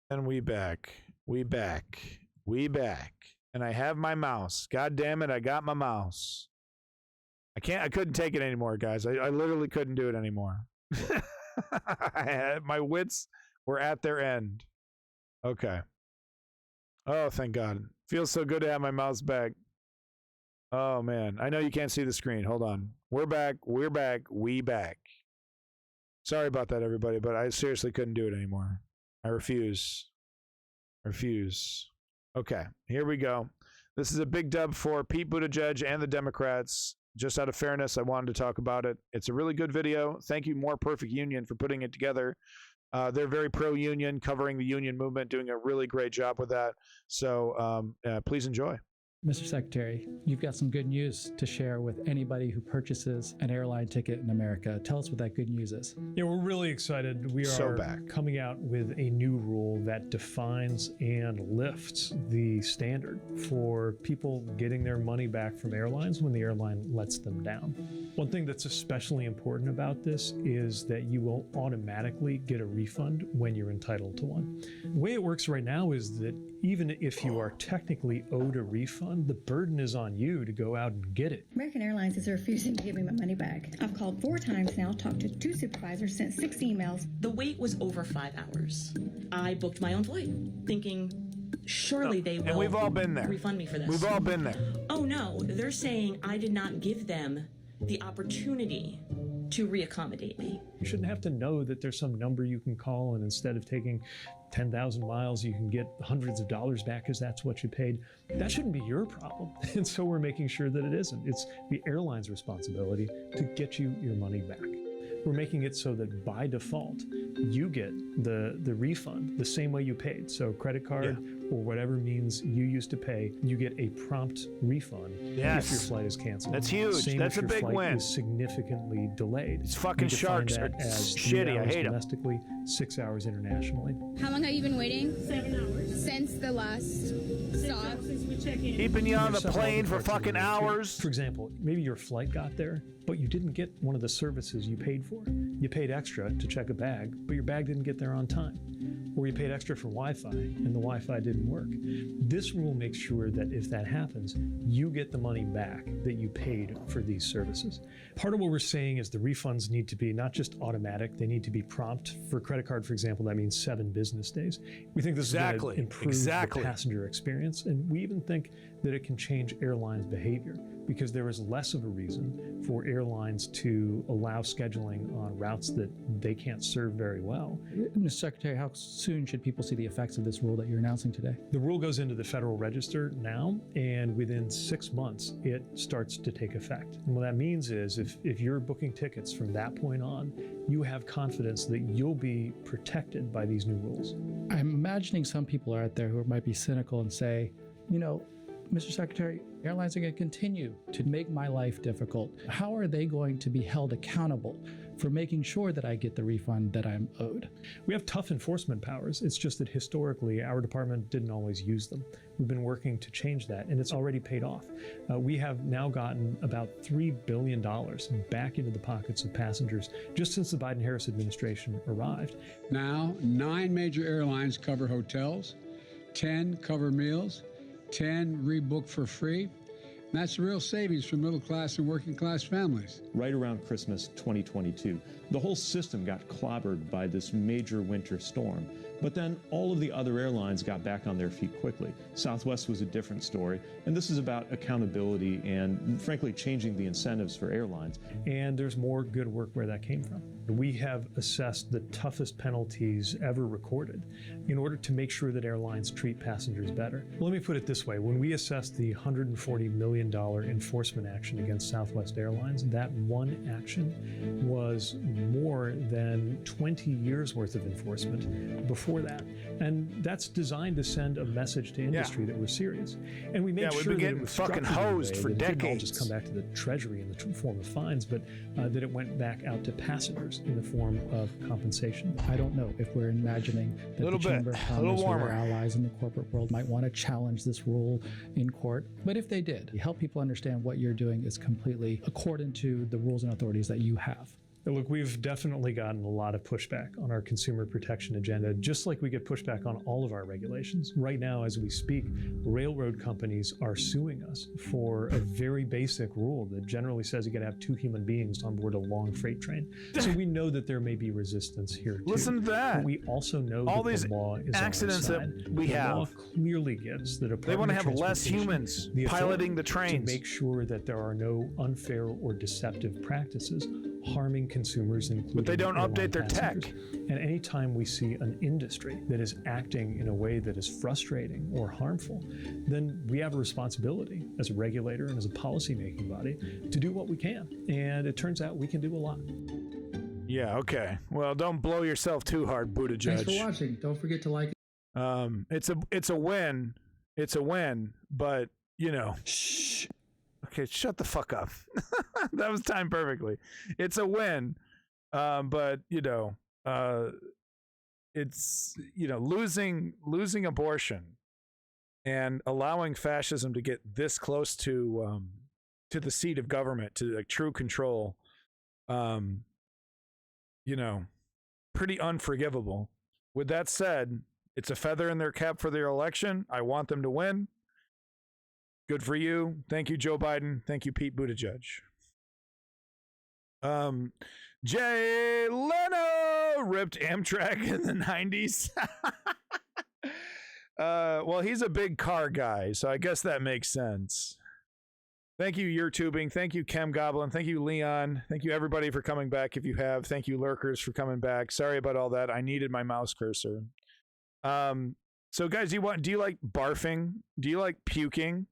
And we back. And I have my mouse. God damn it, I got my mouse. I couldn't take it anymore, guys. I literally couldn't do it anymore. My wits were at their end. Okay. Oh, thank God. Feels so good to have my mouse back. Oh, man. I know you can't see the screen. Hold on. We're back. We back. Sorry about that, everybody, but I seriously couldn't do it anymore. I refuse. Okay, here we go. This is a big dub for Pete Buttigieg and the Democrats. Just out of fairness, I wanted to talk about it. It's a really good video. Thank you, More Perfect Union, for putting it together. They're very pro-union, covering the union movement, doing a really great job with that. So please enjoy. Mr. Secretary, you've got some good news to share with anybody who purchases an airline ticket in America. Tell us what that good news is. Yeah, we're really excited. We are coming out with a new rule that defines and lifts the standard for people getting their money back from airlines when the airline lets them down. One thing that's especially important about this is that you will automatically get a refund when you're entitled to one. The way it works right now is that even if you are technically owed a refund, the burden is on you to go out and get it. American Airlines is refusing to give me my money back. I've called 4 times now, talked to 2 supervisors, sent 6 emails. The wait was over 5 hours. I booked my own flight, thinking surely they will. And we've all been there. Refund me for this. We've all been there. Oh no, they're saying I did not give them the opportunity to reaccommodate me. You shouldn't have to know that there's some number you can call, and instead of taking 10,000 miles, you can get hundreds of dollars back because that's what you paid. That shouldn't be your problem. And so we're making sure that it isn't. It's the airline's responsibility to get you your money back. We're making it so that by default, you get the refund the same way you paid. So credit card or whatever means you used to pay, you get a prompt refund if your flight is canceled. That's huge. Same That's if a your big flight win. Is significantly delayed. These fucking sharks are shitty. I hate them. Domestically, 6 hours internationally. How long have you been waiting? 7 hours. Since the last stop. Keeping you on the plane for fucking hours. For example, maybe your flight got there, but you didn't get one of the services you paid for. You paid extra to check a bag, but your bag didn't get there on time. or you paid extra for Wi-Fi and the Wi-Fi didn't work. This rule makes sure that if that happens, you get the money back that you paid for these services. Part of what we're saying is the refunds need to be not just automatic, they need to be prompt. For a credit card, for example, that means 7 business days. We think this is going to improve the passenger experience, and we even think that it can change airlines' behavior, because there is less of a reason for airlines to allow scheduling on routes that they can't serve very well. Mr. Secretary, how soon should people see the effects of this rule that you're announcing today? The rule goes into the Federal Register now, and within 6 months, it starts to take effect. And what that means is if you're booking tickets from that point on, you have confidence that you'll be protected by these new rules. I'm imagining some people are out there who might be cynical and say, you know, Mr. Secretary, airlines are going to continue to make my life difficult. How are they going to be held accountable for making sure that I get the refund that I'm owed? We have tough enforcement powers. It's just that historically, our department didn't always use them. We've been working to change that, and it's already paid off. We have now gotten about $3 billion back into the pockets of passengers just since the Biden-Harris administration arrived. Now, 9 major airlines cover hotels, 10 cover meals, 10 rebook for free. And that's real savings for middle class and working class families. Right around Christmas 2022, the whole system got clobbered by this major winter storm. But then all of the other airlines got back on their feet quickly. Southwest was a different story, and this is about accountability and, frankly, changing the incentives for airlines. And there's more good work where that came from. We have assessed the toughest penalties ever recorded in order to make sure that airlines treat passengers better. Let me put it this way. When we assessed the $140 million enforcement action against Southwest Airlines, that one action was more than 20 years worth of enforcement before that. And that's designed to send a message to industry that we're serious. And we made sure that it was fucking hosed for decades. It didn't all just come back to the Treasury in the form of fines, but that it went back out to passengers in the form of compensation. I don't know if we're imagining that the Chamber of Commerce or their allies in the corporate world might want to challenge this rule in court. But if they did, help people understand what you're doing is completely according to the rules and authorities that you have. Look, we've definitely gotten a lot of pushback on our consumer protection agenda, just like we get pushback on all of our regulations. Right now, as we speak, railroad companies are suing us for a very basic rule that generally says you got to have 2 human beings on board a long freight train. So we know that there may be resistance here, too. Listen to that. But we also know all that these the law is accidents on our side. that we have. The law clearly gives the Department they want to of have less Transportation humans piloting the trains to make sure that there are no unfair or deceptive practices harming consumers, including but they don't update their passengers. tech. And anytime we see an industry that is acting in a way that is frustrating or harmful, then we have a responsibility as a regulator and as a policymaking body to do what we can. And it turns out we can do a lot. Yeah, okay. Well, don't blow yourself too hard, Buttigieg. Thanks for watching. Don't forget to like it. It's a win. It's a win, but, you know, shh. Okay, shut the fuck up. That was timed perfectly. It's a win, but you know, it's losing abortion and allowing fascism to get this close to the seat of government, to like true control. Pretty unforgivable. With that said, it's a feather in their cap for their election. I want them to win. Good for you. Thank you, Joe Biden. Thank you, Pete Buttigieg. Jay Leno ripped Amtrak in the 90s. Well, he's a big car guy, so I guess that makes sense. Thank you, YouTubing. Thank you, Chem Goblin. Thank you, Leon. Thank you, everybody, for coming back if you have. Thank you, Lurkers, for coming back. Sorry about all that. I needed my mouse cursor. So, guys, do you like barfing? Do you like puking?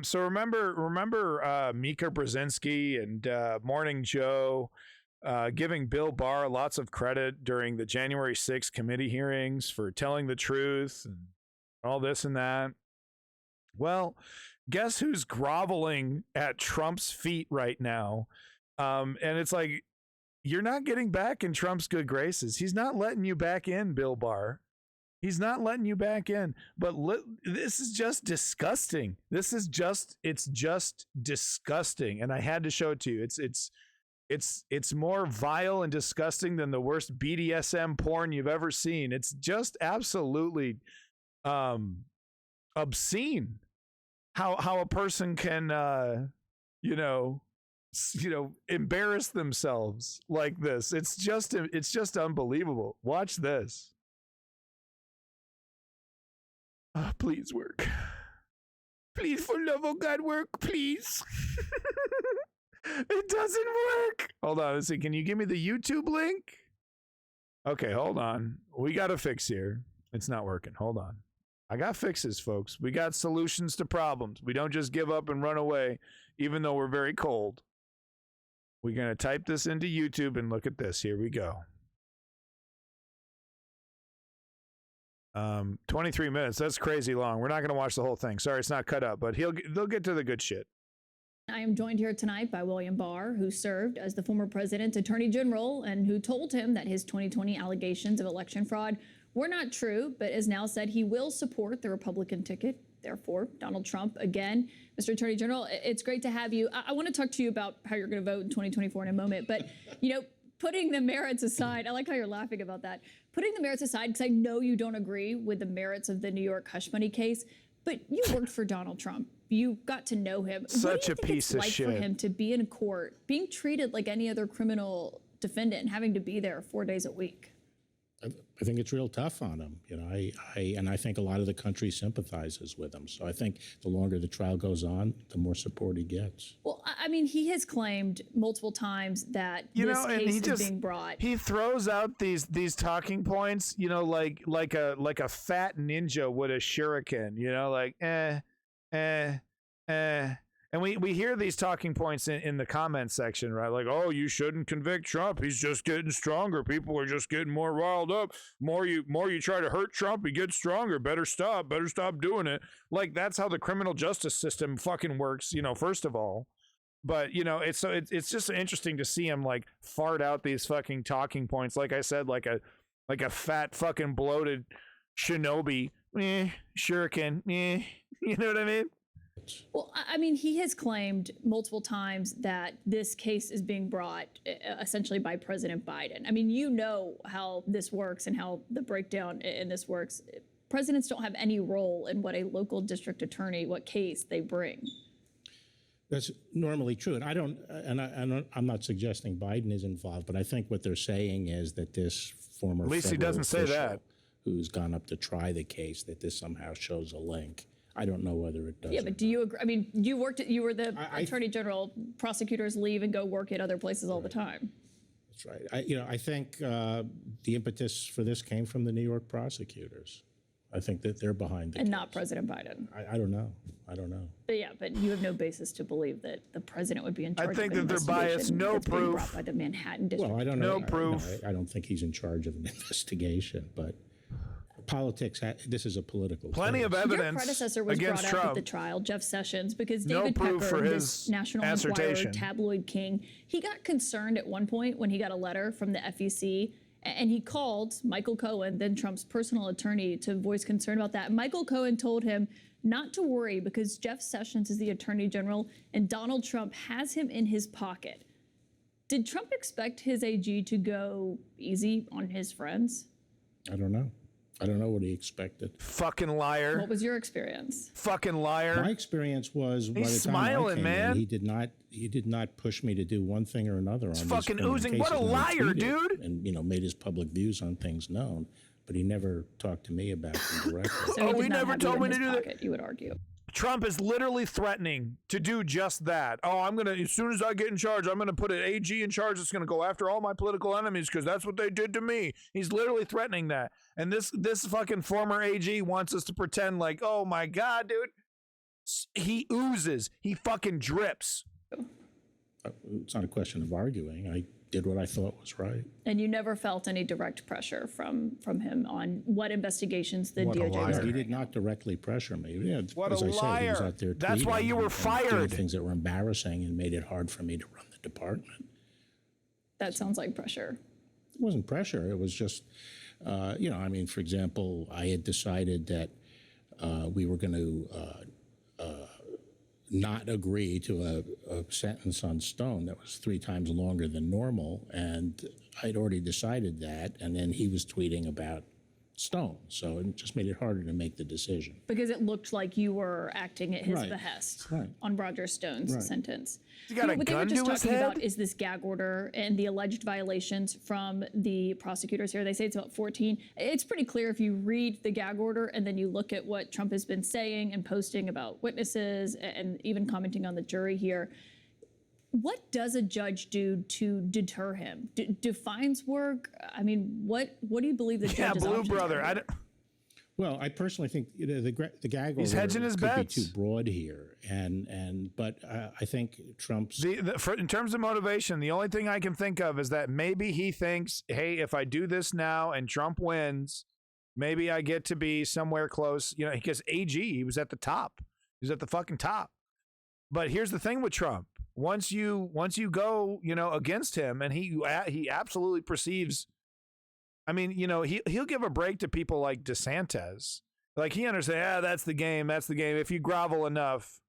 So remember Mika Brzezinski and Morning Joe giving Bill Barr lots of credit during the January 6th committee hearings for telling the truth and all this and that. Well, guess who's groveling at Trump's feet right now? And it's like, you're not getting back in Trump's good graces. He's not letting you back in, Bill Barr. He's not letting you back in. But this is just disgusting. It's just disgusting. And I had to show it to you. It's more vile and disgusting than the worst BDSM porn you've ever seen. It's just absolutely obscene how a person can embarrass themselves like this. It's just unbelievable. Watch this. Please work. Please, for love of God, work, please. It doesn't work. Hold on, let's see. Can you give me the YouTube link? Okay, hold on. We got a fix here. It's not working. Hold on. I got fixes, folks. We got solutions to problems. We don't just give up and run away, even though we're very cold. We're going to type this into YouTube and look at this. Here we go. 23 minutes. That's crazy long. We're not going to watch the whole thing. Sorry, it's not cut up, but they'll get to the good shit. I am joined here tonight by William Barr, who served as the former president's attorney general and who told him that his 2020 allegations of election fraud were not true, but has now said he will support the Republican ticket. Therefore, Donald Trump again. Mr. Attorney General, it's great to have you. I want to talk to you about how you're going to vote in 2024 in a moment, but putting the merits aside, I like how you're laughing about that. Putting the merits aside, because I know you don't agree with the merits of the New York hush money case, but you worked for Donald Trump. You got to know him. Such a piece of shit. For him to be in court, being treated like any other criminal defendant, and having to be there 4 days a week. I think it's real tough on him, I think a lot of the country sympathizes with him. So I think the longer the trial goes on, the more support he gets. Well, I mean, he has claimed multiple times that this case is being brought. He throws out these talking points, like a fat ninja with a shuriken, And we hear these talking points in the comment section, right? Like, oh, you shouldn't convict Trump. He's just getting stronger. People are just getting more riled up. More you try to hurt Trump, he gets stronger. Better stop doing it. Like, that's how the criminal justice system fucking works, first of all. But, it's just interesting to see him like fart out these fucking talking points. Like I said, like a fat fucking bloated shinobi, shuriken, you know what I mean? Well, I mean, he has claimed multiple times that this case is being brought essentially by President Biden. I mean, you know how this works and how the breakdown in this works. Presidents don't have any role in what a local district attorney, what case they bring. That's normally true. And I'm not suggesting Biden is involved, but I think what they're saying is that this former at least he doesn't say that, who's gone up to try the case, that this somehow shows a link. I don't know whether it does. Yeah, but do you agree? I mean, you were the attorney general. Prosecutors leave and go work at other places all the time. That's right. I think the impetus for this came from the New York prosecutors. I think that they're behind the case. Not President Biden. I don't know. But you have no basis to believe that the president would be in charge. I think that they're biased. No proof. Brought by the Manhattan District. Well, I don't know. No proof. I don't think he's in charge of an investigation, but. Politics, this is a political Plenty case. of evidence. Your predecessor was against brought Trump. up at the trial, Jeff Sessions, because No David proof Pecker, for this his National Enquirer assertion. tabloid king, he got concerned at one point when he got a letter from the FEC, and he called Michael Cohen, then Trump's personal attorney, to voice concern about that. Michael Cohen told him not to worry because Jeff Sessions is the attorney general and Donald Trump has him in his pocket. Did Trump expect his AG to go easy on his friends? I don't know. I don't know what he expected. Fucking liar. What was your experience? Fucking liar. My experience was by He's the time smiling, I came man. in, he did not push me to do one thing or another on these fucking criminal oozing. What a cases. liar, He tweeted dude. And made his public views on things known, but he never talked to me about them directly. So he never told me to do that. You would argue. Trump is literally threatening to do just that. Oh, as soon as I get in charge, I'm going to put an AG in charge that's going to go after all my political enemies because that's what they did to me. He's literally threatening that. And this fucking former AG wants us to pretend like, oh my God, dude. He oozes. He fucking drips. It's not a question of arguing. I did what I thought was right. And you never felt any direct pressure from him on what investigations the DOJ was doing? He did not directly pressure me. Yeah, what as a I said, he was liar. out there That's why you were doing fired. things that were embarrassing and made it hard for me to run the department. That sounds like pressure. It wasn't pressure. It was just, for example, I had decided that we were going to not agree to a sentence on Stone that was 3 times longer than normal, and I'd already decided that, and then he was tweeting about Stone, so it just made it harder to make the decision. Because it looked like you were acting at his Right. behest Right. on Roger Stone's Right. sentence. He got a what they were gun just to his talking head? about is this gag order and the alleged violations from the prosecutors here. They say it's about 14. It's pretty clear if you read the gag order and then you look at what Trump has been saying and posting about witnesses and even commenting on the jury here. What does a judge do to deter him? Do fines work? I mean, what do you believe the judge's Blue options Brother. are? Well, I personally think the gag He's order hedging his could bets. be too broad here, but I think Trump's in terms of motivation, the only thing I can think of is that maybe he thinks, hey, if I do this now and Trump wins, maybe I get to be somewhere close. You know, because AG, he was at the top. He was at the fucking top. But here's the thing with Trump: once you go, against him, and he absolutely perceives. I mean, he'll give a break to people like DeSantis. Like, he understands, that's the game. That's the game. If you grovel enough,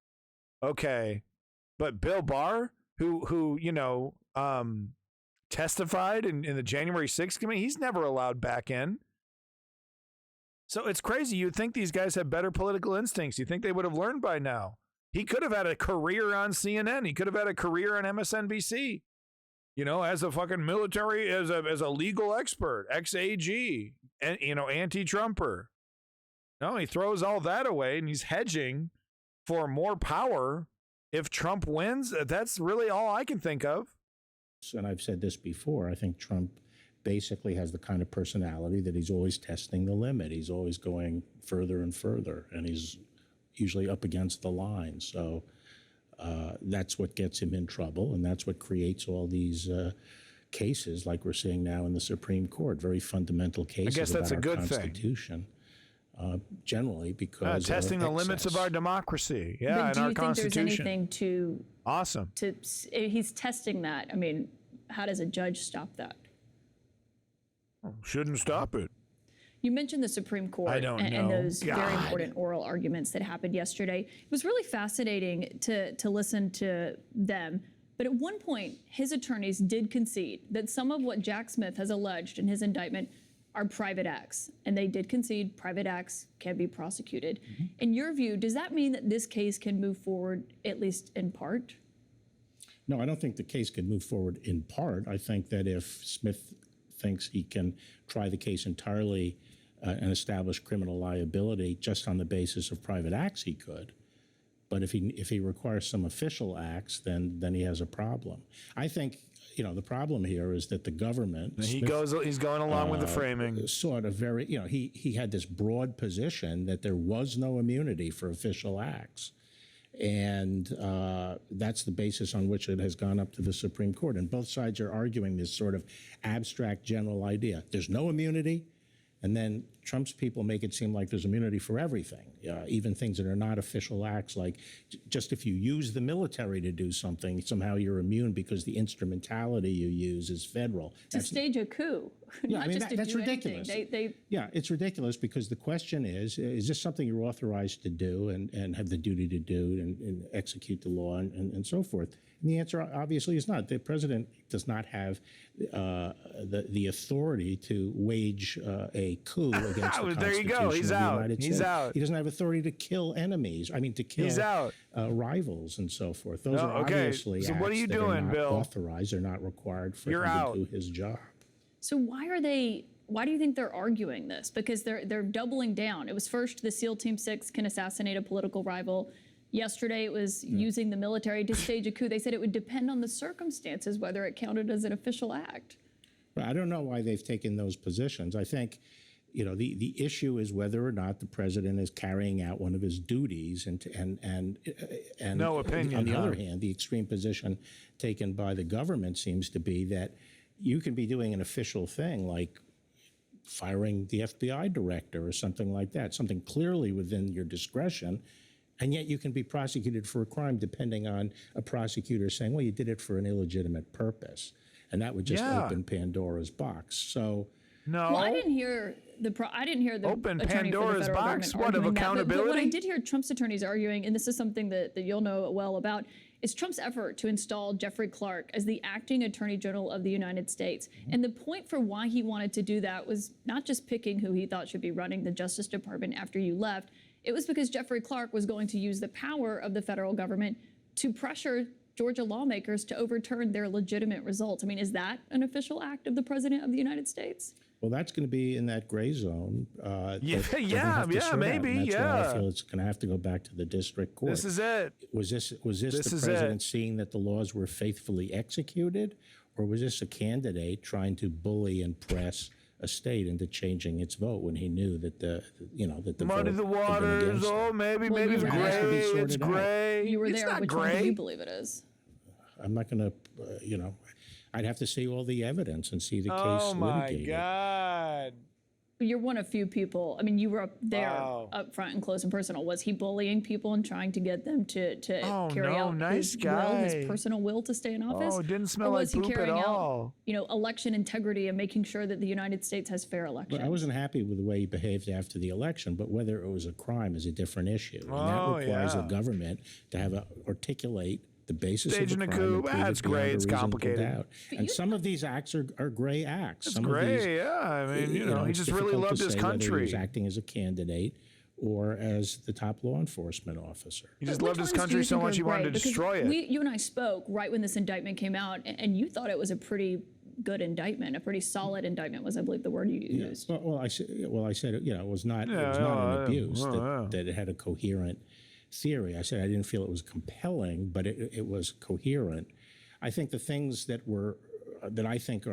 okay. But Bill Barr, who testified in the January 6th committee, he's never allowed back in. So it's crazy. You'd think these guys have better political instincts. You think they would have learned by now. He could have had a career on CNN. He could have had a career on MSNBC. As a fucking military, as a legal expert, ex-AG, and anti-Trumper. No, he throws all that away and he's hedging for more power. If Trump wins, that's really all I can think of. And I've said this before, I think Trump basically has the kind of personality that he's always testing the limit. He's always going further and further, and he's usually up against the line. So that's what gets him in trouble, and that's what creates all these cases like we're seeing now in the Supreme Court, very fundamental cases I guess that's a about our good thing. Constitution, generally because testing the limits of our democracy, and our Constitution. But do you think there's anything to awesome? He's testing that. I mean, how does a judge stop that? Shouldn't stop it. You mentioned the Supreme Court and those very important oral arguments that happened yesterday. It was really fascinating to listen to them. But at one point, his attorneys did concede that some of what Jack Smith has alleged in his indictment are private acts. And they did concede private acts can be prosecuted. Mm-hmm. In your view, does that mean that this case can move forward, at least in part? No, I don't think the case can move forward in part. I think that if Smith thinks he can try the case entirely and establish criminal liability just on the basis of private acts, he could. But if he requires some official acts, then he has a problem. I think the problem here is that the government he's going along with the framing. Sort of very he had this broad position that there was no immunity for official acts. And that's the basis on which it has gone up to the Supreme Court. And both sides are arguing this sort of abstract general idea. There's no immunity. And then Trump's people make it seem like there's immunity for everything, even things that are not official acts, like just if you use the military to do something, somehow you're immune because the instrumentality you use is federal. To stage a coup, yeah, not I mean, just to that's do ridiculous. anything. Yeah, it's ridiculous because the question is this something you're authorized to do and have the duty to do and execute the law and so forth? And the answer obviously is not. The president does not have the authority to wage a coup against the Constitution. There you go. He's out. He's out. He doesn't have authority to kill enemies. I mean, to kill rivals and so forth. Those are obviously so what are you acts doing, that are not Bill? authorized. They're not required for him to do his job. So why do you think they're arguing this? Because they're doubling down. It was first the SEAL Team 6 can assassinate a political rival. Yesterday, it was using the military to stage a coup. They said it would depend on the circumstances whether it counted as an official act. Well, I don't know why they've taken those positions. I think, the issue is whether or not the president is carrying out one of his duties, and no opinion. On the other hand, the extreme position taken by the government seems to be that you can be doing an official thing like firing the FBI director or something like that, something clearly within your discretion. And yet you can be prosecuted for a crime depending on a prosecutor saying, well, you did it for an illegitimate purpose. And that would just open Pandora's box. So Well, I didn't hear I didn't hear the Open attorney Pandora's for the federal box. government What, of arguing that, accountability? but what I did hear Trump's attorneys arguing, and this is something that you'll know well about, is Trump's effort to install Jeffrey Clark as the acting Attorney General of the United States. And the point for why he wanted to do that was not just picking who he thought should be running the Justice Department after you left. It was because Jeffrey Clark was going to use the power of the federal government to pressure Georgia lawmakers to overturn their legitimate results. I mean, is that an official act of the President of the United States? Well, that's going to be in that gray zone. maybe, That's why I feel it's going to have to go back to the district court. This is it. Was this the president seeing that the laws were faithfully executed, or was this a candidate trying to bully and press a state into changing its vote when he knew that the Muddy the waters. Oh, maybe it's gray. It's gray. You were It's there. not Which gray. one do you believe it is? I'm not going to, I'd have to see all the evidence and see the case Oh my litigated. God. You're one of few people. I mean, you were up there, Wow. up front and close and personal. Was he bullying people and trying to get them to carry out nice his personal will to stay in office? Oh, it didn't smell or like was he poop at carrying out, all. election integrity and making sure that the United States has fair elections? But I wasn't happy with the way he behaved after the election, but whether it was a crime is a different issue. And Oh, that requires yeah. the government to articulate the basis Staging of a the crime. coup. and prove That's it beyond gray. a It's reasonable complicated. doubt. And some of these acts are gray acts. It's Some gray, of these, yeah. I mean, he it's just really difficult loved to his say whether he country. was acting as a candidate or as the top law enforcement officer. He just But loved which his ones do country you so think much are he wanted gray? to Because destroy it. You and I spoke right when this indictment came out, and you thought it was a pretty good indictment, a pretty solid indictment was, I believe, the word you used. Well, I said, it was not Yeah, an abuse. yeah. That it had a coherent theory. I said I didn't feel it was compelling, but it was coherent. I think the things that I think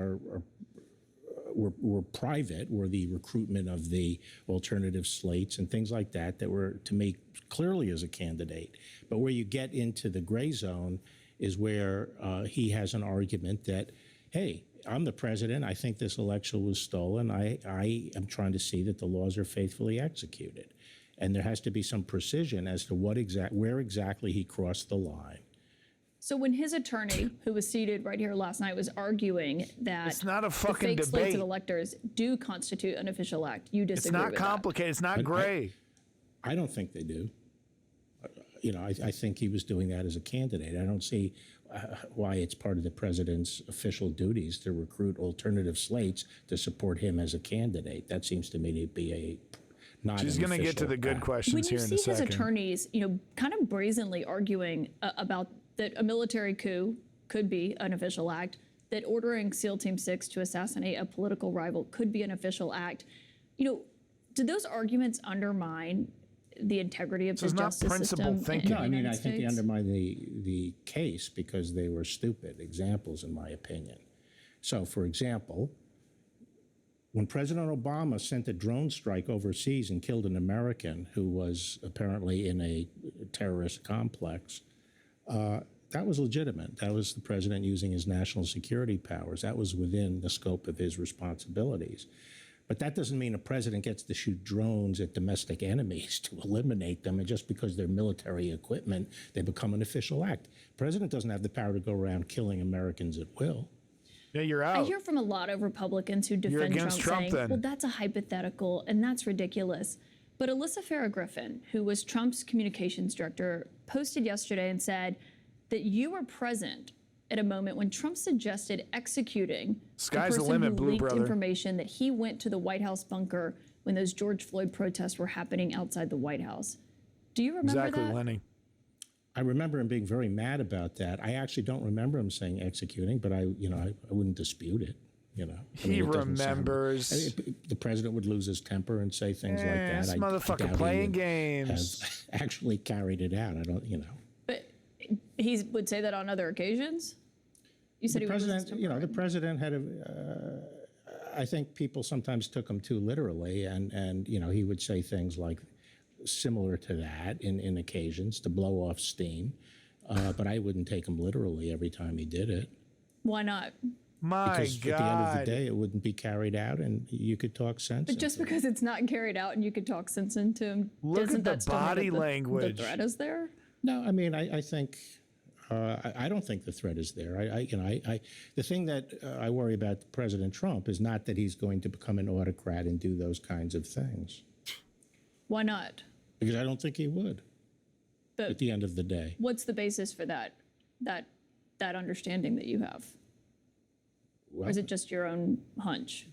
were private were the recruitment of the alternative slates and things like that were to make clearly as a candidate. But where you get into the gray zone is where he has an argument that, hey, I'm the president. I think this election was stolen. I am trying to see that the laws are faithfully executed. And there has to be some precision as to where exactly he crossed the line. So when his attorney, who was seated right here last night, was arguing that It's not a the fucking fake slates debate. of electors do constitute an official act, you disagree It's not with complicated. It's not gray. I don't think they do. I think he was doing that as a candidate. I don't see why it's part of the president's official duties to recruit alternative slates to support him as a candidate. That seems to me to be not. She's going to get to the good questions When here you in see a his second. attorneys, kind of brazenly arguing about that a military coup could be an official act, that ordering SEAL Team 6 to assassinate a political rival could be an official act, do those arguments undermine the integrity of the justice system? No, I mean, I think they undermine the case because they were stupid examples, in my opinion. So, for example, when President Obama sent a drone strike overseas and killed an American who was apparently in a terrorist complex, that was legitimate. That was the president using his national security powers. That was within the scope of his responsibilities. But that doesn't mean a president gets to shoot drones at domestic enemies to eliminate them, and just because they're military equipment, they become an official act. The president doesn't have the power to go around killing Americans at will. Yeah, you're out. I hear from a lot of Republicans who defend Trump saying, then. well, that's a hypothetical and that's ridiculous. But Alyssa Farah Griffin, who was Trump's communications director, posted yesterday and said that you were present at a moment when Trump suggested executing Sky's the the person limit, who Blue leaked brother. information that he went to the White House bunker when those George Floyd protests were happening outside the White House. Do you remember that? Lenny. I remember him being very mad about that. I actually don't remember him saying executing, but I wouldn't dispute it. He remembers. The president would lose his temper and say things like that. This I motherfucker doubt he playing would games. have actually carried it out. I don't, But he would say that on other occasions? You said the he would lose his president, temper. the president had I think people sometimes took him too literally, and he would say things like similar to that in occasions to blow off steam, but I wouldn't take him literally every time he did it. Why not? Because at the end of the day, it wouldn't be carried out, and you could talk sense. But just because it's not carried out and you could talk sense into him, Look doesn't at the that still mean body that language. The threat is there? No, I mean, I think I don't think the threat is there. The thing that I worry about President Trump is not that he's going to become an autocrat and do those kinds of things. Why not? Because I don't think he would. But at the end of the day, what's the basis for that understanding that you have? Well, or is it just your own hunch?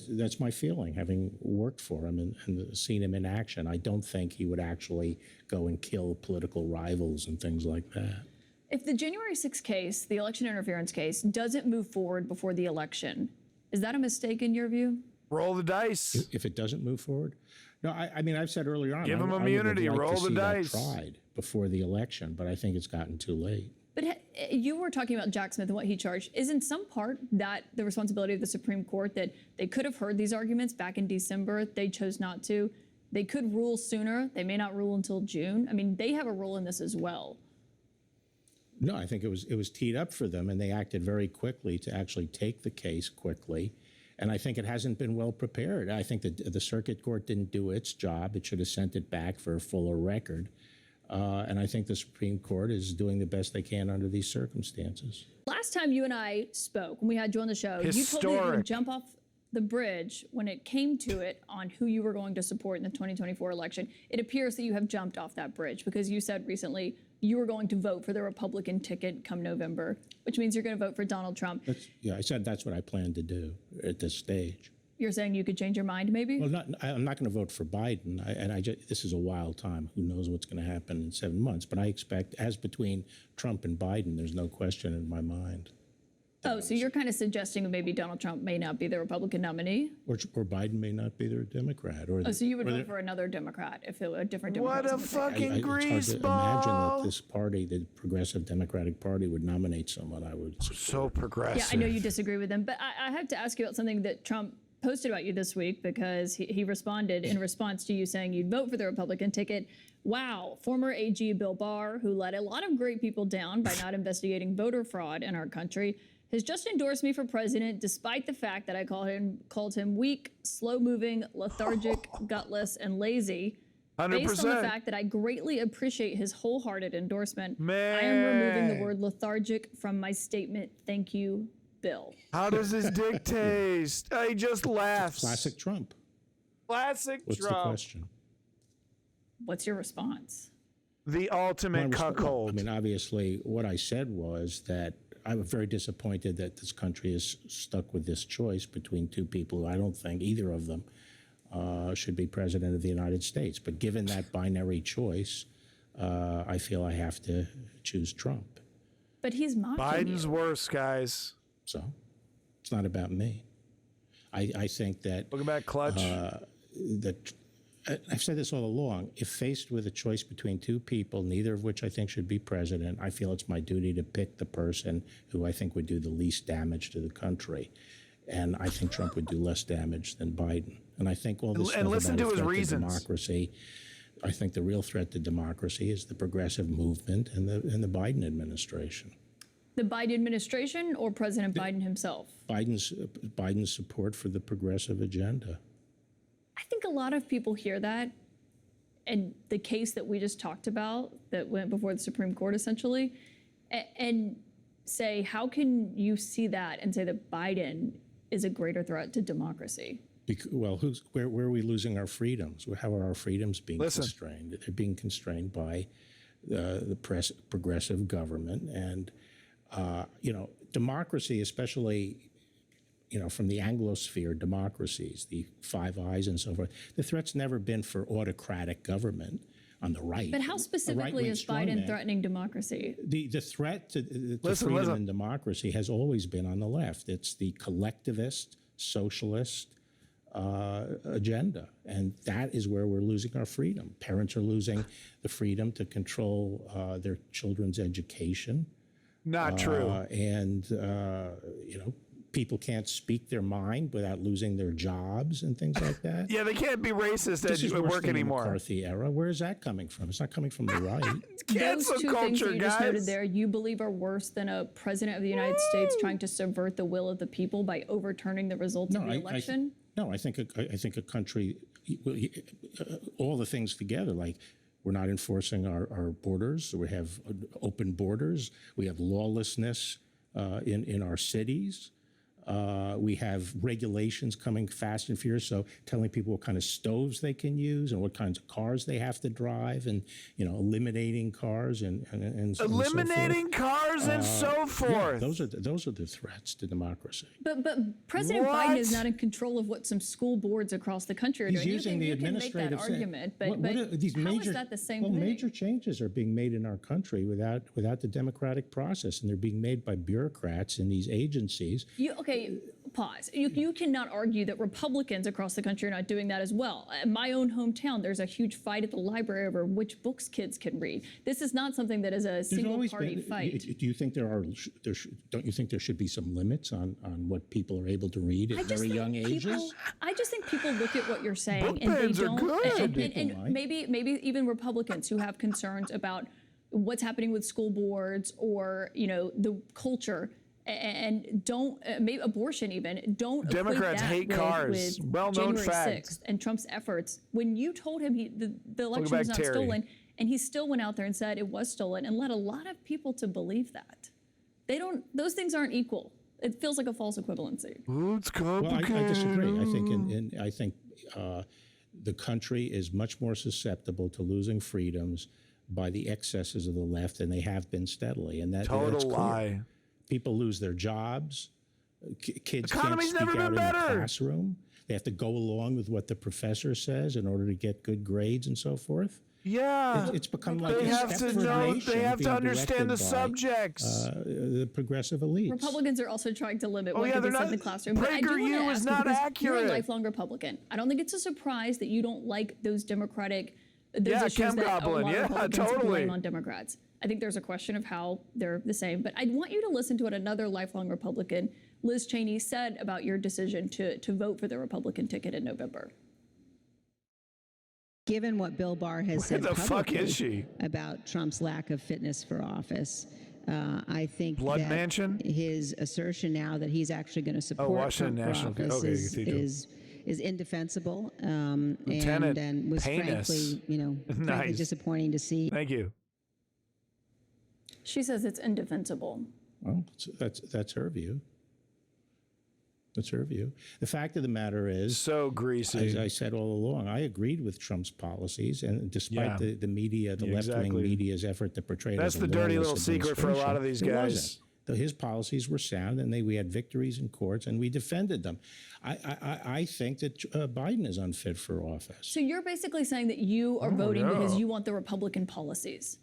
That's my feeling, having worked for him and seen him in action. I don't think he would actually go and kill political rivals and things like that. If the January 6th case, the election interference case, doesn't move forward before the election, is that a mistake in your view? Roll the dice. If it doesn't move forward? No, I mean, I've said earlier on. Give him immunity, roll the dice. Tried before the election, but I think it's gotten too late. But you were talking about Jack Smith and what he charged. Is in some part that the responsibility of the Supreme Court, that they could have heard these arguments back in December. They chose not to. They could rule sooner. They may not rule until June. I mean, they have a role in this as well. No, I think it was teed up for them, and they acted very quickly to actually take the case quickly. And I think it hasn't been well prepared. I think that the circuit court didn't do its job. It should have sent it back for a fuller record. And I think the Supreme Court is doing the best they can under these circumstances. Last time you and I spoke, when we had you on the show, you told me you would jump off the bridge when it came to it on who you were going to support in the 2024 election. It appears that you have jumped off that bridge because you said recently you were going to vote for the Republican ticket come November, which means you're going to vote for Donald Trump. I said that's what I plan to do at this stage. You're saying you could change your mind, maybe? Well, I'm not going to vote for Biden, this is a wild time. Who knows what's going to happen in 7 months? But I expect, as between Trump and Biden, there's no question in my mind. Oh, so you're kind of suggesting that maybe Donald Trump may not be the Republican nominee? Or Biden may not be their Democrat. So you would vote for another Democrat if it were a different Democrat? What a fucking greaseball! It's hard to imagine that this party, the Progressive Democratic Party, would nominate someone I would support. So progressive. Yeah, I know you disagree with him, but I have to ask you about something that Trump posted about you this week, because he responded in response to you saying you'd vote for the Republican ticket. Wow, former AG Bill Barr, who let a lot of great people down by not investigating voter fraud in our country, has just endorsed me for president, despite the fact that I called him weak, slow-moving, lethargic, gutless, and lazy. 100%. Based on the fact that I greatly appreciate his wholehearted endorsement, I am removing the word lethargic from my statement. Thank you, Bill. How does his dick taste? He just laughs. Classic Trump. Classic What's Trump. the question? What's your response? The ultimate cuckold. I mean, obviously, what I said was that I'm very disappointed that this country is stuck with this choice between two people who I don't think either of them should be president of the United States. But given that binary choice, I feel I have to choose Trump. But he's mocking Biden's you. worse, guys. So it's not about me. I think that look at Clutch. That I've said this all along. If faced with a choice between two people, neither of which I think should be president, I feel it's my duty to pick the person who I think would do the least damage to the country. And I think Trump would do less damage than Biden. And I think all this stuff about listen to his threat reasons. to democracy, I think the real threat to democracy is the progressive movement and the Biden administration. The Biden administration or President Biden himself? Biden's support for the progressive agenda. I think a lot of people hear that, and the case that we just talked about that went before the Supreme Court essentially, and say, how can you see that and say that Biden is a greater threat to democracy? Well, where are we losing our freedoms? How are our freedoms being constrained? They're being constrained by the progressive government. And, democracy, especially, from the Anglosphere democracies, the Five Eyes and so forth, the threat's never been for autocratic government on the right. But how specifically is Biden threatening democracy? The threat to freedom and democracy has always been on the left. It's the collectivist, socialist agenda. And that is where we're losing our freedom. Parents are losing the freedom to control their children's education. Not true. And, people can't speak their mind without losing their jobs and things like that. Yeah, they can't be racist at work anymore. The McCarthy era. Where is that coming from? It's not coming from the right. Those two things that you just noted there, you believe are worse than a president of the United States trying to subvert the will of the people by overturning the results of the election? I think a country, all the things together, like We're not enforcing our borders. We have open borders. We have lawlessness in our cities. We have regulations coming fast and furious, so telling people what kind of stoves they can use and what kinds of cars they have to drive, and eliminating cars and eliminating cars and so forth. Yeah, those are the threats to democracy. But President Biden is not in control of what some school boards across the country are doing. He's using the administrative. You can make that argument, but how is that the same thing? Major changes are being made in our country without the democratic process, and they're being made by bureaucrats in these agencies. Pause. You cannot argue that Republicans across the country are not doing that as well. In my own hometown, there's a huge fight at the library over which books kids can read. This is not something that is a single-party fight. Do you think don't you think there should be some limits on what people are able to read at very young ages? I just think people look at what you're saying Book and they bans are don't. good. And maybe even Republicans who have concerns about what's happening with school boards or the culture. And don't, maybe abortion even, don't Democrats hate cars. with Well-known January fact. 6th and Trump's efforts. When you told him the election was not stolen, and he still went out there and said it was stolen and led a lot of people to believe that. Those things aren't equal. It feels like a false equivalency. It's complicated. Well, I disagree. I think the country is much more susceptible to losing freedoms by the excesses of the left than they have been steadily. And that's clear. People lose their jobs. Kids can't speak out in the classroom. They have to go along with what the professor says in order to get good grades and so forth. Yeah, it's become like they have to know. They have to understand the subjects. The progressive elites. Republicans are also trying to limit what can be said in the classroom. PragerU is not accurate. You're a lifelong Republican. I don't think it's a surprise that you don't like those Democratic issues Chem that Goblin. a lot of Republicans totally blame on Democrats. I think there's a question of how they're the same. But I want you to listen to what another lifelong Republican, Liz Cheney, said about your decision to vote for the Republican ticket in November. Given what Bill Barr has said Where the fuck is she? about Trump's lack of fitness for office, I think Blood Mansion? His assertion now that he's actually going to support Trump for office is indefensible and was frankly, frankly disappointing to see. Thank you. She says it's indefensible. Well, that's her view. That's her view. The fact of the matter is, so greasy. As I said all along, I agreed with Trump's policies, and despite the media, the left-wing media's effort to portray it as the dirty little secret for a lot of these guys. His policies were sound, and we had victories in courts, and we defended them. I think that Biden is unfit for office. So you're basically saying that you are voting because you want the Republican policies.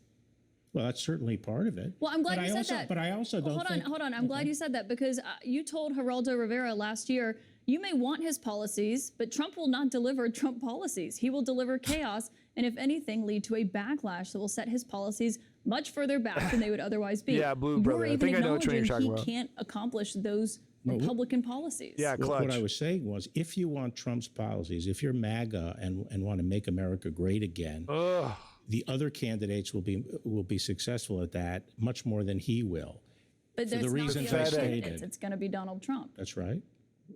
Well, that's certainly part of it. Well, I'm glad you said that. But I also don't Hold on. I'm glad you said that because you told Geraldo Rivera last year, you may want his policies, but Trump will not deliver Trump policies. He will deliver chaos and, if anything, lead to a backlash that will set his policies much further back than they would otherwise be. Yeah, Blue Brother. I think I know what you're talking about. He can't accomplish those Republican policies. Yeah, clutch. What I was saying was, if you want Trump's policies, if you're MAGA and want to make America great again, the other candidates will be successful at that much more than he will. But for the reasons I stated. It's going to be Donald Trump. That's right.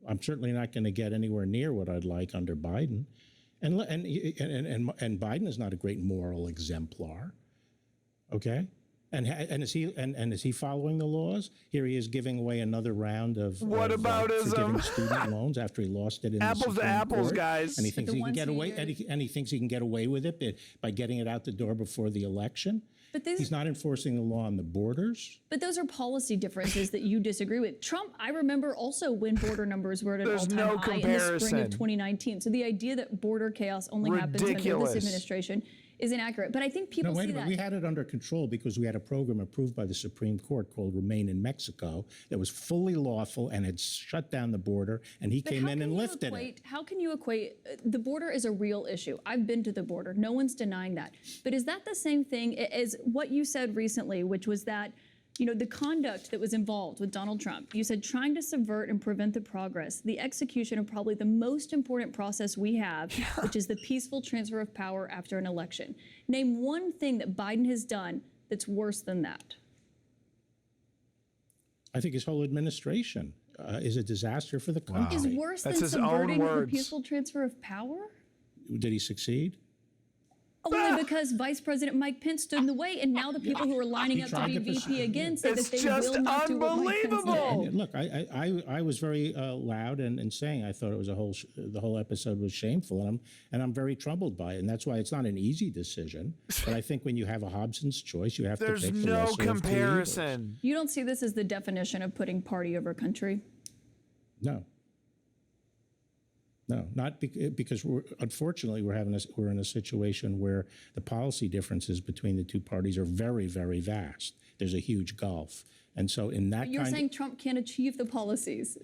I'm certainly not going to get anywhere near what I'd like under Biden, and Biden is not a great moral exemplar. Okay. And is he following the laws? Here he is giving away another round of forgiving student loans after he lost it in apples the to apples, Court. guys. And he thinks he can get away. And he thinks he can get away with it by getting it out the door before the election. But he's not enforcing the law on the borders. But those are policy differences that you disagree with. Trump, I remember also when border numbers were at an all-time high in the spring of 2019. So the idea that border chaos only happens under this administration is inaccurate. But I think people see that. We had it under control because we had a program approved by the Supreme Court called Remain in Mexico that was fully lawful and had shut down the border, and he came in and lifted it. How can you equate, the border is a real issue. I've been to the border. No one's denying that. But is that the same thing as what you said recently, which was that the conduct that was involved with Donald Trump? You said trying to subvert and prevent the progress, the execution of probably the most important process we have, which is the peaceful transfer of power after an election. Name one thing that Biden has done that's worse than that. I think his whole administration is a disaster for the country. Is worse than subverting the peaceful transfer of power? Did he succeed? Only because Vice President Mike Pence stood in the way, and now the people who are lining up to be VP again say that they will not do what Mike Pence did. Look, I was very loud and saying I thought it was the whole episode was shameful, and I'm very troubled by it, and that's why it's not an easy decision. But I think when you have a Hobson's choice, you have to pick the lesser of two evils. There's no comparison. You don't see this as the definition of putting party over country? No. No, not because unfortunately we're in a situation where the policy differences between the two parties are very, very vast. There's a huge gulf, and so in that But you're saying Trump can't achieve the policies.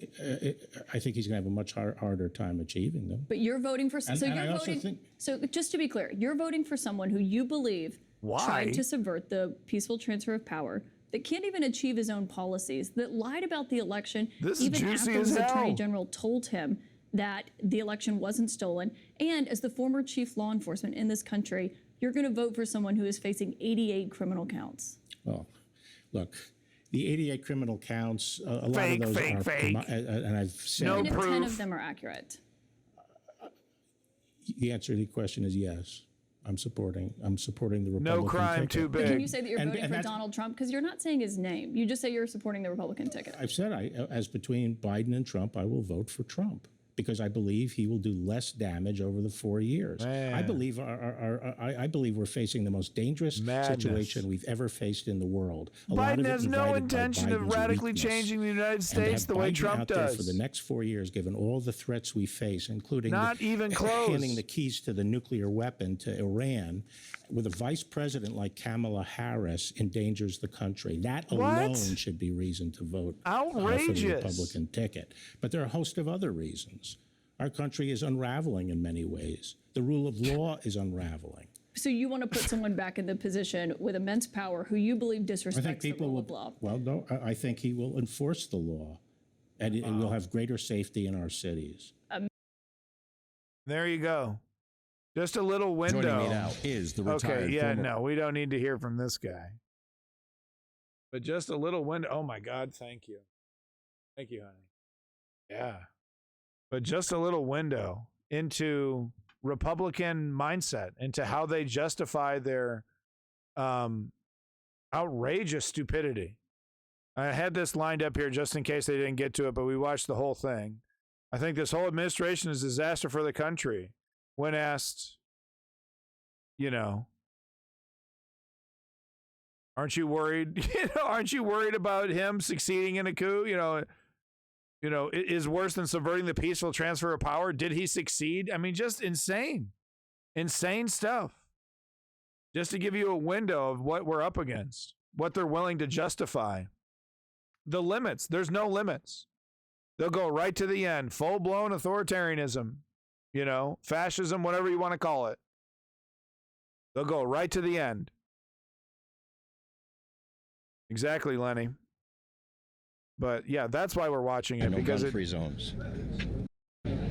I think he's going to have a much harder time achieving them. But you're voting for So just to be clear, you're voting for someone who you believe tried to subvert the peaceful transfer of power, that can't even achieve his own policies, that lied about the election even after his attorney general told him that the election wasn't stolen. And as the former chief law enforcement in this country, you're going to vote for someone who is facing 88 criminal counts. Well, look, the 88 criminal counts, a lot fake, of those fake, are, fake. And I've said No proof. 10 of them are accurate. The answer to the question is yes. I'm supporting the Republican No crime ticket. too big. But can you say that you're voting for Donald Trump? Because you're not saying his name. You just say you're supporting the Republican ticket. I've said as between Biden and Trump, I will vote for Trump, because I believe he will do less damage over the 4 years. Man. I believe I believe we're facing the most dangerous situation we've ever faced in the world. Biden has no intention of radically changing the United States the way Trump does. For the next 4 years, given all the threats we face, including not even close, handing the keys to the nuclear weapon to Iran, with a vice president like Kamala Harris endangers the country. That alone should be reason to vote for the Republican ticket. But there are a host of other reasons. Our country is unraveling in many ways. The rule of law is unraveling. So you want to put someone back in the position with immense power who you believe disrespects the rule of law? Well, no, I think he will enforce the law, and we'll have greater safety in our cities. There you go. Just a little window. Joining me now is the retired no, we don't need to hear from this guy. But just a little window. Oh, my God, thank you. Thank you, honey. Yeah. But just a little window into Republican mindset, into how they justify their outrageous stupidity. I had this lined up here just in case they didn't get to it, but we watched the whole thing. I think this whole administration is a disaster for the country. When asked, aren't you worried? Aren't you worried about him succeeding in a coup? It is worse than subverting the peaceful transfer of power. Did he succeed? I mean, just insane stuff. Just to give you a window of what we're up against, what they're willing to justify. The limits, there's no limits. They'll go right to the end. Full-blown authoritarianism, fascism, whatever you want to call it. They'll go right to the end. Exactly, Lenny. But yeah, that's why we're watching it, because gun-free zones.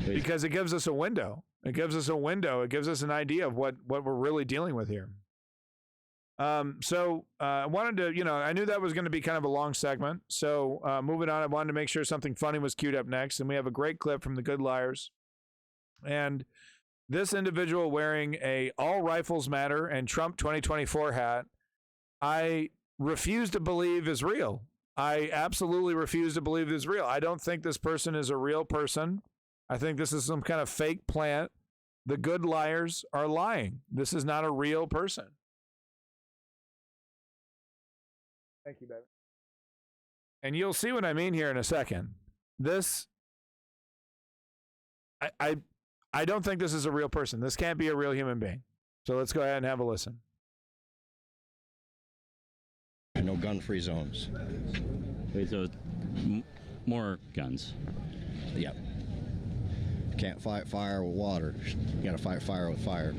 Because it gives us a window. It gives us a window. It gives us an idea of what we're really dealing with here. So I wanted to, I knew that was going to be kind of a long segment. So moving on, I wanted to make sure something funny was queued up next. And we have a great clip from the Good Liars. And this individual wearing a All Rifles Matter and Trump 2024 hat, I refuse to believe is real. I absolutely refuse to believe is real. I don't think this person is a real person. I think this is some kind of fake plant. The Good Liars are lying. This is not a real person. Thank you, baby. And you'll see what I mean here in a second. This, I don't think this is a real person. This can't be a real human being. So let's go ahead and have a listen. No gun-free zones. Wait, so more guns? Yep. Can't fight fire with water. You gotta fight fire with fire.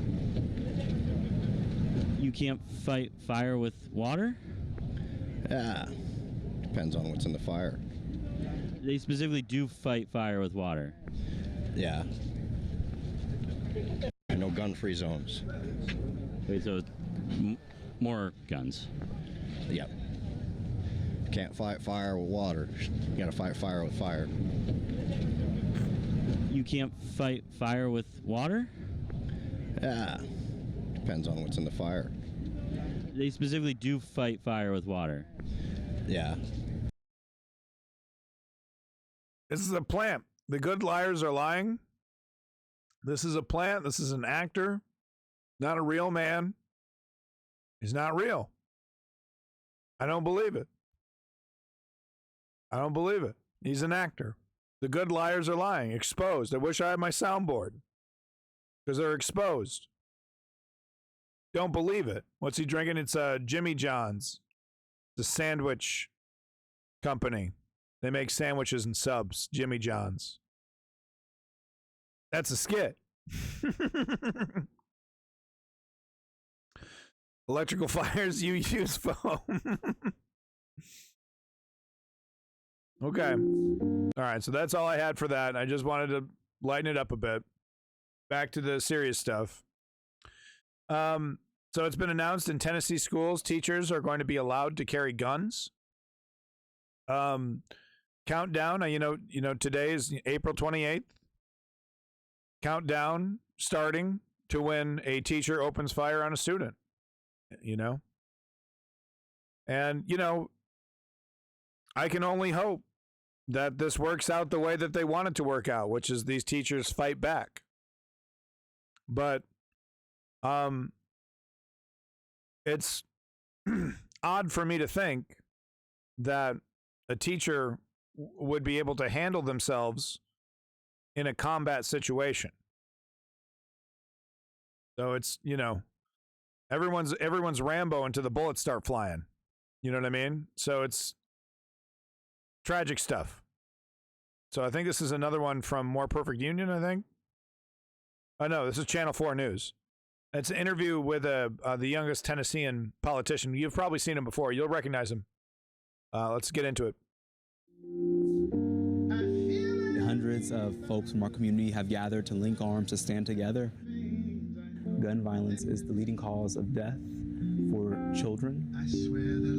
You can't fight fire with water? Yeah. Depends on what's in the fire. They specifically do fight fire with water? Yeah. No gun-free zones. Wait, so more guns? Yep. Can't fight fire with water. You gotta fight fire with fire. You can't fight fire with water? Yeah. Depends on what's in the fire. They specifically do fight fire with water. Yeah. This is a plant. The good liars are lying. This is a plant. This is an actor. Not a real man. He's not real. I don't believe it. I don't believe it. He's an actor. The good liars are lying. Exposed. I wish I had my soundboard. Because they're exposed. Don't believe it. What's he drinking? It's Jimmy John's. The sandwich company. They make sandwiches and subs. Jimmy John's. That's a skit. Electrical fires, you use foam. Okay. All right, so that's all I had for that. I just wanted to lighten it up a bit. Back to the serious stuff. So it's been announced in Tennessee schools, teachers are going to be allowed to carry guns. Countdown, you know, today is April 28th. Countdown starting to when a teacher opens fire on a student, you know. And, you know, I can only hope that this works out the way that they want it to work out, which is these teachers fight back. But it's odd for me to think that a teacher would be able to handle themselves in a combat situation. So it's, you know, everyone's Rambo until the bullets start flying. You know what I mean? So it's tragic stuff. So I think this is another one from More Perfect Union, I think. Oh, no, this is Channel 4 News. It's an interview with the youngest Tennessean politician. You've probably seen him before. You'll recognize him. Let's get into it. Hundreds of folks from our community have gathered to link arms to stand together. Gun violence is the leading cause of death for children.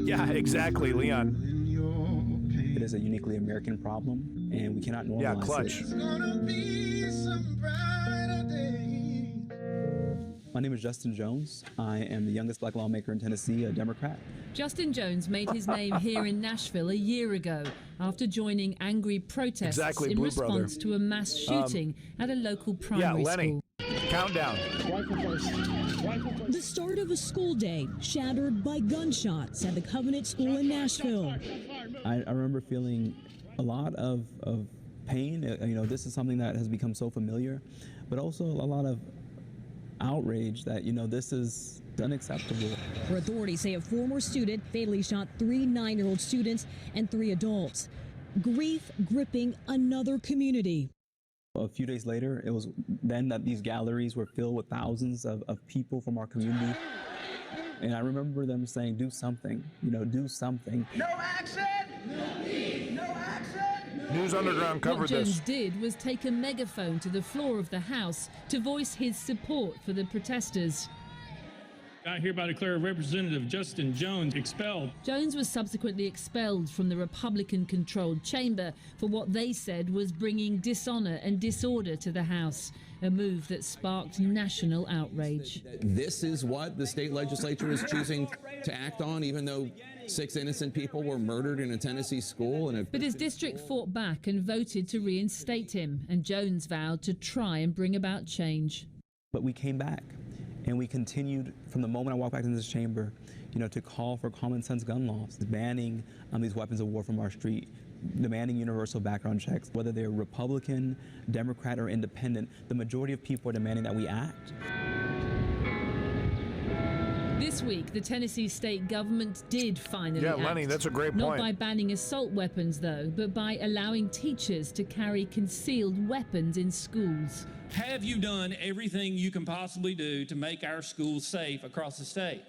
Yeah, exactly, Leon. It is a uniquely American problem, and we cannot normalize yeah, clutch. My name is Justin Jones. I am the youngest black lawmaker in Tennessee, a Democrat. Justin Jones made his name here in Nashville a year ago after joining angry protests in response to a mass shooting at a local primary school. Countdown. The start of a school day shattered by gunshots at the Covenant School in Nashville. I remember feeling a lot of pain. You know, this is something that has become so familiar, but also a lot of outrage that, you know, this is unacceptable. Where authorities say a former student fatally shot 3 9-year-old students and 3 adults. Grief gripping another community. A few days later, it was then that these galleries were filled with thousands of people from our community. And I remember them saying, do something, you know, do something. No action! No peace! No action! News Underground covered this. What Jones this. did was take a megaphone to the floor of the House to voice his support for the protesters. I hereby declare Representative Justin Jones expelled. Jones was subsequently expelled from the Republican-controlled chamber for what they said was bringing dishonor and disorder to the House, a move that sparked national outrage. This is what the state legislature is choosing to act on, even though 6 innocent people were murdered in a Tennessee school. But his district fought back and voted to reinstate him, and Jones vowed to try and bring about change. But we came back. And we continued from the moment I walked back into this chamber, you know, to call for common sense gun laws, banning these weapons of war from our street, demanding universal background checks. Whether they're Republican, Democrat, or independent, the majority of people are demanding that we act. This week, the Tennessee state government did finally act. Lenny, that's a great point. Not by banning assault weapons, though, but by allowing teachers to carry concealed weapons in schools. Have you done everything you can possibly do to make our schools safe across the state?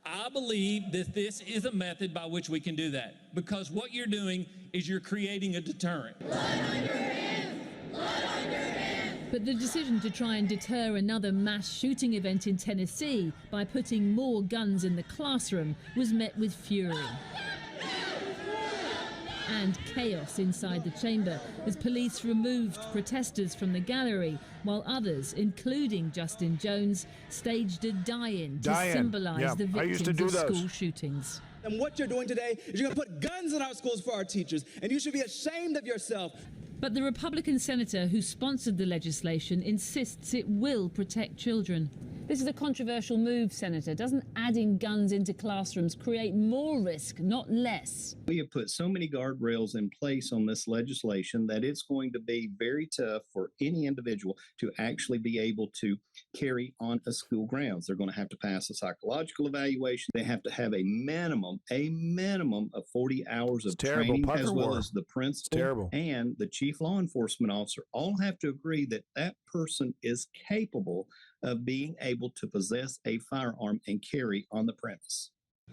I believe that this is a method by which we can do that, because what you're doing is you're creating a deterrent. Blood on your hands! Blood on your hands! But the decision to try and deter another mass shooting event in Tennessee by putting more guns in the classroom was met with fury. and chaos inside the chamber as police removed protesters from the gallery, while others, including Justin Jones, staged a die-in to symbolise the victims of school shootings. And what you're doing today is you're going to put guns in our schools for our teachers, and you should be ashamed of yourself. But the Republican senator who sponsored the legislation insists it will protect children. This is a controversial move, Senator. Doesn't adding guns into classrooms create more risk, not less? We have put so many guardrails in place on this legislation that it's going to be very tough for any individual to actually be able to carry on a school grounds. They're going to have to pass a psychological evaluation. They have to have a minimum of 40 hours of training, as well as the principal and the chief law enforcement officer all have to agree that that person is capable of being able to possess a firearm and carry on the premise.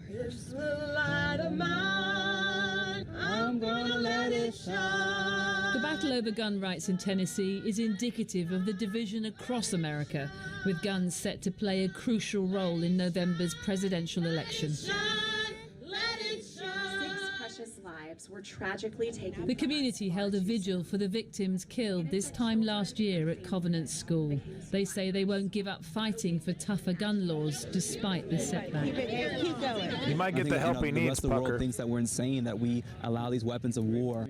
It's the light of mine, I'm gonna let it shine. The battle over gun rights in Tennessee is indicative of the division across America, with guns set to play a crucial role in November's presidential election. Were tragically taken. The community held a vigil for the victims killed this time last year at Covenant School. They say they won't give up fighting for tougher gun laws despite the setback. Keep going. He might get the help he needs, the rest of the world thinks that we're insane, that we allow these weapons of war.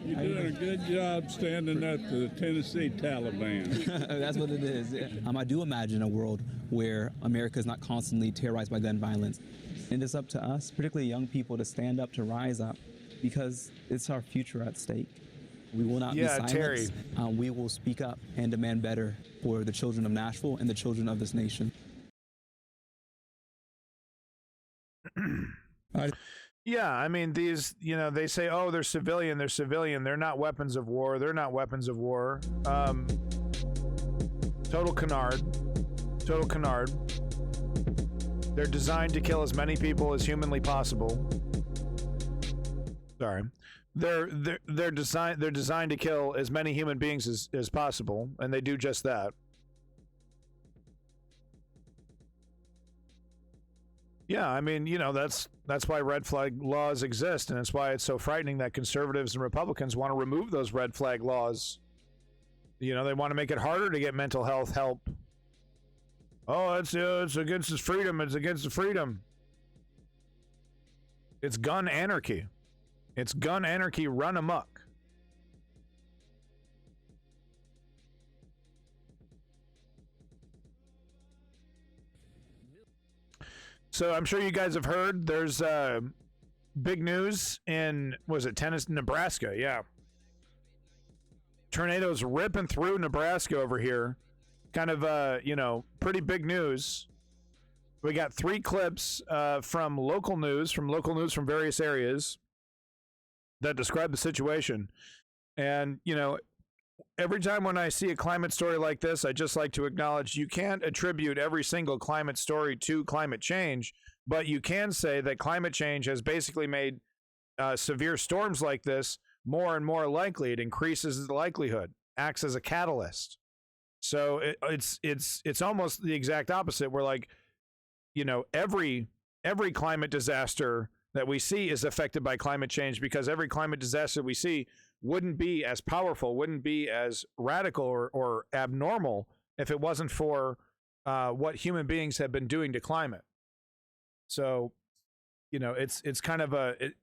You're doing a good job standing up to the Tennessee Taliban. That's what it is. Yeah. I do imagine a world where America is not constantly terrorized by gun violence. And it's up to us, particularly young people, to stand up, to rise up, because it's our future at stake. We will not be silenced. Terry. We will speak up and demand better for the children of Nashville and the children of this nation. Yeah, I mean, these, they say, oh, they're civilian. They're not weapons of war. Total canard. They're designed to kill as many people as humanly possible. Sorry. They're designed to kill as many human beings as possible, and they do just that. Yeah, I mean, that's why red flag laws exist, and it's why it's so frightening that conservatives and Republicans want to remove those red flag laws. They want to make it harder to get mental health help. Oh, it's against his freedom. It's against the freedom. It's gun anarchy. It's gun anarchy run amok. So I'm sure you guys have heard there's big news in, Tennessee, Nebraska? Yeah. Tornadoes ripping through Nebraska over here. Kind of, pretty big news. We got 3 clips from local news from various areas that describe the situation. And, every time when I see a climate story like this, I just like to acknowledge you can't attribute every single climate story to climate change, but you can say that climate change has basically made severe storms like this more and more likely. It increases the likelihood, acts as a catalyst. So it's almost the exact opposite. We're like, every climate disaster that we see is affected by climate change, because every climate disaster we see wouldn't be as powerful, wouldn't be as radical or abnormal if it wasn't for what human beings have been doing to climate. So, it's kind of it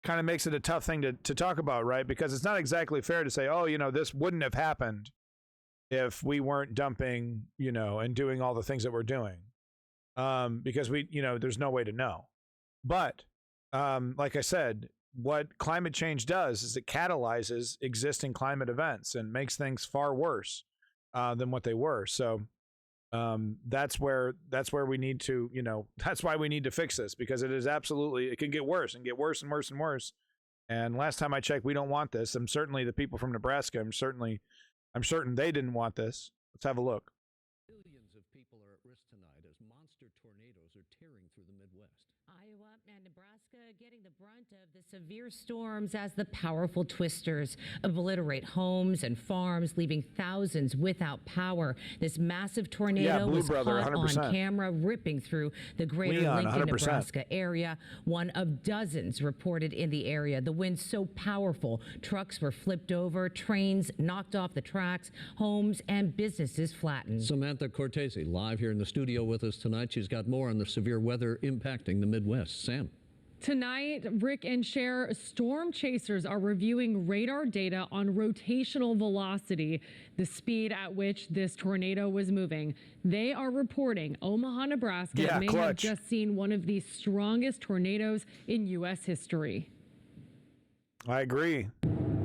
kind of makes it a tough thing to talk about, right? Because it's not exactly fair to say, oh, this wouldn't have happened if we weren't dumping, and doing all the things that we're doing. Because there's no way to know. But like I said, what climate change does is it catalyzes existing climate events and makes things far worse than what they were. So that's where we need to, that's why we need to fix this, because it can get worse and get worse and worse and worse. And last time I checked, we don't want this. I'm certainly the people from Nebraska. I'm certain they didn't want this. Let's have a look. Millions of people are at risk tonight as monster tornadoes are tearing through the Midwest. Iowa and Nebraska getting the brunt of the severe storms as the powerful twisters obliterate homes and farms, leaving thousands without power. This massive tornado was caught 100%. on camera, ripping through the greater Leon, Lincoln, 100%. Nebraska area, one of dozens reported in the area. The wind so powerful, trucks were flipped over, trains knocked off the tracks, homes and businesses flattened. Samantha Cortese live here in the studio with us tonight. She's got more on the severe weather impacting the Midwest. Sam. Tonight, Rick and Cher, storm chasers are reviewing radar data on rotational velocity, the speed at which this tornado was moving. They are reporting Omaha, Nebraska may have just seen one of the strongest tornadoes in U.S. history. I agree.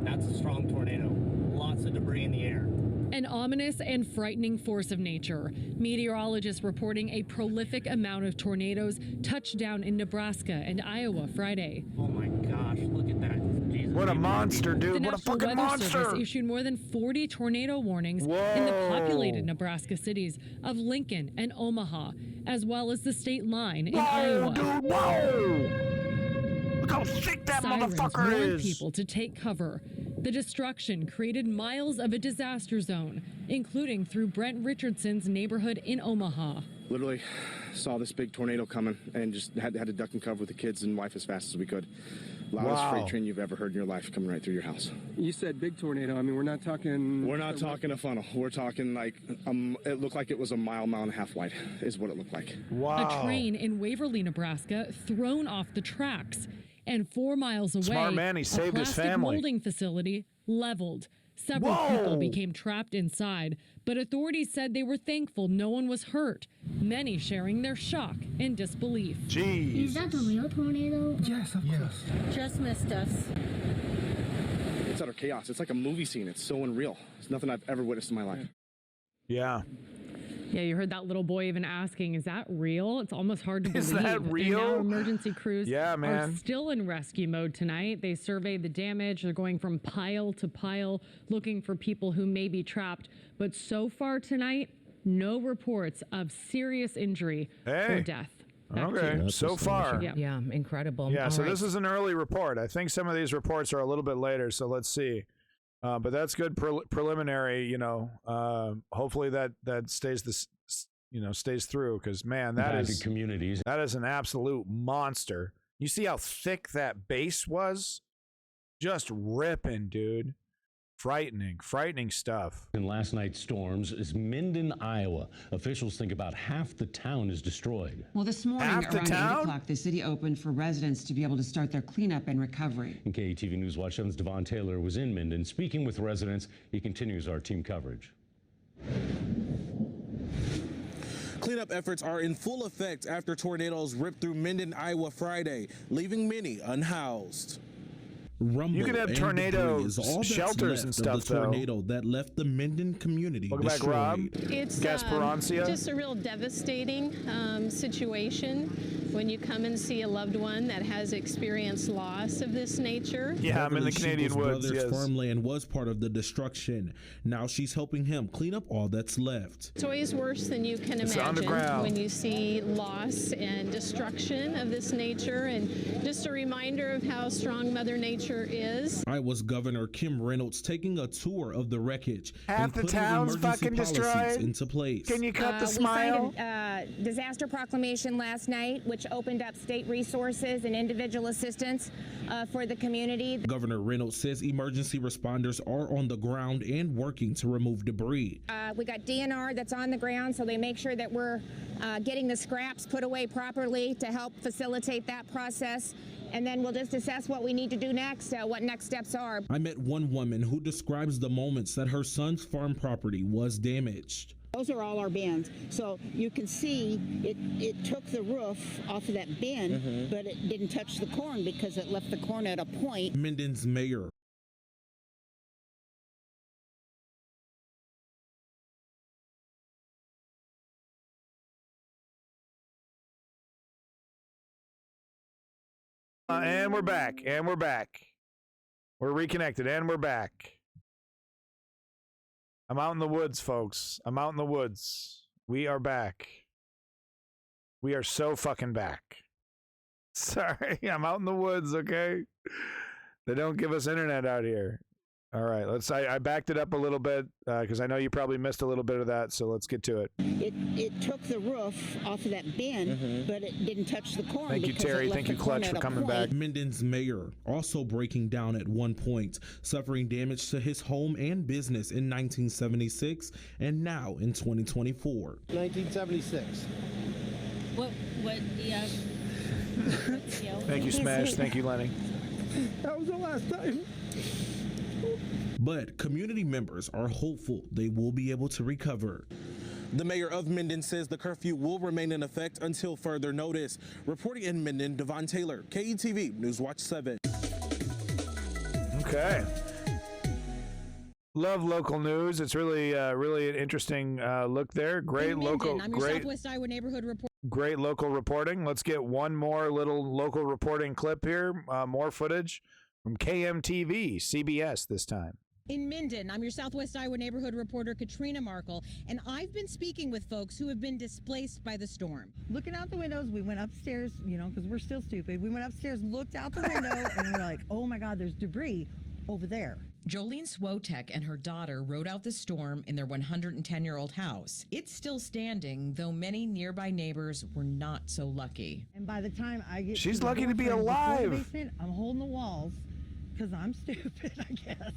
That's a strong tornado. Lots of debris in the air. An ominous and frightening force of nature. Meteorologists reporting a prolific amount of tornadoes touched down in Nebraska and Iowa Friday. Oh my gosh, look at that. Jesus. What a monster, dude. What a fucking Weather monster. Service issued more than 40 tornado warnings in the populated Nebraska cities of Lincoln and Omaha, as well as the state line in Iowa. Dude, whoa! Look how thick that motherfucker warned is. people to take cover. The destruction created miles of a disaster zone, including through Brent Richardson's neighborhood in Omaha. Literally saw this big tornado coming and just had to duck and cover with the kids and wife as fast as we could. Loudest freight train you've ever heard in your life coming right through your house. You said big tornado. I mean, we're not talking... We're not talking a funnel. We're talking like, it looked like it was a mile and a half wide is what it looked like. A train in Waverly, Nebraska, thrown off the tracks. And 4 miles away, Smart man, he saved his plastic family. molding facility leveled. Several people became trapped inside, but authorities said they were thankful no one was hurt, many sharing their shock and disbelief. Jeez. Is that a real tornado? Yes, of course. Just missed us. It's utter chaos. It's like a movie scene. It's so unreal. It's nothing I've ever witnessed in my life. Yeah. Yeah, you heard that little boy even asking, is that real? It's almost hard to believe. Is that real? And now emergency crews man. are still in rescue mode tonight. They surveyed the damage. They're going from pile to pile, looking for people who may be trapped. But so far tonight, no reports of serious injury or death. Okay, so far. Yeah, incredible. Yeah, All so right. this is an early report. I think some of these reports are a little bit later, so let's see. But that's good preliminary, you know. Hopefully that stays stays through, because man, that is an absolute monster. You see how thick that base was? Just ripping, dude. Frightening stuff. In last night's storms is Minden, Iowa. Officials think about half the town is destroyed. Well, this morning around 8 o'clock, the city opened for residents to be able to start their cleanup and recovery. And KETV News Watch 7's Devon Taylor was in Minden speaking with residents. He continues our team coverage. Cleanup efforts are in full effect after tornadoes ripped through Minden, Iowa Friday, leaving many unhoused. You could have tornado shelters and stuff, though. Tornado that left the Minden community Welcome back, Rob. It's just a real devastating situation when you come and see a loved one that has experienced loss of this nature. Yeah, I'm in the Canadian woods. Yes. Farmland was part of the destruction. Now she's helping him clean up all that's left. It's always worse than you can imagine when you see loss and destruction of this nature, and just a reminder of how strong Mother Nature is. Iowa's Governor Kim Reynolds taking a tour of the wreckage. Half the town's fucking destroyed. Into place. Can you cut the smile? We signed a disaster proclamation last night, which opened up state resources and individual assistance for the community. Governor Reynolds says emergency responders are on the ground and working to remove debris. We got DNR that's on the ground, so they make sure that we're getting the scraps put away properly to help facilitate that process. And then we'll just assess what we need to do next, what next steps are. I met one woman who describes the moments that her son's farm property was damaged. Those are all our bins. So you can see it took the roof off of that bin, but it didn't touch the corn because it left the corn at a point. Minden's mayor. And we're back. We're reconnected, and we're back. I'm out in the woods, folks. I'm out in the woods. We are back. We are so fucking back. Sorry, I'm out in the woods, okay? They don't give us internet out here. All right, I backed it up a little bit because I know you probably missed a little bit of that, so let's get to it. It took the roof off of that bin, but it didn't touch the corn. Thank you, Terry. Thank you, Clutch, for coming back. Minden's mayor also breaking down at one point, suffering damage to his home and business in 1976 and now in 2024. 1976. What, yeah. Thank you, Smash. Thank you, Lenny. That was the last time. But community members are hopeful they will be able to recover. The mayor of Minden says the curfew will remain in effect until further notice. Reporting in Minden, Devon Taylor, KETV Newswatch 7. Okay. Love local news. It's really an interesting look there. Great local, I'm your Southwest Iowa neighborhood report. Great local reporting. Let's get one more little local reporting clip here. More footage from KMTV, CBS this time. In Minden, I'm your Southwest Iowa neighborhood reporter, Katrina Markle, and I've been speaking with folks who have been displaced by the storm. Looking out the windows, we went upstairs, because we're still stupid. We went upstairs, looked out the window, and we're like, oh my God, there's debris over there. Jolene Swotek and her daughter rode out the storm in their 110-year-old house. It's still standing, though many nearby neighbors were not so lucky. And by the time I get She's to the lucky to be doorframe before the alive. basement, I'm holding the walls because I'm stupid, I guess.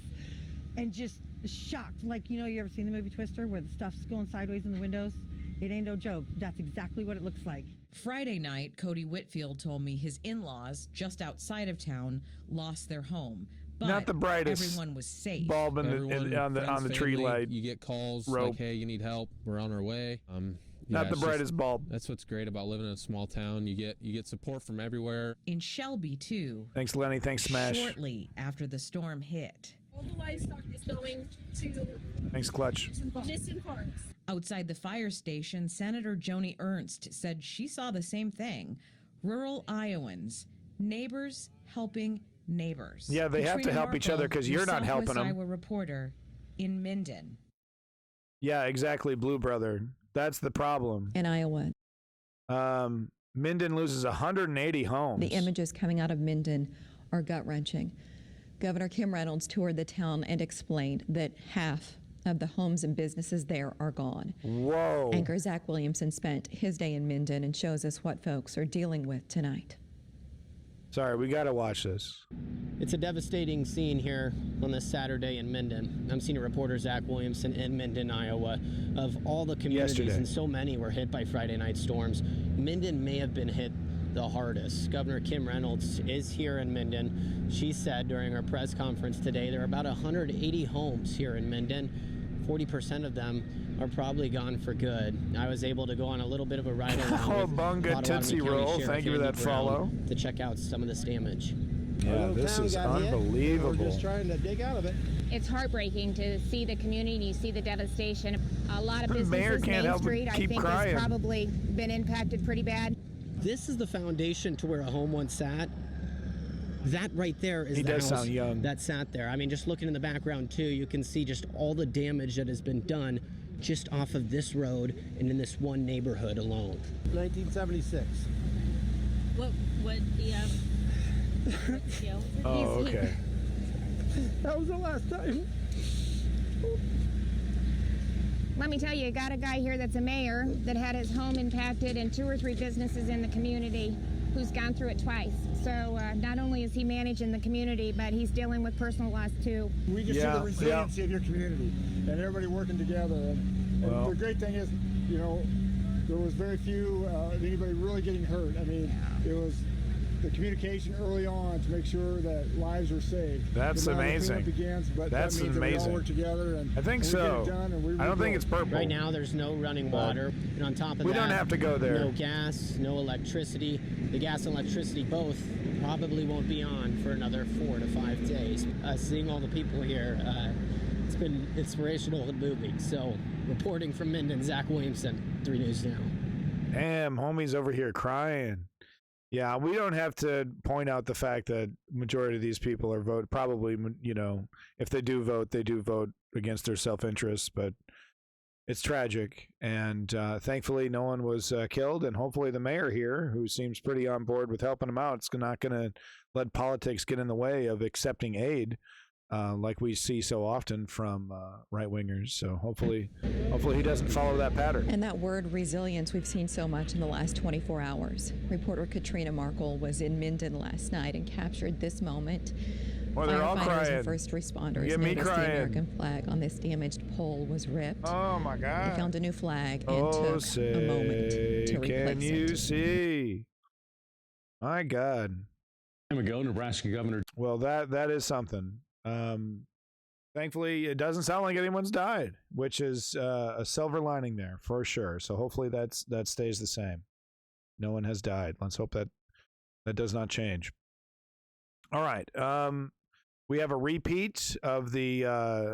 And just shocked. Like, you ever seen the movie Twister where the stuff's going sideways in the windows? It ain't no joke. That's exactly what it looks like. Friday night, Cody Whitfield told me his in-laws, just outside of town, lost their home. But not the brightest everyone was safe. bulb on the tree light. You get calls rope. like, "Hey, you need help? We're on our way." Not the brightest bulb. That's what's great about living in a small town. You get support from everywhere. In Shelby too. Thanks, Lenny. Thanks, Smash. Shortly after the storm hit. All the livestock is going to Thanks, Clutch. distant parks. Outside the fire station, Senator Joni Ernst said she saw the same thing. Rural Iowans, neighbors helping neighbors. Yeah, they have to help each other because you're not helping them. Iowa reporter in Minden. Yeah, exactly, Blue Brother. That's the problem. In Iowa. Minden loses 180 homes. The images coming out of Minden are gut-wrenching. Governor Kim Reynolds toured the town and explained that half of the homes and businesses there are gone. Whoa. Anchor Zach Williamson spent his day in Minden and shows us what folks are dealing with tonight. Sorry, we got to watch this. It's a devastating scene here on this Saturday in Minden. I'm senior reporter Zach Williamson in Minden, Iowa. Of all the communities, and so many were hit by Friday night storms, Minden may have been hit the hardest. Governor Kim Reynolds is here in Minden. She said during her press conference today there are about 180 homes here in Minden. 40% of them are probably gone for good. I was able to go on a little bit of a ride around Oh, Bunga Tootsie Roll. Thank you for that follow. To check out some of this damage. Yeah, this is unbelievable. We're just trying to dig out of it. It's heartbreaking to see the community and you see the devastation. A lot of businesses, mayor can't Main Street, I think, crying. has probably been impacted pretty bad. This is the foundation to where a home once sat. That right there is the house that sat there. I mean, just looking in the background too, you can see just all the damage that has been done just off of this road and in this one neighborhood alone. 1976. What yeah. Oh, okay. That was the last time. Let me tell you, got a guy here that's a mayor that had his home impacted and 2 or 3 businesses in the community who's gone through it twice. So not only is he managing the community, but he's dealing with personal loss too. We just see the resiliency of your community and everybody working together. And the great thing is, there was very few anybody really getting hurt. I mean, it was the communication early on to make sure that lives were saved. That's amazing. Begins, but that's that means amazing. That we all work together and I think so. I don't think it's purple. Right now, there's no running water, and on top of that, we don't have to go there. No gas, no electricity. The gas and electricity both probably won't be on for another 4 to 5 days. Seeing all the people here, it's been inspirational and moving. So, reporting from Minden, Zach Williamson, 3 News Now. Damn, homie's over here crying. Yeah, we don't have to point out the fact that majority of these people are probably, if they do vote against their self-interest. But it's tragic. And thankfully, no one was killed. And hopefully the mayor here, who seems pretty on board with helping him out, is not going to let politics get in the way of accepting aid. Like we see so often from right-wingers. So hopefully he doesn't follow that pattern. And that word resilience we've seen so much in the last 24 hours. Reporter Katrina Markle was in Minden last night and captured this moment. Well, they're all Firefighters crying. and first responders Get me noticed crying. the American flag on this damaged pole was ripped. Oh, my God. They found a new flag and took a moment to replace Can you it. see? My God. Time ago, Nebraska Governor. Well, that is something. Thankfully, it doesn't sound like anyone's died, which is a silver lining there for sure. So hopefully that stays the same. No one has died. Let's hope that does not change. All right. We have a repeat of the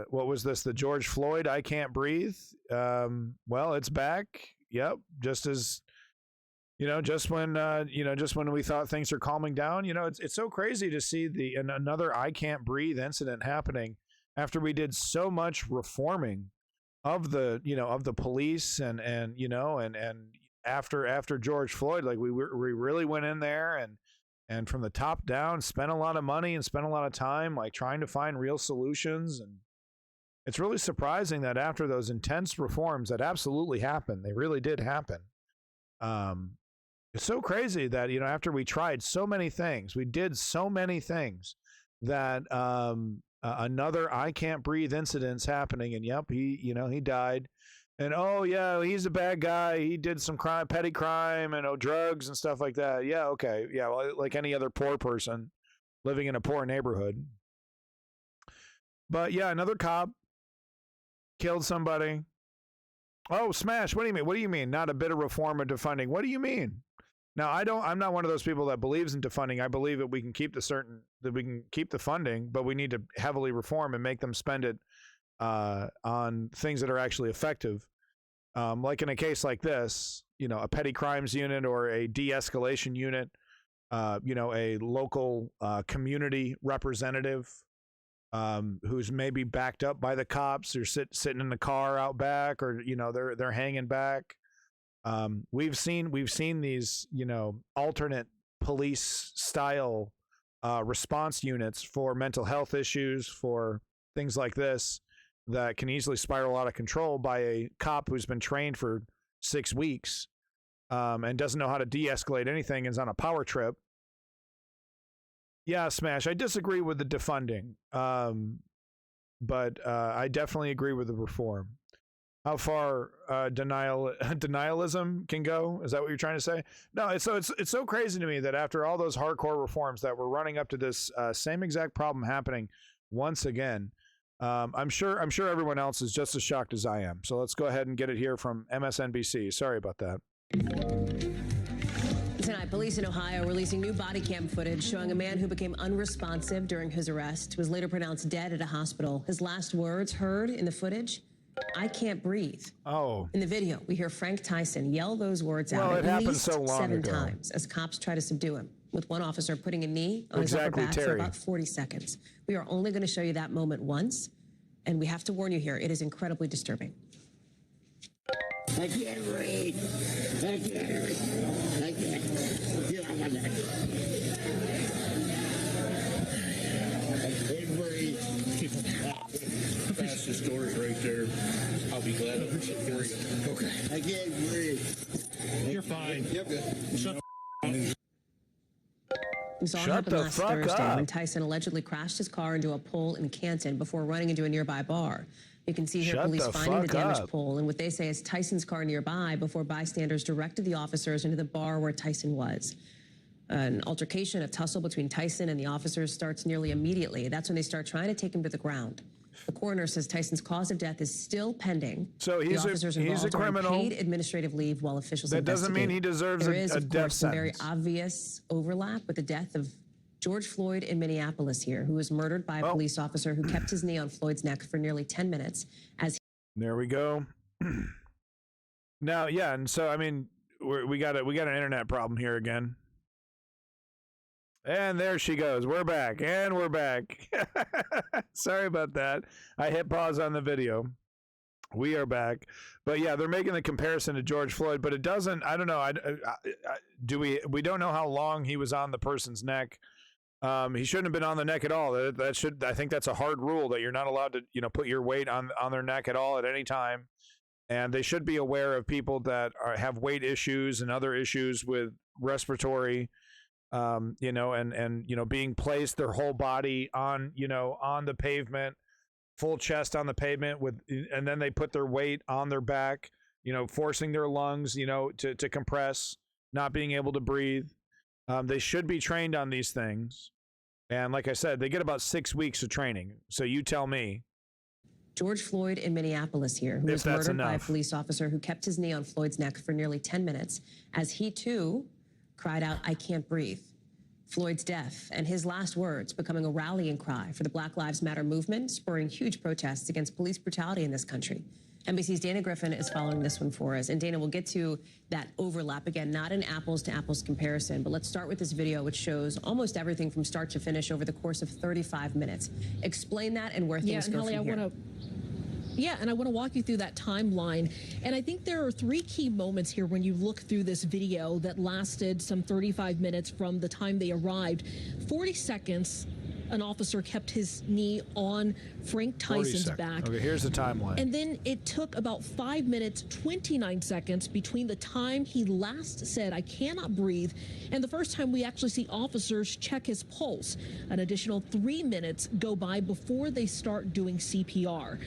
what was this? The George Floyd "I Can't Breathe." Well, it's back. Yep. Just as just when we thought things are calming down, it's so crazy to see another "I Can't Breathe" incident happening after we did so much reforming of the police and after George Floyd, like we really went in there and from the top down spent a lot of money and spent a lot of time like trying to find real solutions. And it's really surprising that after those intense reforms that absolutely happened, they really did happen. It's so crazy that, after we tried so many things, we did so many things that another "I Can't Breathe" incident's happening. And yep, he died. And oh yeah, he's a bad guy. He did some crime, petty crime, and drugs and stuff like that. Yeah, okay, yeah, well, like any other poor person living in a poor neighborhood. But yeah, another cop killed somebody. Oh, smash! What do you mean? What do you mean? Not a bit of reform or defunding? What do you mean? Now, I'm not one of those people that believes in defunding. I believe that we can keep the funding, but we need to heavily reform and make them spend it on things that are actually effective. Like in a case like this, a petty crimes unit or a de-escalation unit, a local community representative who's maybe backed up by the cops or sitting in the car out back, or they're hanging back. We've seen these alternate police style response units for mental health issues, for things like this that can easily spiral out of control by a cop who's been trained for 6 weeks and doesn't know how to de-escalate anything and is on a power trip. Yeah, Smash, I disagree with the defunding, but I definitely agree with the reform. How far denialism can go? Is that what you're trying to say? No, it's so crazy to me that after all those hardcore reforms that were running up to this same exact problem happening once again, I'm sure everyone else is just as shocked as I am. So let's go ahead and get it here from MSNBC. Sorry about that. Tonight, police in Ohio releasing new body cam footage showing a man who became unresponsive during his arrest was later pronounced dead at a hospital. His last words heard in the footage: "I can't breathe." Oh. In the video, we hear Frank Tyson yell those words Well, out it at happened least so long 7 ago. times as cops try to subdue him, with one officer putting a knee on Exactly, his upper back for Terry. about 40 seconds. We are only going to show you that moment once, and we have to warn you here, it is incredibly disturbing. I can't breathe. I can't breathe. I can't. Get on my neck. I can't breathe. That's the story right there. I'll be glad to hear you. Okay. I can't breathe. You're fine. Yep. Shut This all Shut happened the last fuck Thursday up. when Tyson allegedly crashed his car into a pole in Canton before running into a nearby bar. You can see here Shut police the finding the fuck damaged up. pole and what they say is Tyson's car nearby before bystanders directed the officers into the bar where Tyson was. An altercation, a tussle between Tyson and the officers starts nearly immediately. That's when they start trying to take him to the ground. The coroner says Tyson's cause of death is still pending. So he's the officers involved are on criminal. paid administrative leave while officials That doesn't mean investigate. he deserves There a is, of death course, some very sentence. obvious overlap with the death of George Floyd in Minneapolis here, who was murdered by a police officer who kept his knee on Floyd's neck for nearly 10 minutes as There we go. Now, yeah, and so I mean, we got an internet problem here again. And there she goes. We're back, and we're back. Sorry about that. I hit pause on the video. We are back. But yeah, they're making the comparison to George Floyd, but it doesn't, I don't know. We don't know how long he was on the person's neck. He shouldn't have been on the neck at all. I think that's a hard rule that you're not allowed to, put your weight on their neck at all at any time. And they should be aware of people that have weight issues and other issues with respiratory, and being placed their whole body on the pavement, full chest on the pavement and then they put their weight on their back, forcing their lungs, to compress, not being able to breathe. They should be trained on these things. And like I said, they get about 6 weeks of training. So you tell me. George Floyd in Minneapolis here, who was murdered by a police officer who kept his knee on Floyd's neck for nearly 10 minutes as he too cried out, "I can't breathe." Floyd's death and his last words becoming a rallying cry for the Black Lives Matter movement, spurring huge protests against police brutality in this country. NBC's Dana Griffin is following this one for us. And Dana, we'll get to that overlap again, not an apples to apples comparison, but let's start with this video, which shows almost everything from start to finish over the course of 35 minutes. Explain that and where things go from here. Yeah, and I want to walk you through that timeline. And I think there are 3 key moments here when you look through this video that lasted some 35 minutes from the time they arrived. 40 seconds, an officer kept his knee on Frank Tyson's back. Okay, here's the timeline. And then it took about 5 minutes, 29 seconds between the time he last said, "I cannot breathe," and the first time we actually see officers check his pulse. An additional 3 minutes go by before they start doing CPR.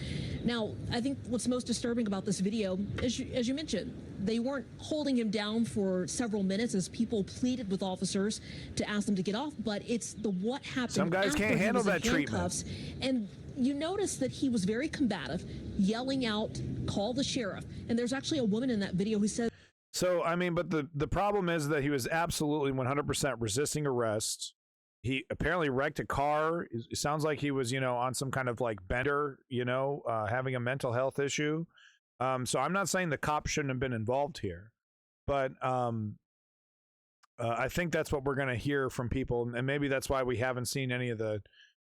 Now, I think what's most disturbing about this video, as you mentioned, they weren't holding him down for several minutes as people pleaded with officers to ask them to get off, but it's the what happened. Some guys can't handle that treatment. And you notice that he was very combative, yelling out, "Call the sheriff." And there's actually a woman in that video who said. So, I mean, but the problem is that he was absolutely 100% resisting arrest. He apparently wrecked a car. It sounds like he was, on some kind of like bender, having a mental health issue. So I'm not saying the cops shouldn't have been involved here, but I think that's what we're going to hear from people. And maybe that's why we haven't seen any of the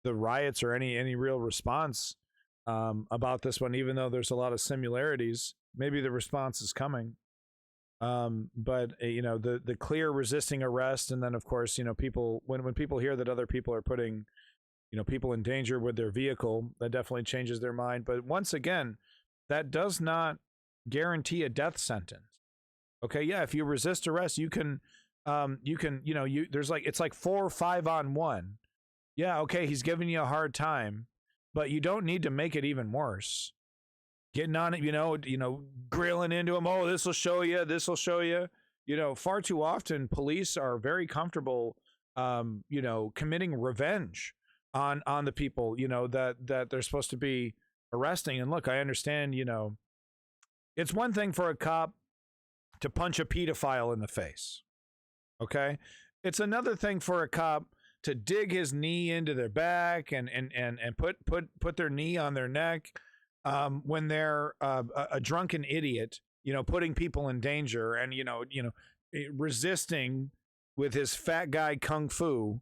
riots or any real response about this one, even though there's a lot of similarities. Maybe the response is coming. But the clear resisting arrest, and then of course, people when people hear that other people are putting, people in danger with their vehicle, that definitely changes their mind. But once again, that does not guarantee a death sentence. Okay, yeah, if you resist arrest, you can there's like it's like 4 or 5 on 1. Yeah, okay, he's giving you a hard time, but you don't need to make it even worse. Getting on it, grilling into him. Oh, this will show you. This will show you. Far too often, police are very comfortable, committing revenge on the people, that they're supposed to be arresting. And look, I understand, it's one thing for a cop to punch a pedophile in the face. Okay, it's another thing for a cop to dig his knee into their back and put their knee on their neck. When they're a drunken idiot, putting people in danger and, resisting with his fat guy kung fu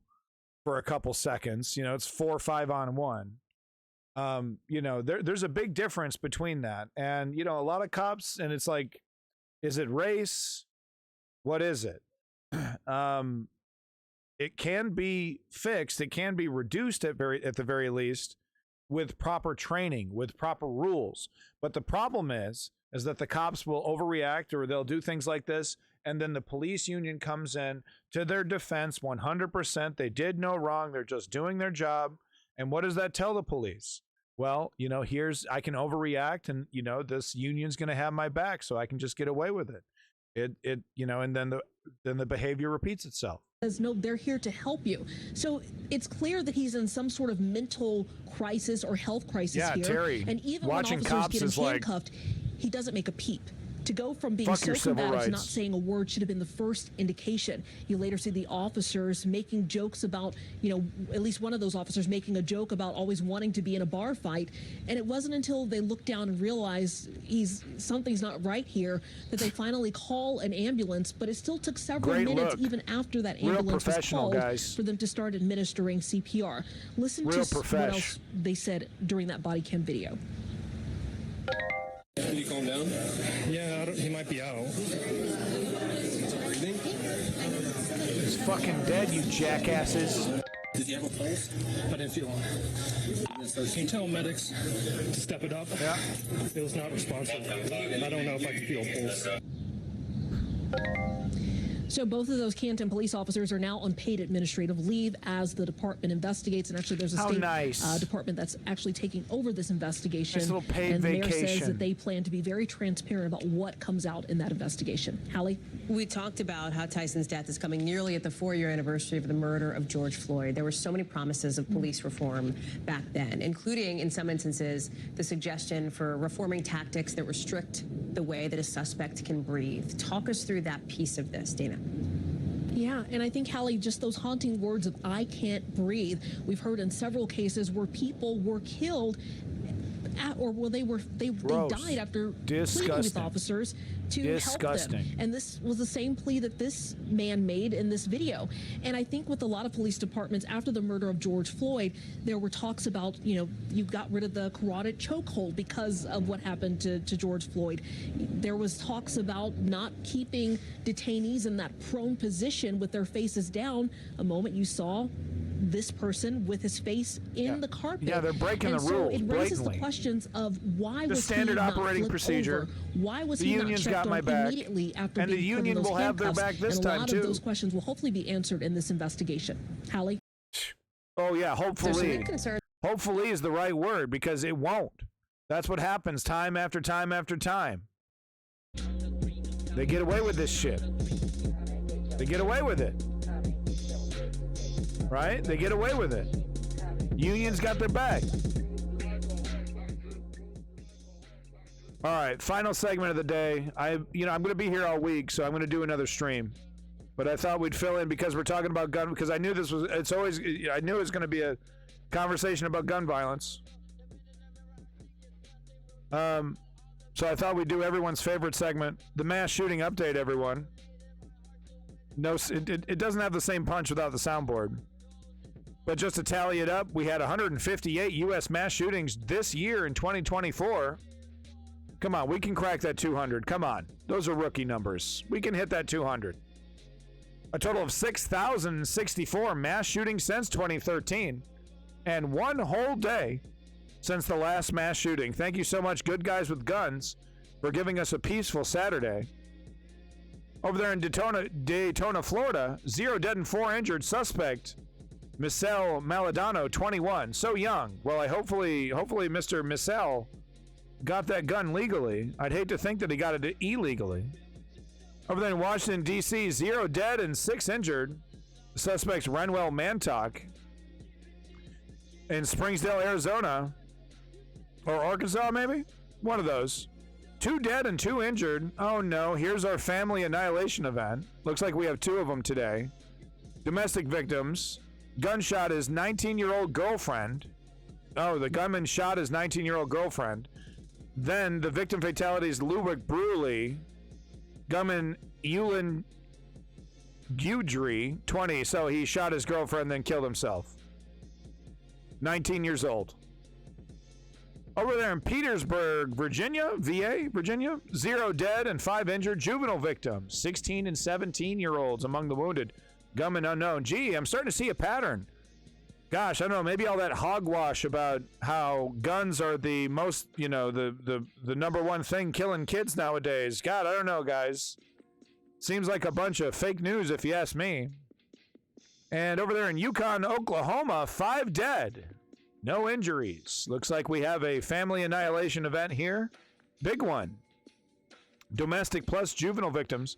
for a couple seconds, it's 4 or 5 on 1. There's a big difference between that. And, a lot of cops, and it's like, is it race? What is it? It can be fixed. It can be reduced at the very least, with proper training, with proper rules. But the problem is that the cops will overreact, or they'll do things like this, and then the police union comes in to their defense 100%. They did no wrong. They're just doing their job. And what does that tell the police? Well, I can overreact, and this union's going to have my back, so I can just get away with it. And then the behavior repeats itself. No, they're here to help you. So it's clear that he's in some sort of mental crisis or health crisis here. Terry, and even watching when cops officers is get him handcuffed, he doesn't make a peep. To go from being so combative to not saying a word should have been the first indication. You later see the officers making jokes about, at least one of those officers making a joke about always wanting to be in a bar fight. And it wasn't until they looked down and realized something's not right here that they finally call an ambulance. But it still took several minutes even after that ambulance was called for them to start administering CPR. Listen to what else they said during that body cam video. Did he calm down? Yeah, he might be out. Breathing? He's fucking dead, you jackasses. Did he have a pulse? I didn't feel one. Can you tell medics to step it up? Yeah. It was not responsive. I don't know if I can feel a pulse. So both of those Canton police officers are now on paid administrative leave as the department investigates. And actually, there's a state department that's actually taking over this investigation. Nice little paid and the mayor vacation. says that they plan to be very transparent about what comes out in that investigation. Hallie? We talked about how Tyson's death is coming nearly at the 4-year anniversary of the murder of George Floyd. There were so many promises of police reform back then, including, in some instances, the suggestion for reforming tactics that restrict the way that a suspect can breathe. Talk us through that piece of this, Dana. Yeah, and I think, Hallie, just those haunting words of "I can't breathe," we've heard in several cases where people were killed or well, they died after pleading with officers to help them. And this was the same plea that this man made in this video. And I think with a lot of police departments after the murder of George Floyd, there were talks about, you got rid of the carotid chokehold because of what happened to George Floyd. There was talks about not keeping detainees in that prone position with their faces down. A moment you saw this person with his face in the carpet. Yeah, they're breaking the rules it raises blatantly. the questions of why was standard he not operating flipped procedure. over? Why was The he union's not checked got my on back. immediately after And the being put in union those will have their handcuffs? back this and time, a lot too. of those questions will hopefully be answered in this investigation. Hallie? Oh, yeah, hopefully. Concern. Hopefully is the right word, because it won't. That's what happens time after time after time. They get away with this shit. They get away with it. Right? They get away with it. Unions got their back. All right, final segment of the day. I'm going to be here all week, so I'm going to do another stream. But I thought we'd fill in because we're talking about gun, because I knew I knew it was going to be a conversation about gun violence. So I thought we'd do everyone's favorite segment, the mass shooting update, everyone. No, it doesn't have the same punch without the soundboard. But just to tally it up, we had 158 U.S. mass shootings this year in 2024. Come on, we can crack that 200. Come on. Those are rookie numbers. We can hit that 200. A total of 6,064 mass shootings since 2013. And one whole day since the last mass shooting. Thank you so much, Good Guys with Guns, for giving us a peaceful Saturday. Over there in Daytona, Florida, 0 dead and 4 injured. Suspect, Michelle Maladano, 21. So young. Well, hopefully Mr. Michelle got that gun legally. I'd hate to think that he got it illegally. Over there in Washington, D.C., 0 dead and 6 injured. Suspects Renwell Mantock. In Springsdale, Arizona, or Arkansas, maybe? One of those. 2 dead and 2 injured. Oh no, here's our family annihilation event. Looks like we have 2 of them today. Domestic victims. Gunshot his 19-year-old girlfriend. Oh, the gunman shot his 19-year-old girlfriend. Then the victim fatalities, Lubrick Bruley. Gunman Eulin Guidry, 20. So he shot his girlfriend, then killed himself. 19 years old. Over there in Petersburg, Virginia, VA, Virginia, 0 dead and 5 injured juvenile victims. 16 and 17-year-olds among the wounded. Gunman unknown. Gee, I'm starting to see a pattern. Gosh, I don't know, maybe all that hogwash about how guns are the most, the number one thing killing kids nowadays. God, I don't know, guys. Seems like a bunch of fake news if you ask me. And over there in Yukon, Oklahoma, 5 dead. No injuries. Looks like we have a family annihilation event here. Big one. Domestic plus juvenile victims.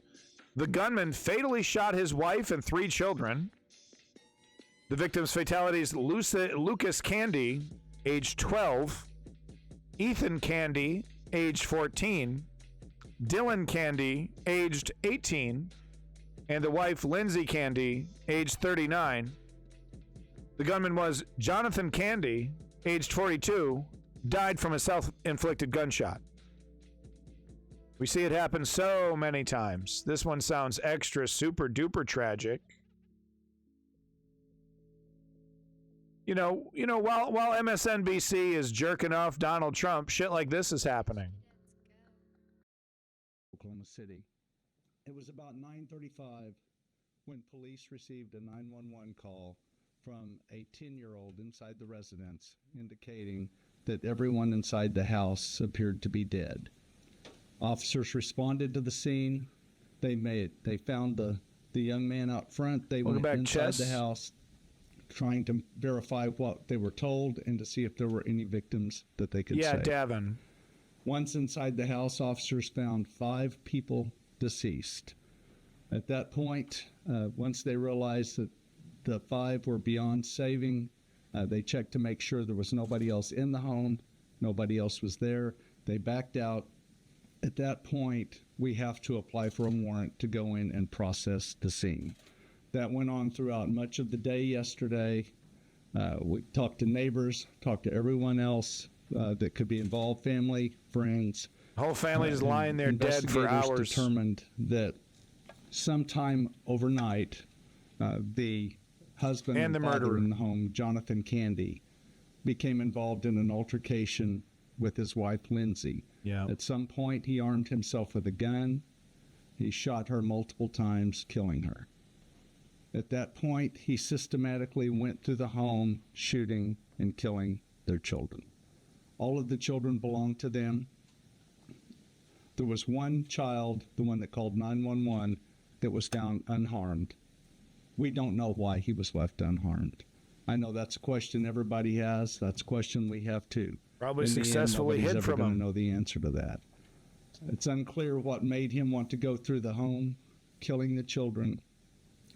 The gunman fatally shot his wife and 3 children. The victims' fatalities, Lucas Candy, age 12. Ethan Candy, age 14. Dylan Candy, aged 18. And the wife, Lindsay Candy, age 39. The gunman was Jonathan Candy, aged 42, died from a self-inflicted gunshot. We see it happen so many times. This one sounds extra super duper tragic. While MSNBC is jerking off Donald Trump, shit like this is happening. Oklahoma City. It was about 9:35 when police received a 911 call from a 10-year-old inside the residence indicating that everyone inside the house appeared to be dead. Officers responded to the scene. They found the young man out front. They went inside the house trying to verify what they were told and to see if there were any victims that they could save. Davin. Once inside the house, officers found 5 people deceased. At that point, once they realized that the 5 were beyond saving, they checked to make sure there was nobody else in the home. Nobody else was there. They backed out. At that point, we have to apply for a warrant to go in and process the scene. That went on throughout much of the day yesterday. We talked to neighbors, talked to everyone else that could be involved, family, friends. Whole family is lying there dead for hours. Investigators determined that sometime overnight, the husband and father in the home, Jonathan Candy, became involved in an altercation with his wife, Lindsay. At some point, he armed himself with a gun. He shot her multiple times, killing her. At that point, he systematically went through the home, shooting and killing their children. All of the children belonged to them. There was one child, the one that called 911, that was found unharmed. We don't know why he was left unharmed. I know that's a question everybody has. That's a question we have too. Probably successfully hid from him. Nobody's ever going to know the answer to that. It's unclear what made him want to go through the home, killing the children,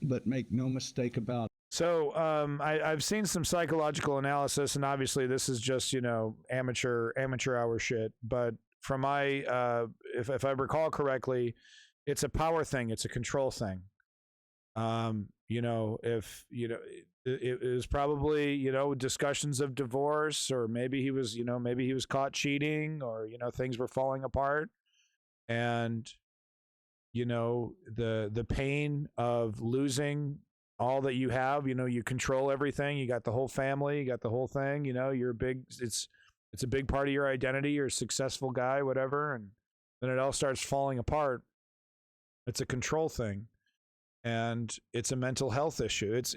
but make no mistake about it. So I've seen some psychological analysis, and obviously this is just, amateur hour shit. But from my, if I recall correctly, it's a power thing. It's a control thing. It was probably, discussions of divorce, or maybe he was caught cheating, or, things were falling apart. And, the pain of losing all that you have, you control everything. You got the whole family, you got the whole thing, you're it's a big part of your identity. You're a successful guy, whatever. And then it all starts falling apart. It's a control thing. And it's a mental health issue. It's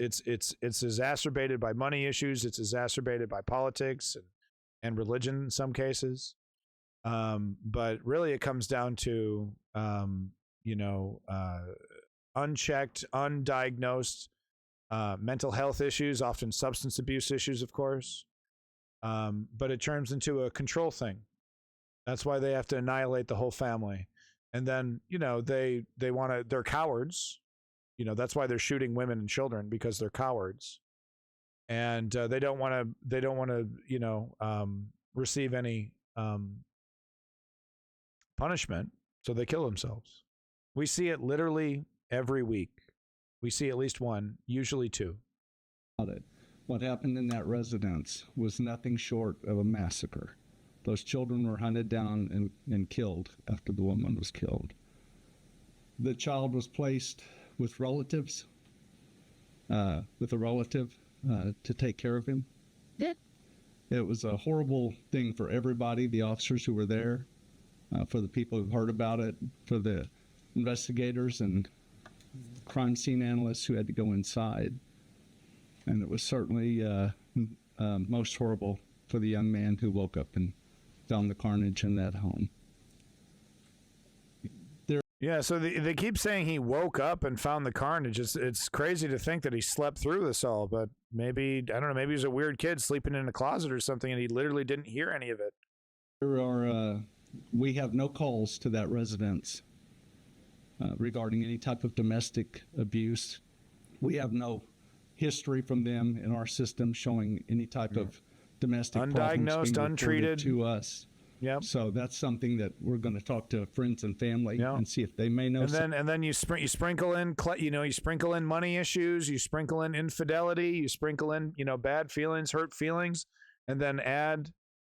exacerbated by money issues. It's exacerbated by politics and religion in some cases. But really, it comes down to unchecked, undiagnosed mental health issues, often substance abuse issues, of course. But it turns into a control thing. That's why they have to annihilate the whole family. And then they're cowards. That's why they're shooting women and children, because they're cowards, and they don't want to receive any punishment, so they kill themselves. We see it literally every week. We see at least one, usually 2. What happened in that residence was nothing short of a massacre. Those children were hunted down and killed after the woman was killed. The child was placed with relatives, with a relative to take care of him. It was a horrible thing for everybody, the officers who were there, for the people who heard about it, for the investigators and crime scene analysts who had to go inside. And it was certainly most horrible for the young man who woke up and found the carnage in that home. Yeah, so they keep saying he woke up and found the carnage. It's crazy to think that he slept through this all, but maybe, I don't know, maybe he's a weird kid sleeping in a closet or something, and he literally didn't hear any of it. We have no calls to that residence regarding any type of domestic abuse. We have no history from them in our system showing any type of domestic undiagnosed, untreated to us. Yep. So that's something that we're going to talk to friends and family and see if they may know. And then you sprinkle in money issues, you sprinkle in infidelity, you sprinkle in bad feelings, hurt feelings, and then add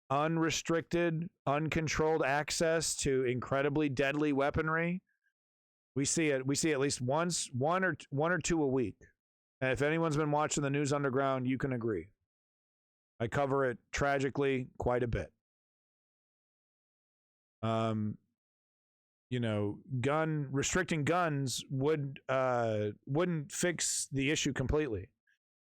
unrestricted, uncontrolled access to incredibly deadly weaponry. We see at least one or two a week. And if anyone's been watching the News Underground, you can agree. I cover it tragically quite a bit. restricting guns wouldn't fix the issue completely.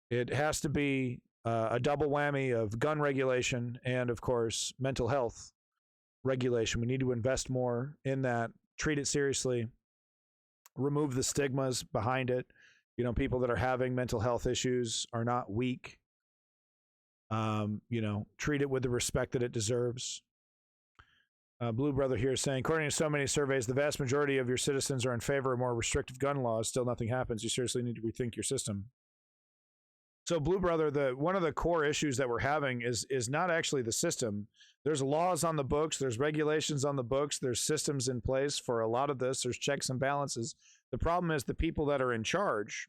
It has to be a double whammy of gun regulation and, of course, mental health regulation. We need to invest more in that, treat it seriously, remove the stigmas behind it. People that are having mental health issues are not weak. Treat it with the respect that it deserves. Blue Brother here is saying, according to so many surveys, the vast majority of your citizens are in favor of more restrictive gun laws. Still nothing happens. You seriously need to rethink your system. So Blue Brother, one of the core issues that we're having is not actually the system. There's laws on the books. There's regulations on the books. There's systems in place for a lot of this. There's checks and balances. The problem is the people that are in charge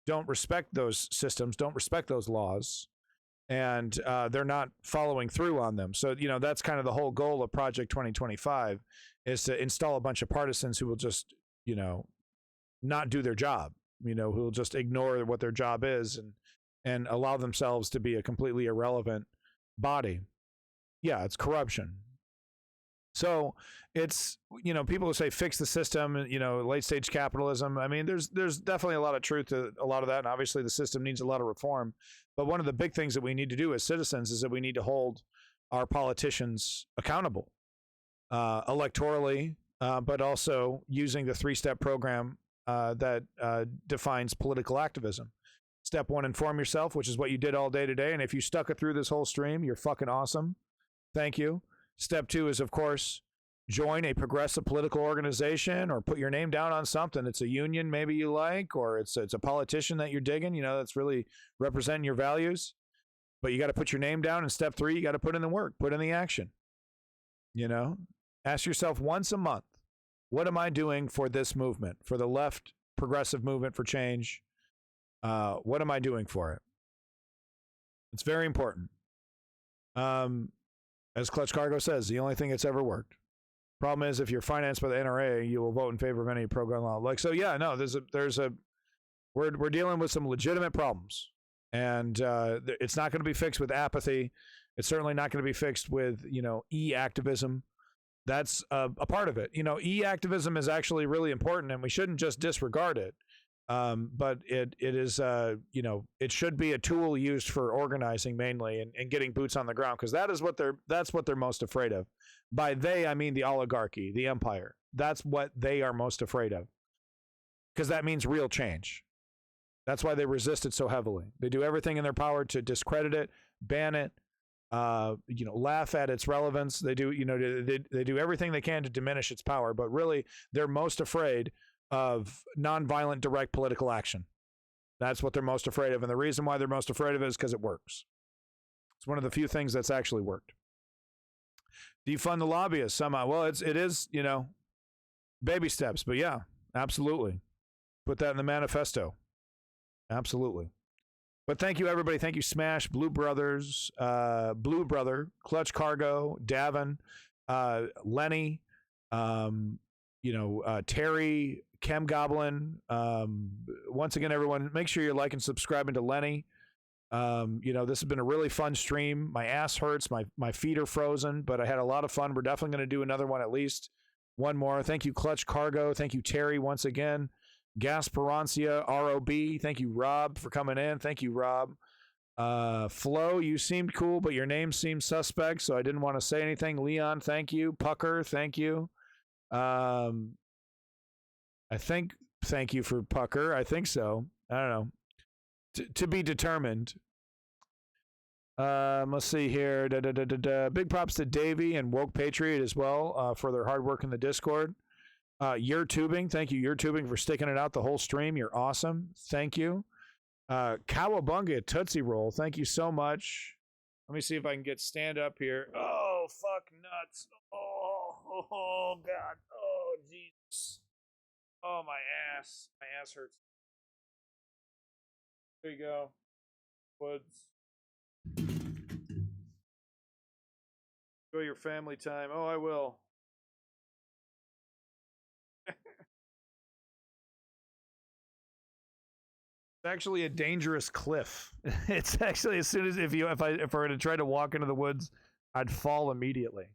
don't respect those systems, don't respect those laws, and they're not following through on them. So, that's kind of the whole goal of Project 2025 is to install a bunch of partisans who will just, not do their job, who will just ignore what their job is and allow themselves to be a completely irrelevant body. Yeah, it's corruption. So it's, people who say fix the system, late stage capitalism. I mean, there's definitely a lot of truth to a lot of that. And obviously the system needs a lot of reform. But one of the big things that we need to do as citizens is that we need to hold our politicians accountable electorally, but also using the 3-step program that defines political activism. Step 1, inform yourself, which is what you did all day today. And if you stuck it through this whole stream, you're fucking awesome. Thank you. Step 2 is, of course, join a progressive political organization or put your name down on something. It's a union maybe you like, or it's a politician that you're digging, that's really representing your values. But you got to put your name down. And step 3, you got to put in the work, put in the action. Ask yourself once a month, what am I doing for this movement, for the left progressive movement for change? What am I doing for it? It's very important. As Clutch Cargo says, the only thing that's ever worked. Problem is, if you're financed by the NRA, you will vote in favor of any pro-gun law. We're dealing with some legitimate problems, and it's not going to be fixed with apathy. It's certainly not going to be fixed with e-activism. That's a part of it. E-activism is actually really important, and we shouldn't just disregard it. But it is, it should be a tool used for organizing mainly and getting boots on the ground, because that's what they're most afraid of. By they, I mean the oligarchy, the empire. That's what they are most afraid of, because that means real change. That's why they resist it so heavily. They do everything in their power to discredit it, ban it, laugh at its relevance. They do, they do everything they can to diminish its power, but really they're most afraid of nonviolent direct political action. That's what they're most afraid of. And the reason why they're most afraid of it is because it works. It's one of the few things that's actually worked. Defund the lobbyists somehow. Well, it is, baby steps, but yeah, absolutely. Put that in the manifesto. Absolutely. But thank you, everybody. Thank you, Smash, Blue Brother, Clutch Cargo, Davin, Lenny, Terry, Chem Goblin. Once again, everyone, make sure you're liking and subscribing to Lenny. This has been a really fun stream. My ass hurts. My feet are frozen, but I had a lot of fun. We're definitely going to do another one, at least one more. Thank you, Clutch Cargo. Thank you, Terry, once again. Gasperancia, ROB. Thank you, Rob, for coming in. Thank you, Rob. Flo, you seemed cool, but your name seemed suspect, so I didn't want to say anything. Leon, thank you. Pucker, thank you. Thank you for Pucker. I think so. I don't know. To be determined. Let's see here. Big props to Davey and Woke Patriot as well for their hard work in the Discord. Your Tubing, thank you, Your Tubing, for sticking it out the whole stream. You're awesome. Thank you. Cowabunga Tootsie Roll, thank you so much. Let me see if I can get stand up here. Oh, fuck nuts. Oh God. Oh, Jesus. Oh, my ass. My ass hurts. There you go. Woods. Enjoy your family time. Oh, I will. It's actually a dangerous cliff. It's actually, as soon as if I were to try to walk into the woods, I'd fall immediately.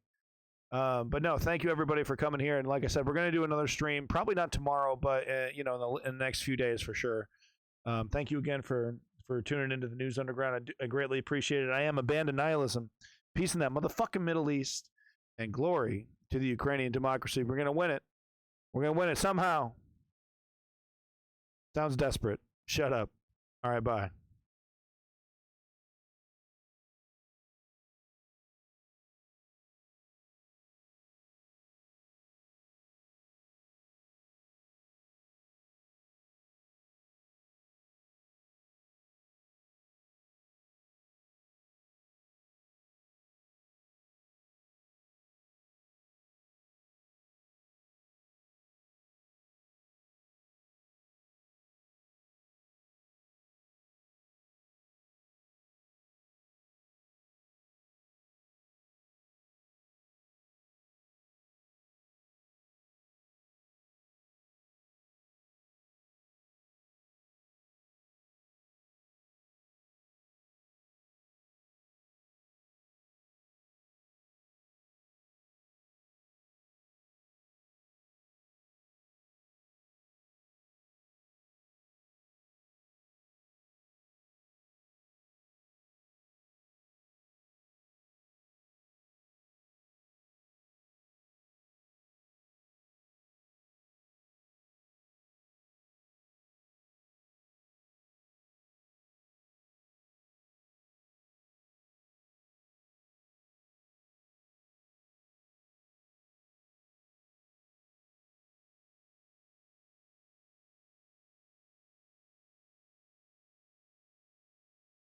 But no, thank you everybody for coming here. And like I said, we're going to do another stream, probably not tomorrow, but in the next few days for sure. Thank you again for tuning into the News Underground. I greatly appreciate it. I am Abandoned Nihilism. Peace in that motherfucking Middle East, and glory to the Ukrainian democracy. We're going to win it. We're going to win it somehow. Sounds desperate. Shut up. All right, bye.